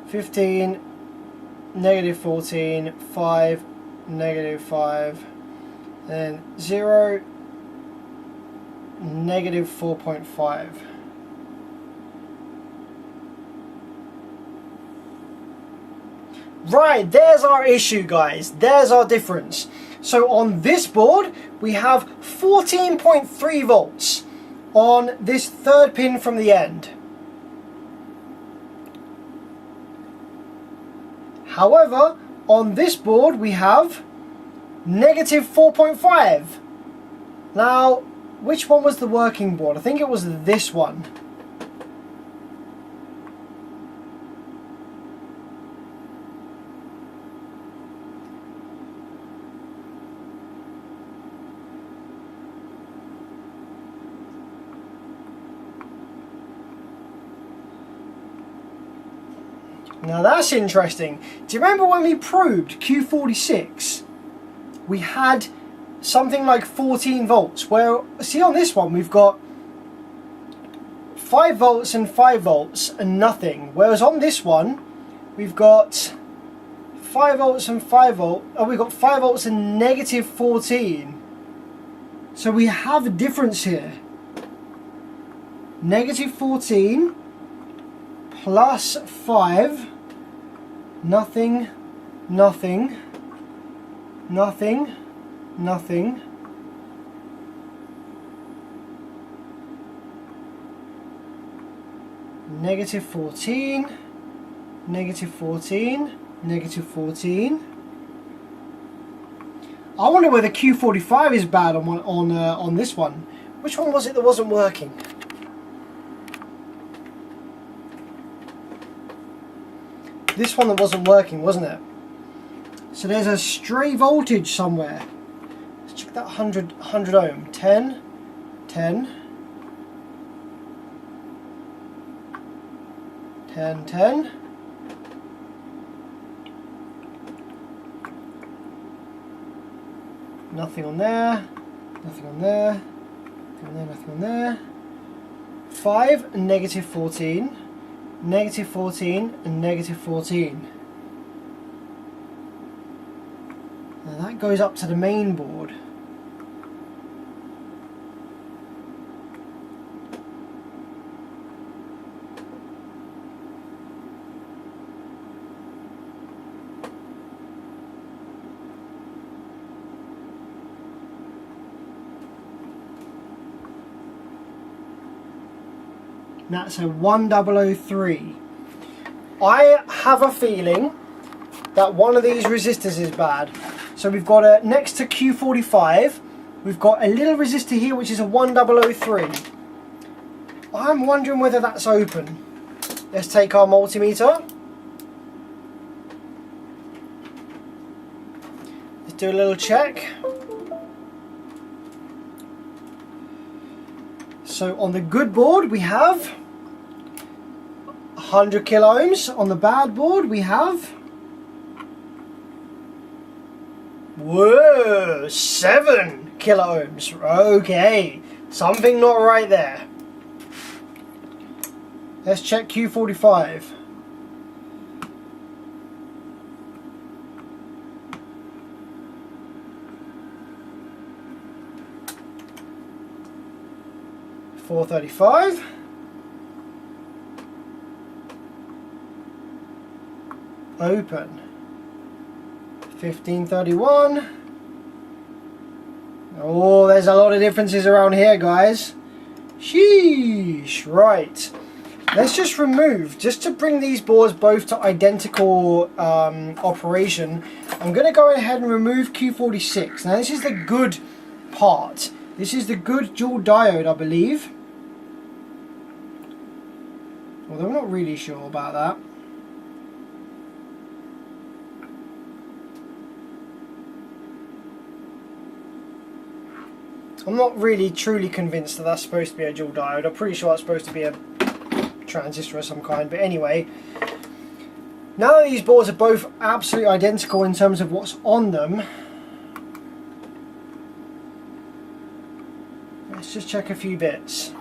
-15, -14, 5, -5, and 0, -4.5. Right, there's our issue, guys. There's our difference. So on this board, we have 14.3 volts on this third pin from the end. However, on this board we have -4.5. Now, which one was the working board? I think it was this one. Now that's interesting. Do you remember when we probed Q46? We had something like 14 volts. Well, see on this one we've got 5 volts and 5 volts and nothing. Whereas on this one we've got 5 volts and 5 volts. Oh, we've got 5 volts and -14. So we have a difference here. Negative 14 plus 5, nothing, nothing, nothing, nothing. Negative 14, negative 14, negative 14. I wonder whether Q45 is bad on this one. Which one was it that wasn't working? This one that wasn't working, wasn't it? So there's a stray voltage somewhere. Let's check that 100 ohm. 10, 10, 10, 10. Nothing on there, nothing on there, nothing on there, nothing on there. 5 and negative 14, negative 14 and negative 14. Now that goes up to the main board. That's a 1003. I have a feeling that one of these resistors is bad. So we've got a, next to Q45, we've got a little resistor here which is a 1003. I'm wondering whether that's open. Let's take our multimeter. Let's do a little check. So on the good board we have 100 kilo ohms. On the bad board we have, whoa, 7 kilo ohms. Okay, something not right there. Let's check Q45. $435. Open. 1531. Oh, there's a lot of differences around here, guys. Sheesh. Right. Let's just remove, just to bring these boards both to identical operation, I'm going to go ahead and remove Q46. Now this is the good part. This is the good dual diode, I believe. Although I'm not really sure about that. I'm not really truly convinced that that's supposed to be a dual diode. I'm pretty sure that's supposed to be a transistor of some kind. But anyway, now that these boards are both absolutely identical in terms of what's on them, let's just check a few bits.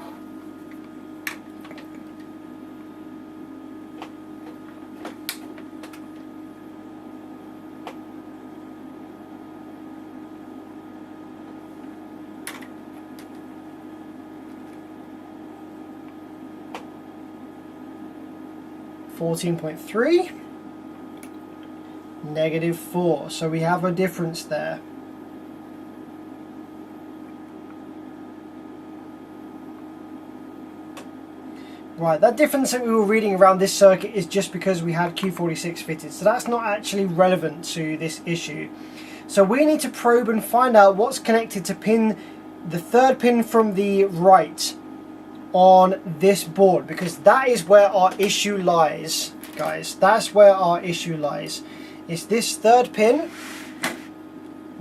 -14.3, -4, so we have a difference there. Right, that difference that we were reading around this circuit is just because we had Q46 fitted, so that's not actually relevant to this issue. So we need to probe and find out what's connected to pin, the third pin from the right on this board, because that is where our issue lies, guys. That's where our issue lies. It's this third pin.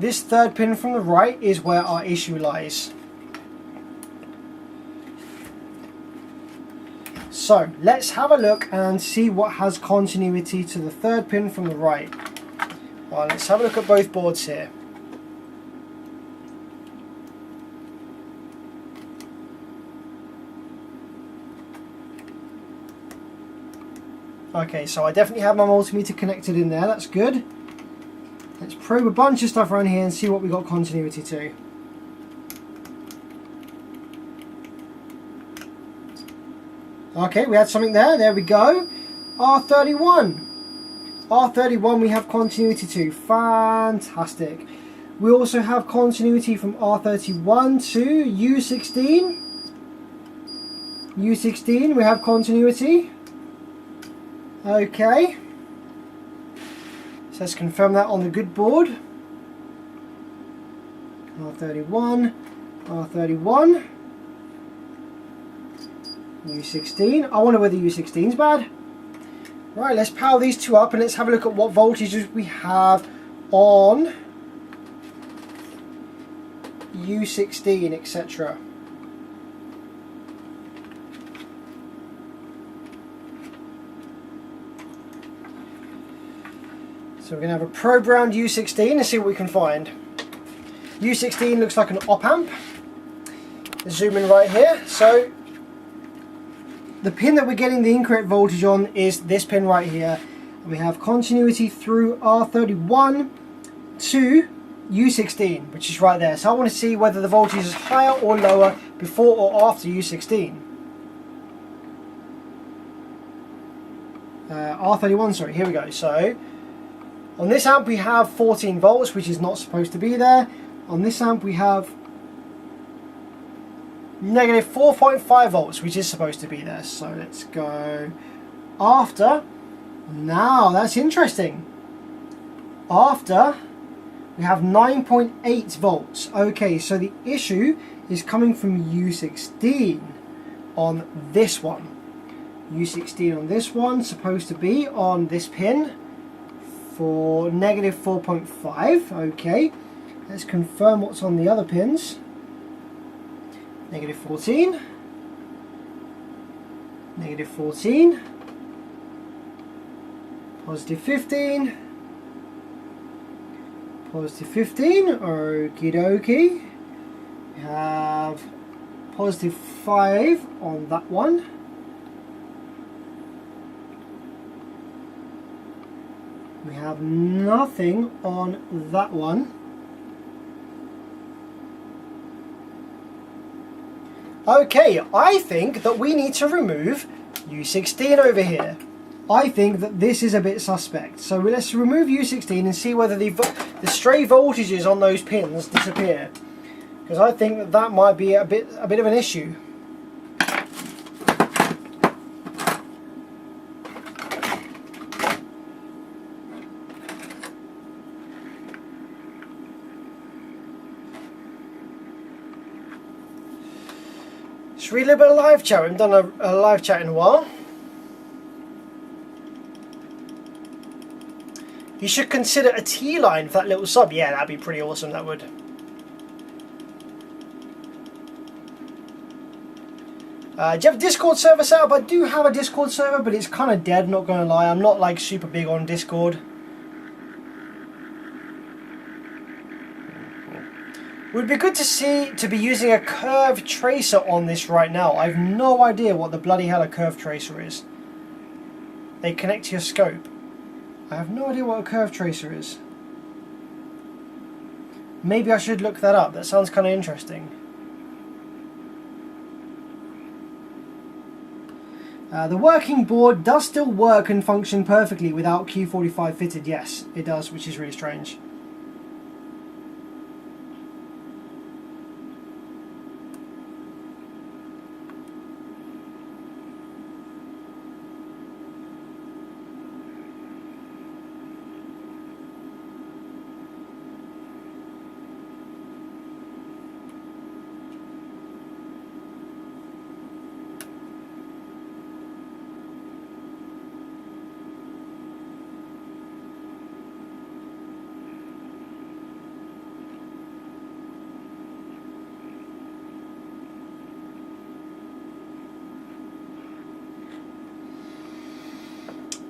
This third pin from the right is where our issue lies. So let's have a look and see what has continuity to the third pin from the right. Well, let's have a look at both boards here. Okay, so I definitely have my multimeter connected in there, that's good. Let's probe a bunch of stuff around here and see what we got continuity to. Okay, we had something there. There we go. R31. R31 we have continuity to. Fantastic. We also have continuity from R31 to U16. U16 we have continuity. Okay. So let's confirm that on the good board. R31, R31, U16. I wonder whether U16 is bad. Right, let's power these two up and let's have a look at what voltages we have on U16, etc. So we're going to have a probe round U16 and see what we can find. U16 looks like an op amp. Zoom in right here. So the pin that we're getting the incorrect voltage on is this pin right here. And we have continuity through R31 to U16, which is right there. So I want to see whether the voltage is higher or lower before or after U16. R31, sorry, here we go. So on this amp we have 14 volts, which is not supposed to be there. On this amp we have negative 4.5 volts, which is supposed to be there. So let's go after. Now that's interesting. After we have 9.8 volts. Okay, so the issue is coming from U16 on this one. U16 on this one, supposed to be on this pin for negative 4.5. Okay, let's confirm what's on the other pins. Negative 14, negative 14, positive 15, positive 15, okie dokie. We have positive 5 on that one. We have nothing on that one. Okay, I think that we need to remove U16 over here. I think that this is a bit suspect. So let's remove U16 and see whether the stray voltages on those pins disappear. Because I think that that might be a bit of an issue. Let's read a little bit of live chat. We haven't done a live chat in a while. You should consider a T-line for that little sub. Yeah, that'd be pretty awesome, that would. Do you have a Discord server set up? I do have a Discord server, but it's kind of dead, not going to lie. I'm not like super big on Discord. Would be good to be using a curve tracer on this right now. I have no idea what the bloody hell a curve tracer is. They connect to your scope. I have no idea what a curve tracer is. Maybe I should look that up. That sounds kind of interesting. The working board does still work and function perfectly without Q45 fitted. Yes, it does, which is really strange.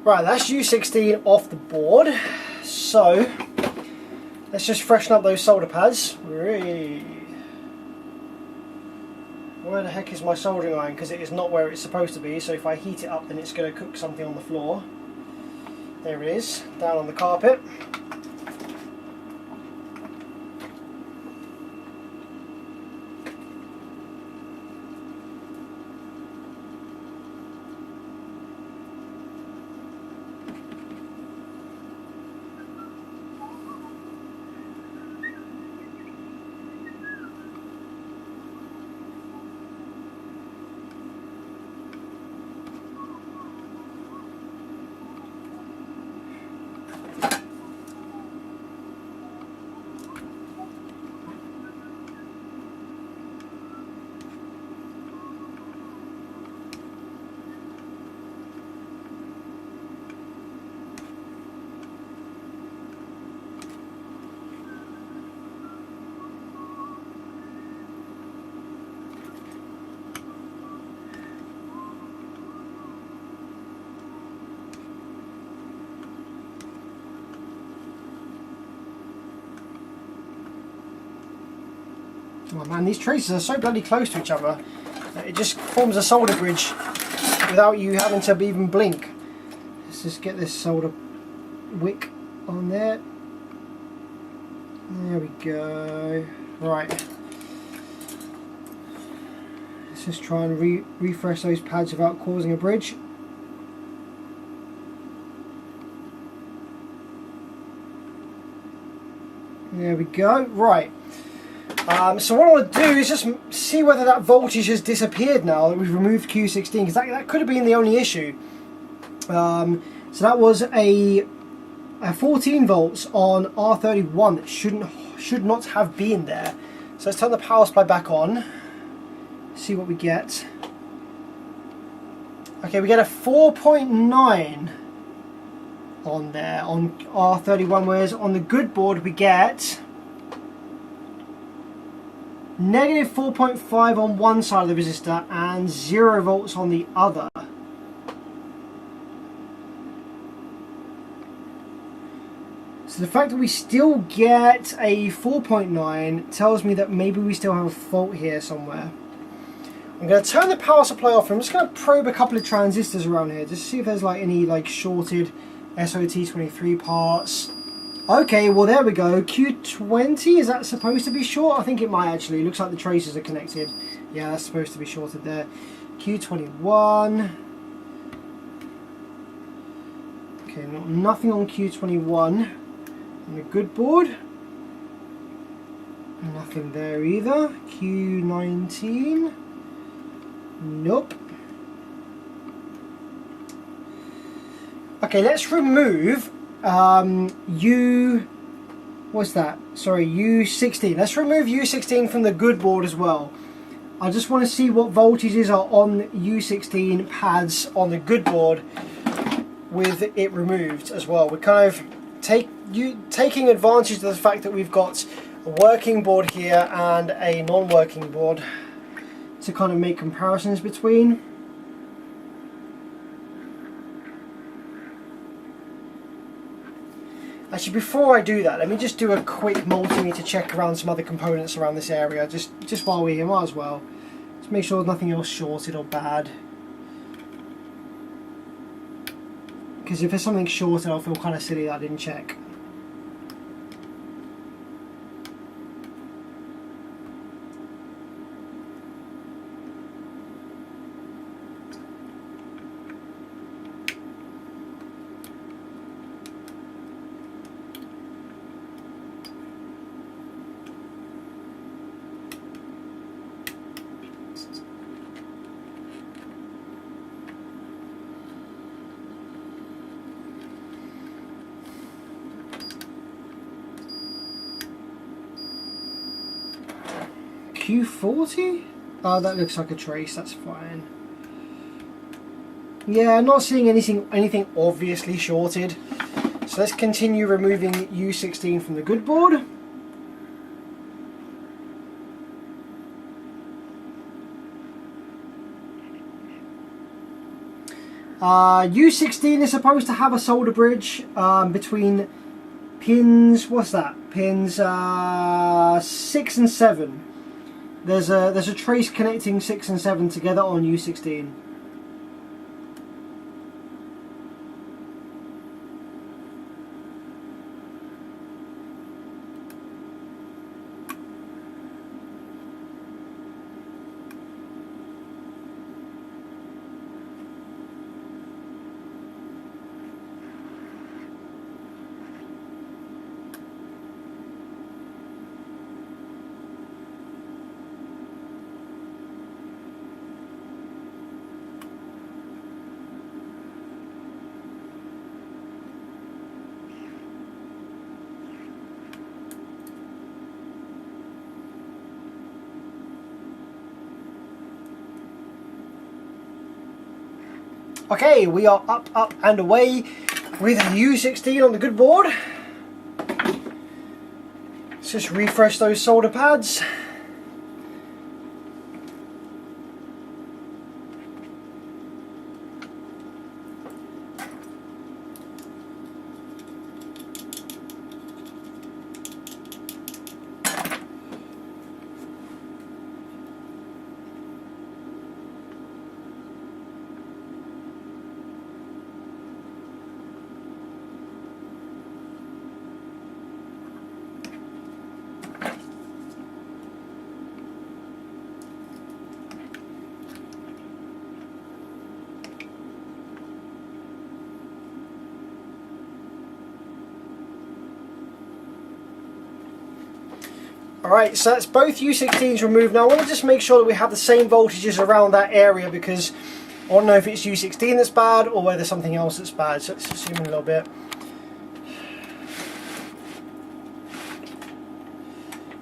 Right, that's U16 off the board. So let's just freshen up those solder pads. Where the heck is my soldering iron? Because it is not where it's supposed to be. So if I heat it up, then it's going to cook something on the floor. There it is, down on the carpet. Oh man, these traces are so bloody close to each other. It just forms a solder bridge without you having to even blink. Let's just get this solder wick on there. There we go. Right. Let's just try and refresh those pads without causing a bridge. There we go. Right. So what I want to do is just see whether that voltage has disappeared now that we've removed Q16, because that could have been the only issue. So that was a 14 volts on R31 that should not have been there. So let's turn the power supply back on, see what we get. Okay, we get a 4.9 on there on R31, whereas on the good board we get negative 4.5 on one side of the resistor and 0 volts on the other. So the fact that we still get a 4.9 tells me that maybe we still have a fault here somewhere. I'm going to turn the power supply off and I'm just going to probe a couple of transistors around here just to see if there's like any like shorted SOT23 parts. Okay, well there we go. Q20, is that supposed to be short? I think it might actually. It looks like the traces are connected. Yeah, that's supposed to be shorted there. Q21. Okay, nothing on Q21. On the good board. Nothing there either. Q19. Nope. Okay, let's remove U16. Let's remove U16 from the good board as well. I just want to see what voltages are on U16 pads on the good board with it removed as well. We're kind of taking advantage of the fact that we've got a working board here and a non-working board to kind of make comparisons between. Actually, before I do that, let me just do a quick multimeter check around some other components around this area, just while we're here, might as well. Just make sure nothing else shorted or bad. Because if there's something shorted, I'll feel kind of silly that I didn't check. Q40? Oh, that looks like a trace, that's fine. Yeah, I'm not seeing anything obviously shorted. So let's continue removing U16 from the good board. U16 is supposed to have a solder bridge between pins, what's that? Pins 6 and 7. There's a trace connecting 6 and 7 together on U16. Okay, we are up and away with U16 on the good board. Let's just refresh those solder pads. Alright, so that's both U16s removed. Now I want to just make sure that we have the same voltages around that area, because I want to know if it's U16 that's bad or whether something else that's bad. So let's just zoom in a little bit.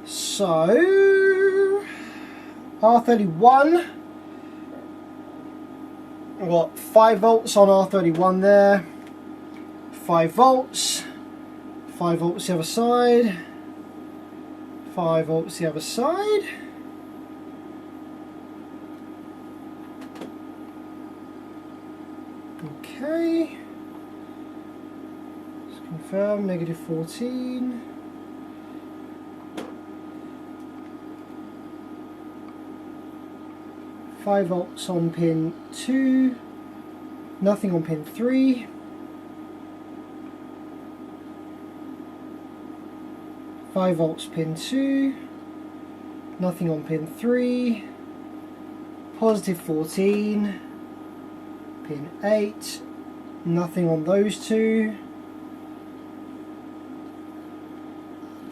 So R31, we've got 5 volts on R31 there, 5 volts, 5 volts the other side, 5 volts the other side. Okay, let's confirm, negative 14. Five volts on pin 2, nothing on pin 3. 5 volts pin 2, nothing on pin 3, positive 14, pin 8, nothing on those two,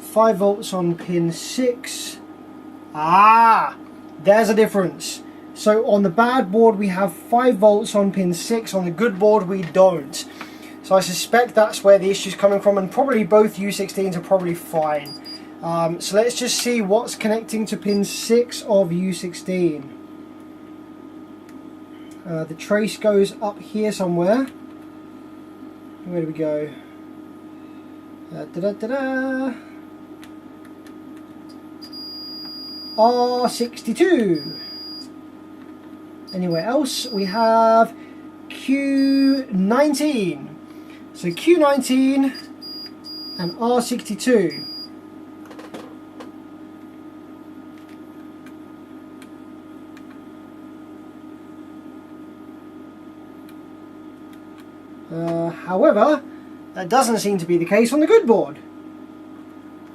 5 volts on pin 6, there's a difference. So on the bad board we have 5 volts on pin 6, on the good board we don't. So I suspect that's where the issue is coming from, and probably both U16s are probably fine. So let's just see what's connecting to pin 6 of U16. The trace goes up here somewhere. Where do we go? R62. Anywhere else we have Q19. So Q19 and R62. However, that doesn't seem to be the case on the good board.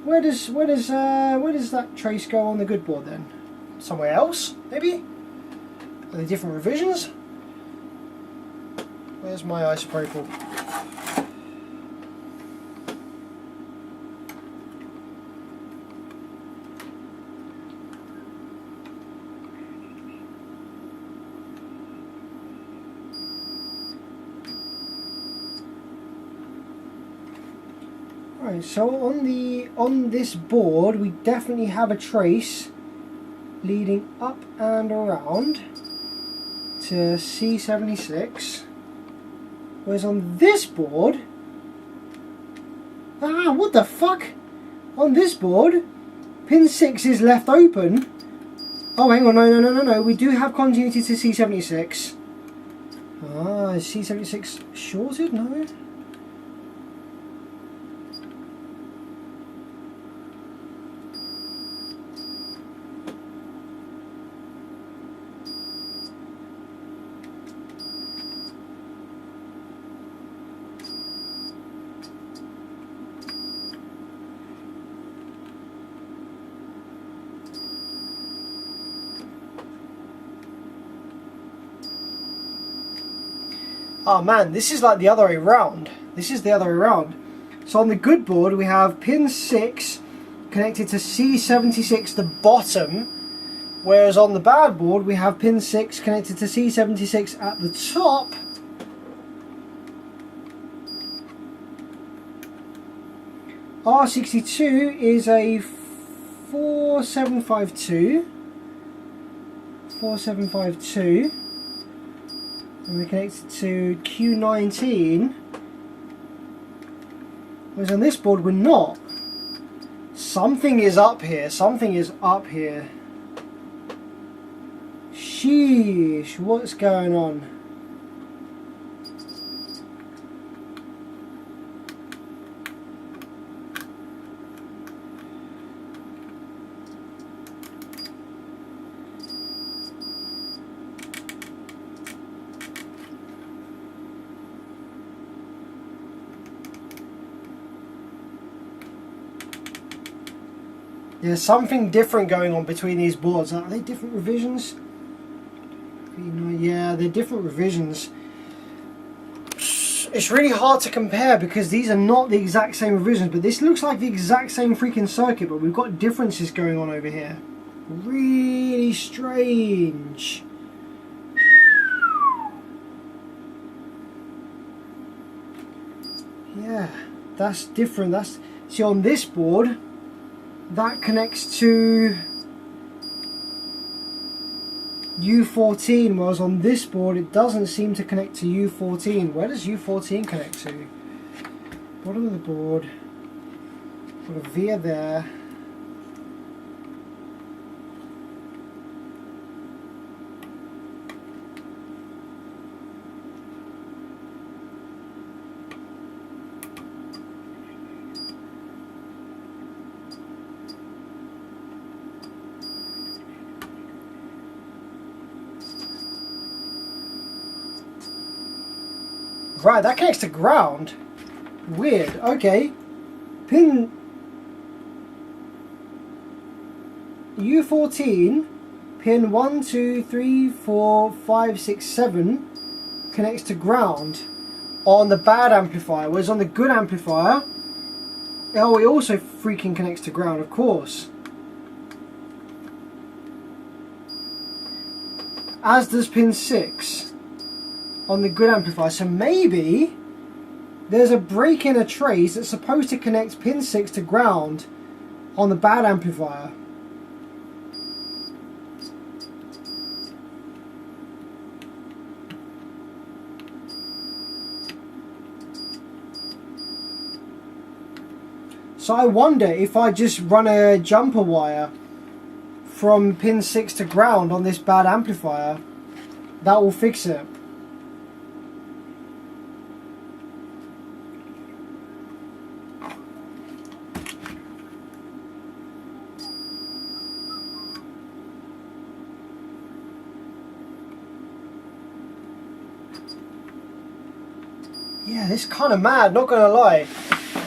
Where does that trace go on the good board then? Somewhere else, maybe? Are they different revisions? Where's my isopropyl? Right, so on this board we definitely have a trace leading up and around to C76, whereas on this board, what the fuck? On this board, pin 6 is left open. Oh, hang on, no, we do have continuity to C76. Is C76 shorted? No. Oh man, this is like the other way around. This is the other way around. So on the good board we have pin 6 connected to C76, the bottom, whereas on the bad board we have pin 6 connected to C76 at the top. R62 is a 4752. And we connect it to Q19, whereas on this board we're not. Something is up here, Sheesh, what's going on? There's something different going on between these boards. Are they different revisions? Yeah, they're different revisions. It's really hard to compare because these are not the exact same revisions, but this looks like the exact same freaking circuit, but we've got differences going on over here. Really strange. Yeah, that's different. That's, see, on this board that connects to U14, whereas on this board it doesn't seem to connect to U14. Where does U14 connect to? Bottom of the board, got a via there. Right, that connects to ground. Weird. Okay. Pin U14, pin 1, 2, 3, 4, 5, 6, 7 connects to ground on the bad amplifier, whereas on the good amplifier, oh, it also freaking connects to ground, of course. As does pin 6 on the good amplifier. So maybe there's a break in a trace that's supposed to connect pin 6 to ground on the bad amplifier. So I wonder if I just run a jumper wire from pin 6 to ground on this bad amplifier, that will fix it. Yeah, this is kind of mad, not gonna lie.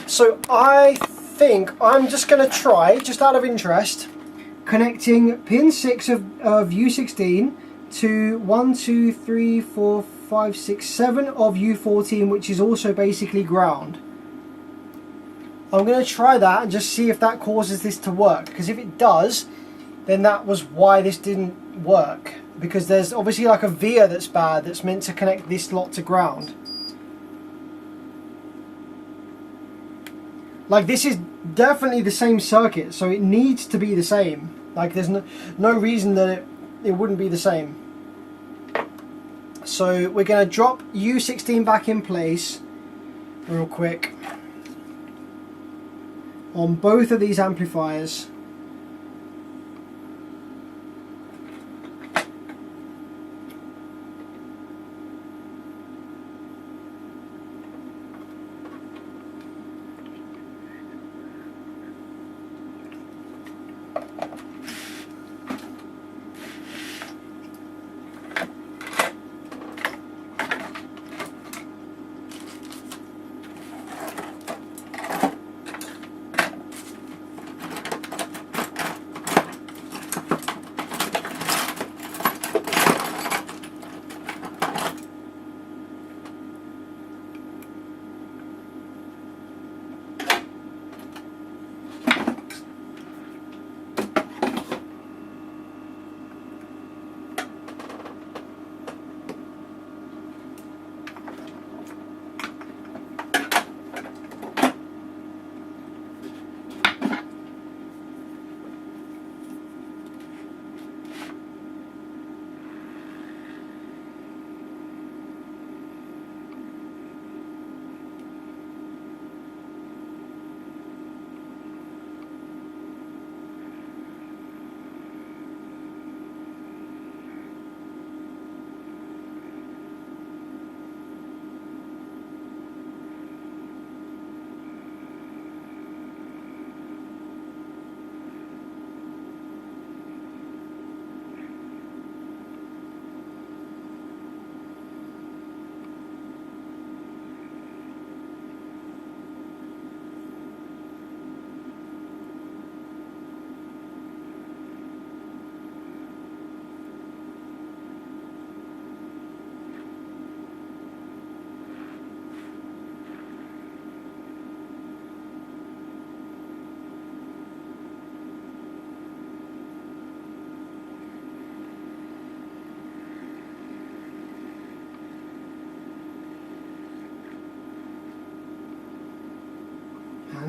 So I think I'm just gonna try, just out of interest, connecting pin 6 of U16 to 1, 2, 3, 4, 5, 6, 7 of U14, which is also basically ground. I'm gonna try that and just see if that causes this to work, because if it does, then that was why this didn't work, because there's obviously like a via that's bad that's meant to connect this lot to ground. Like, this is definitely the same circuit, so it needs to be the same. Like, there's no reason that it wouldn't be the same. So we're going to drop U16 back in place real quick on both of these amplifiers.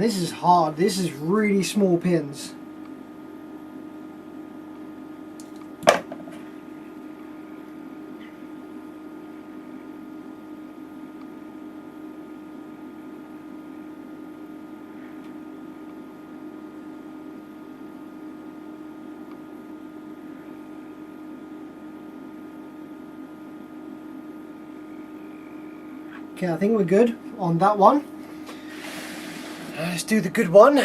And this is hard. This is really small pins. Okay, I think we're good on that one. Let's do the good one.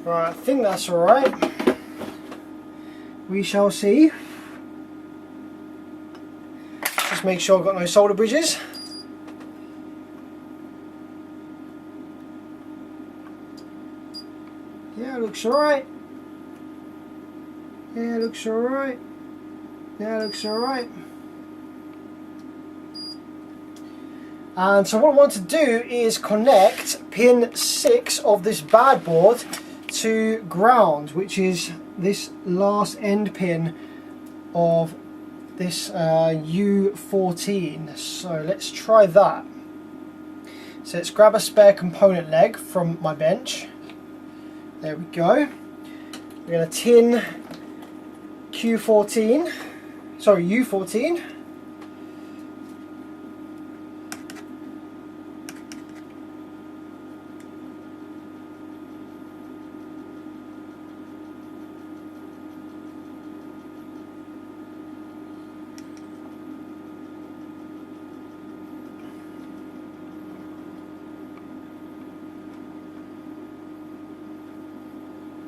Right, I think that's alright. We shall see. Just make sure I've got no solder bridges. Yeah, it looks alright. Yeah, it looks alright. Yeah, it looks alright. And so what I want to do is connect pin 6 of this bad board to ground, which is this last end pin of this U14. So let's try that. So let's grab a spare component leg from my bench. There we go. We're going to tin U14.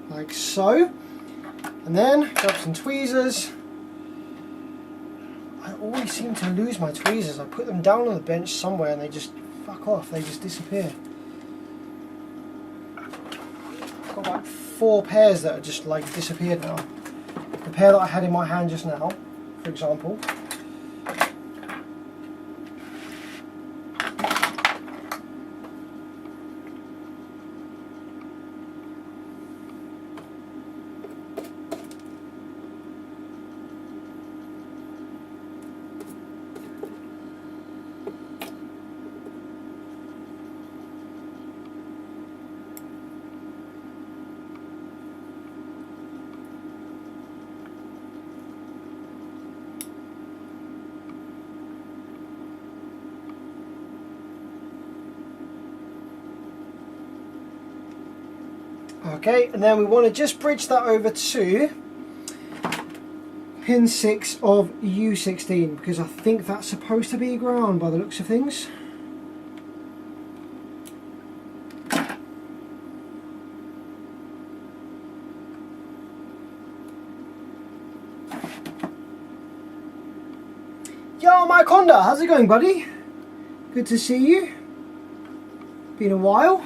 Like so, and then grab some tweezers. I always seem to lose my tweezers. I put them down on the bench somewhere and they just fuck off, they just disappear. I've got like 4 pairs that are just like disappeared now. The pair that I had in my hand just now, for example. Okay, and then we want to just bridge that over to pin 6 of U16, because I think that's supposed to be ground by the looks of things. Yo, Mike Honda, how's it going, buddy? Good to see you. Been a while.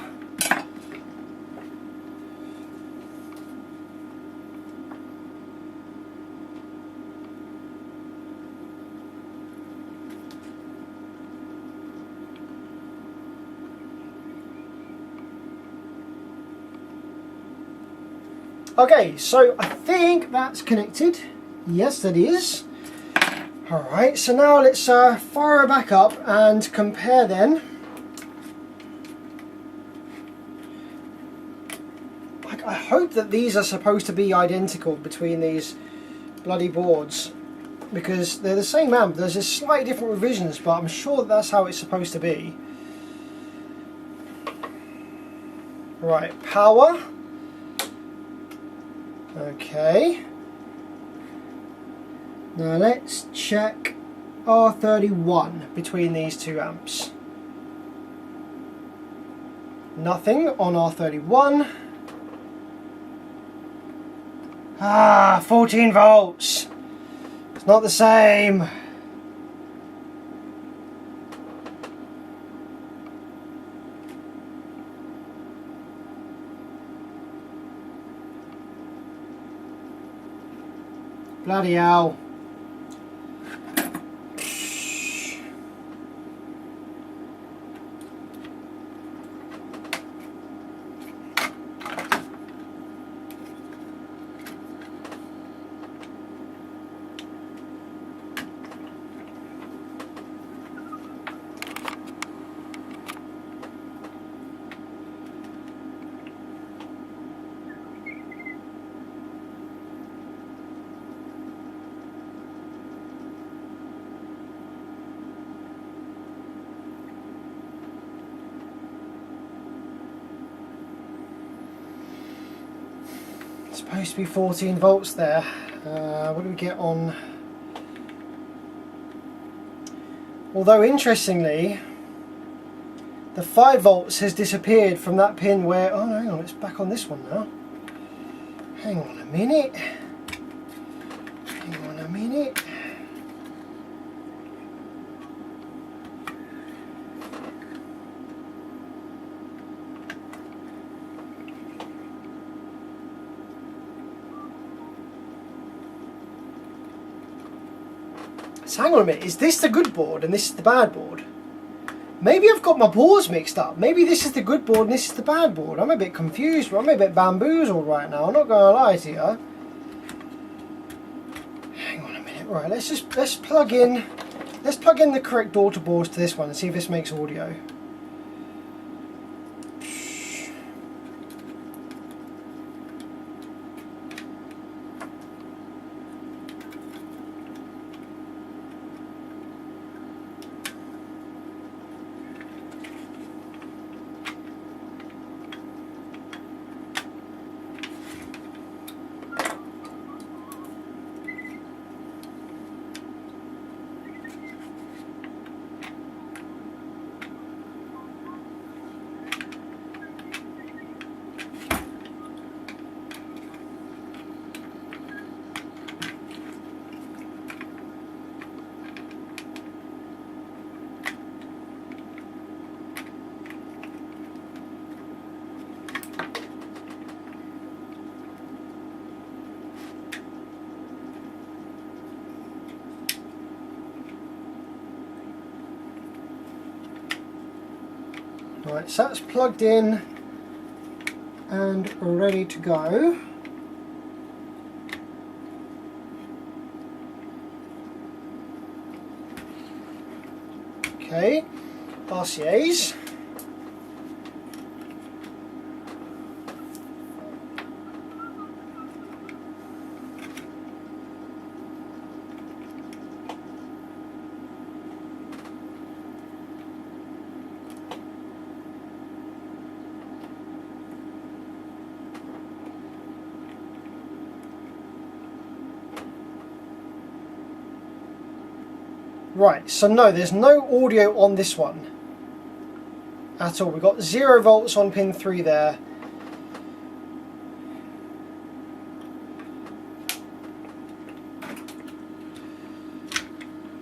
Okay, so I think that's connected. Yes, that is. Alright, so now let's fire it back up and compare then. I hope that these are supposed to be identical between these bloody boards, because they're the same amp. There's just slightly different revisions, but I'm sure that that's how it's supposed to be. Right, power. Okay. Now let's check R31 between these two amps. Nothing on R31. Ah, 14 volts. Not the same. Bloody hell. Supposed to be 14 volts there. What do we get on? Although interestingly, the 5 volts has disappeared from that pin where, oh no, hang on, it's back on this one now. Hang on a minute. Hang on a minute. So hang on a minute, is this the good board and this is the bad board? Maybe I've got my boards mixed up. Maybe this is the good board and this is the bad board. I'm a bit confused, I'm a bit bamboozled right now, I'm not going to lie to you. Hang on a minute, right, let's plug in the correct daughter boards to this one and see if this makes audio. Right, so that's plugged in and ready to go. Okay, RCAs. Right, so no, there's no audio on this one at all. We've got 0 volts on pin 3 there.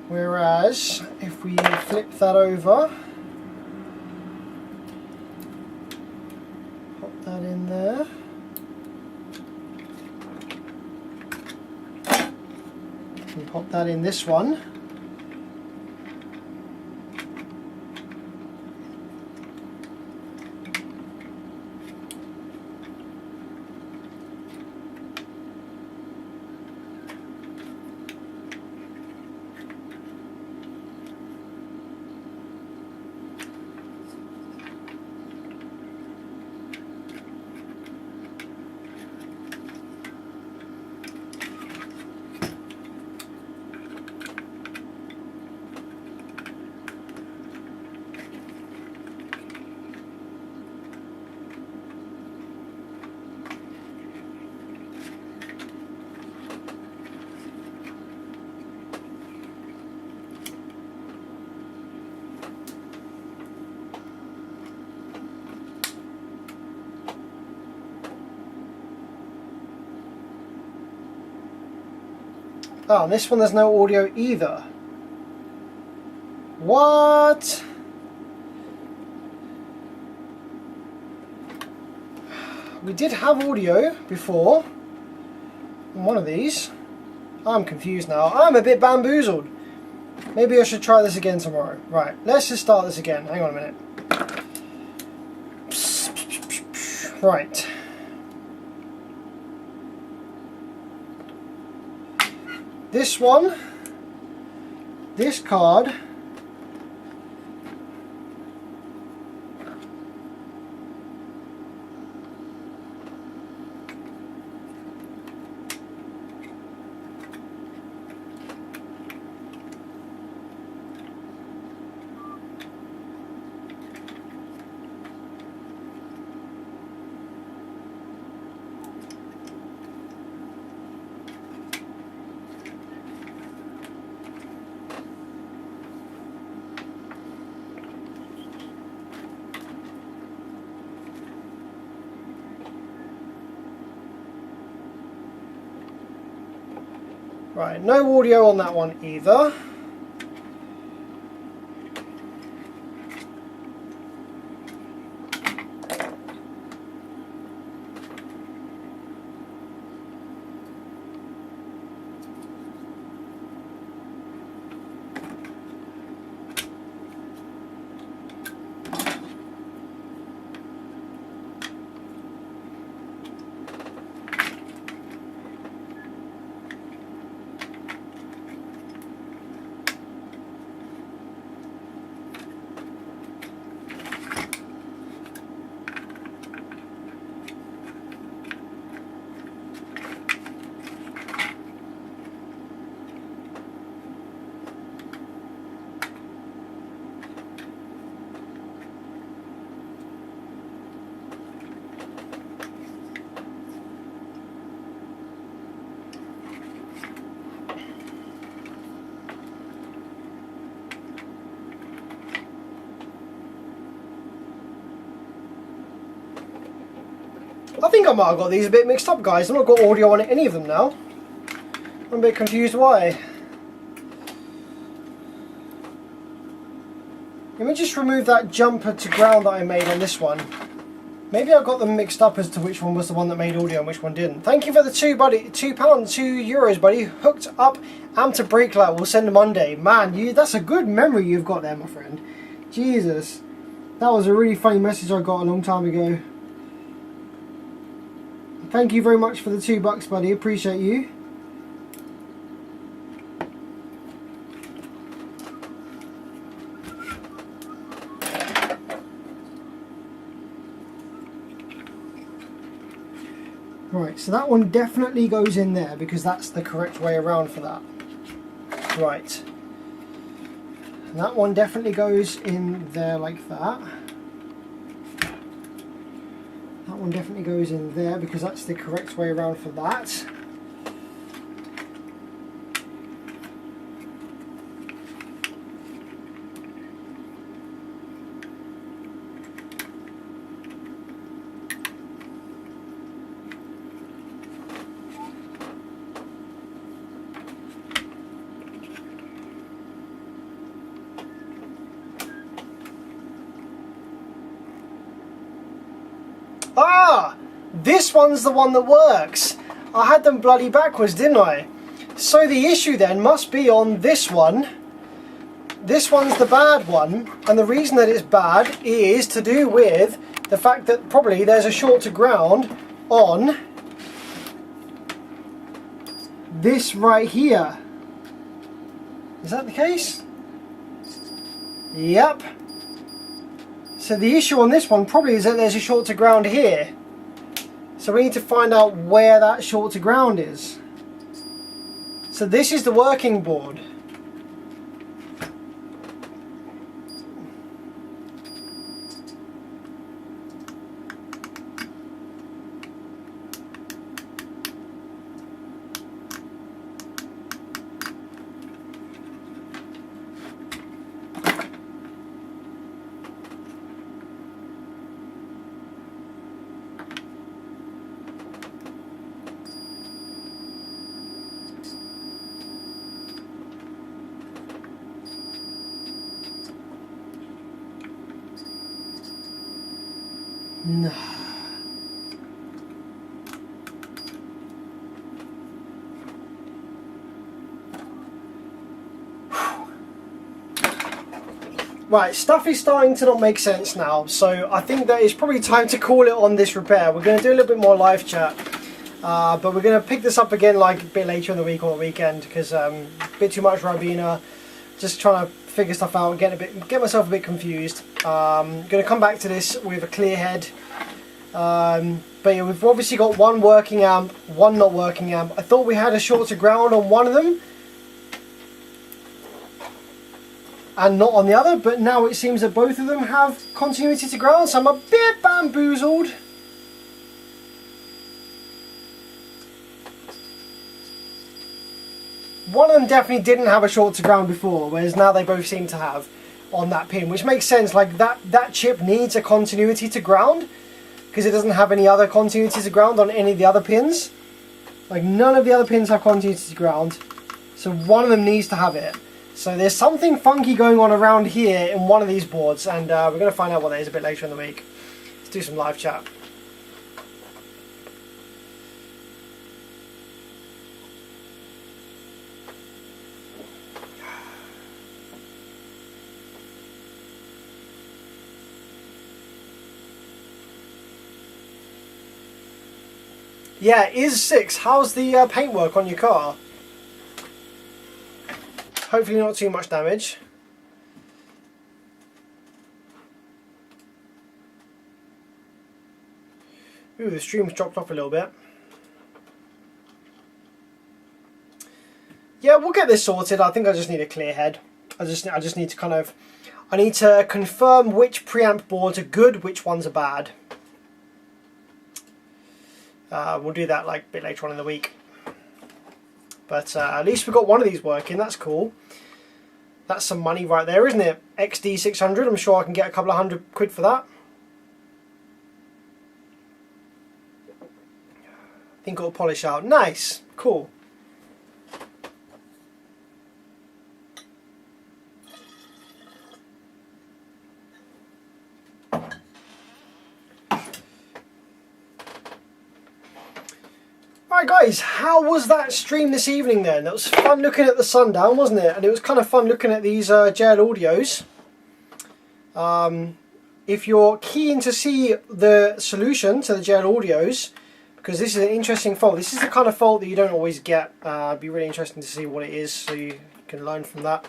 Whereas, if we flip that over, pop that in there. And pop that in this one. Oh, and this one there's no audio either. What? We did have audio before on one of these. I'm confused now. I'm a bit bamboozled. Maybe I should try this again tomorrow. Right, let's just start this again. Hang on a minute. Right. This one, this card, right, no audio on that one either. I think I might have got these a bit mixed up, guys. I've not got audio on any of them now. I'm a bit confused why. Let me just remove that jumper to ground that I made on this one. Maybe I got them mixed up as to which one was the one that made audio and which one didn't. Thank you for the £2, buddy. £2, €2, buddy. Hooked up amp to brake light. We'll send Monday. Man, that's a good memory you've got there, my friend. Jesus. That was a really funny message I got a long time ago. Thank you very much for the $2, buddy. Appreciate you. Right, so that one definitely goes in there because that's the correct way around for that. Right. And that one definitely goes in there like that. That one definitely goes in there because that's the correct way around for that. Ah! This one's the one that works. I had them bloody backwards, didn't I? So the issue then must be on this one. This one's the bad one, and the reason that it's bad is to do with the fact that probably there's a short to ground on this right here. Is that the case? Yep. So the issue on this one probably is that there's a short to ground here. So we need to find out where that short to ground is. So this is the working board. No. Right, stuff is starting to not make sense now, so I think that it's probably time to call it on this repair. We're going to do a little bit more live chat, but we're going to pick this up again like a bit later in the week or the weekend, because a bit too much Ribena, just trying to figure stuff out, get myself a bit confused. Going to come back to this with a clear head. But yeah, we've obviously got one working amp, one not working amp. I thought we had a short to ground on one of them and not on the other, but now it seems that both of them have continuity to ground, so I'm a bit bamboozled. One of them definitely didn't have a short to ground before, whereas now they both seem to have on that pin, which makes sense. Like that chip needs a continuity to ground because it doesn't have any other continuity to ground on any of the other pins. Like none of the other pins have continuity to ground, so one of them needs to have it. So there's something funky going on around here in one of these boards, and we're going to find out what that is a bit later in the week. Let's do some live chat. Yeah, is6. How's the paintwork on your car? Hopefully not too much damage. Ooh, the stream's dropped off a little bit. Yeah, we'll get this sorted. I think I just need a clear head. I just need to I need to confirm which preamp boards are good, which ones are bad. We'll do that like a bit later on in the week. But at least we've got one of these working. That's cool. That's some money right there, isn't it? XD600. I'm sure I can get a couple of £100 for that. I think it'll polish out. Nice. Cool. Alright guys, how was that stream this evening then? That was fun looking at the Sundown, wasn't it? And it was kind of fun looking at these JL Audios. If you're keen to see the solution to the JL Audios, because this is an interesting fault. This is the kind of fault that you don't always get. It'd be really interesting to see what it is so you can learn from that.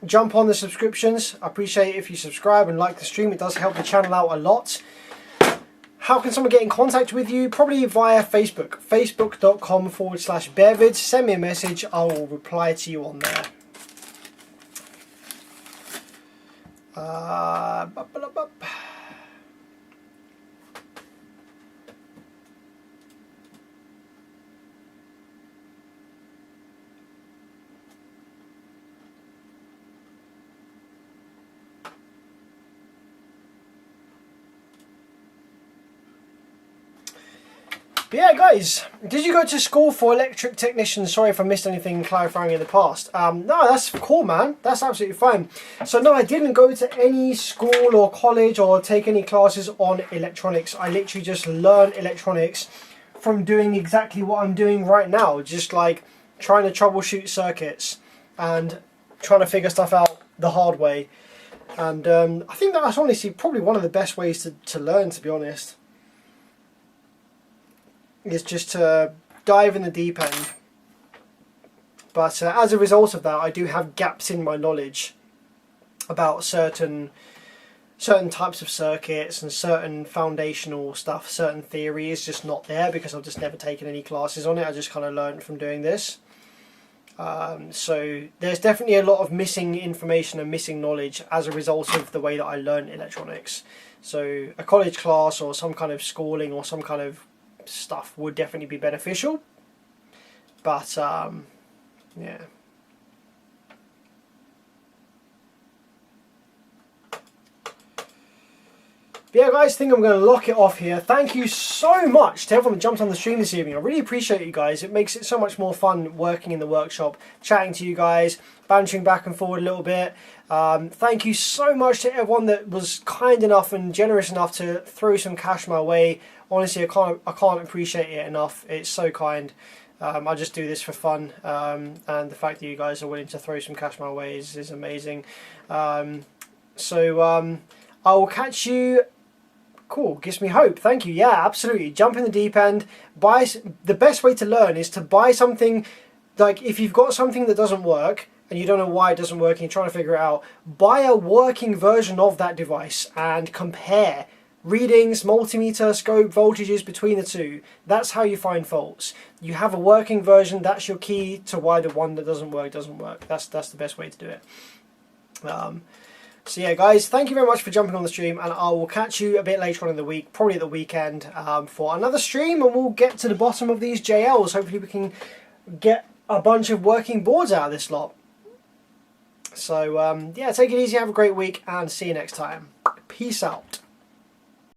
Jump on the subscriptions. I appreciate it if you subscribe and like the stream. It does help the channel out a lot. How can someone get in contact with you? Probably via Facebook. Facebook.com/bearvids. Send me a message. I will reply to you on there. But yeah guys, did you go to school for electric technicians? Sorry if I missed anything clarifying in the past. No, that's cool man, that's absolutely fine. So no, I didn't go to any school or college or take any classes on electronics. I literally just learned electronics from doing exactly what I'm doing right now. Just like trying to troubleshoot circuits and trying to figure stuff out the hard way. And I think that's honestly probably one of the best ways to learn, to be honest. Is just to dive in the deep end. But as a result of that, I do have gaps in my knowledge about certain types of circuits and certain foundational stuff. Certain theory is just not there because I've just never taken any classes on it. I just kind of learned from doing this. So there's definitely a lot of missing information and missing knowledge as a result of the way that I learned electronics. So a college class or some kind of schooling or some kind of stuff would definitely be beneficial, but yeah. But yeah, guys, I think I'm going to lock it off here. Thank you so much to everyone that jumped on the stream this evening. I really appreciate you guys. It makes it so much more fun working in the workshop, chatting to you guys, bantering back and forward a little bit. Thank you so much to everyone that was kind enough and generous enough to throw some cash my way. Honestly, I can't appreciate it enough. It's so kind. I just do this for fun, and the fact that you guys are willing to throw some cash my way is amazing. I will catch you. Cool, gives me hope. Thank you. Yeah, absolutely. Jump in the deep end. The best way to learn is to buy something. Like if you've got something that doesn't work and you don't know why it doesn't work and you're trying to figure it out, buy a working version of that device and compare readings, multimeter, scope, voltages between the two. That's how you find faults. You have a working version. That's your key to why the one that doesn't work doesn't work. That's the best way to do it. So yeah, guys, thank you very much for jumping on the stream, and I will catch you a bit later on in the week, probably at the weekend, for another stream, and we'll get to the bottom of these JLs. Hopefully we can get a bunch of working boards out of this lot. So yeah, take it easy, have a great week, and see you next time. Peace out.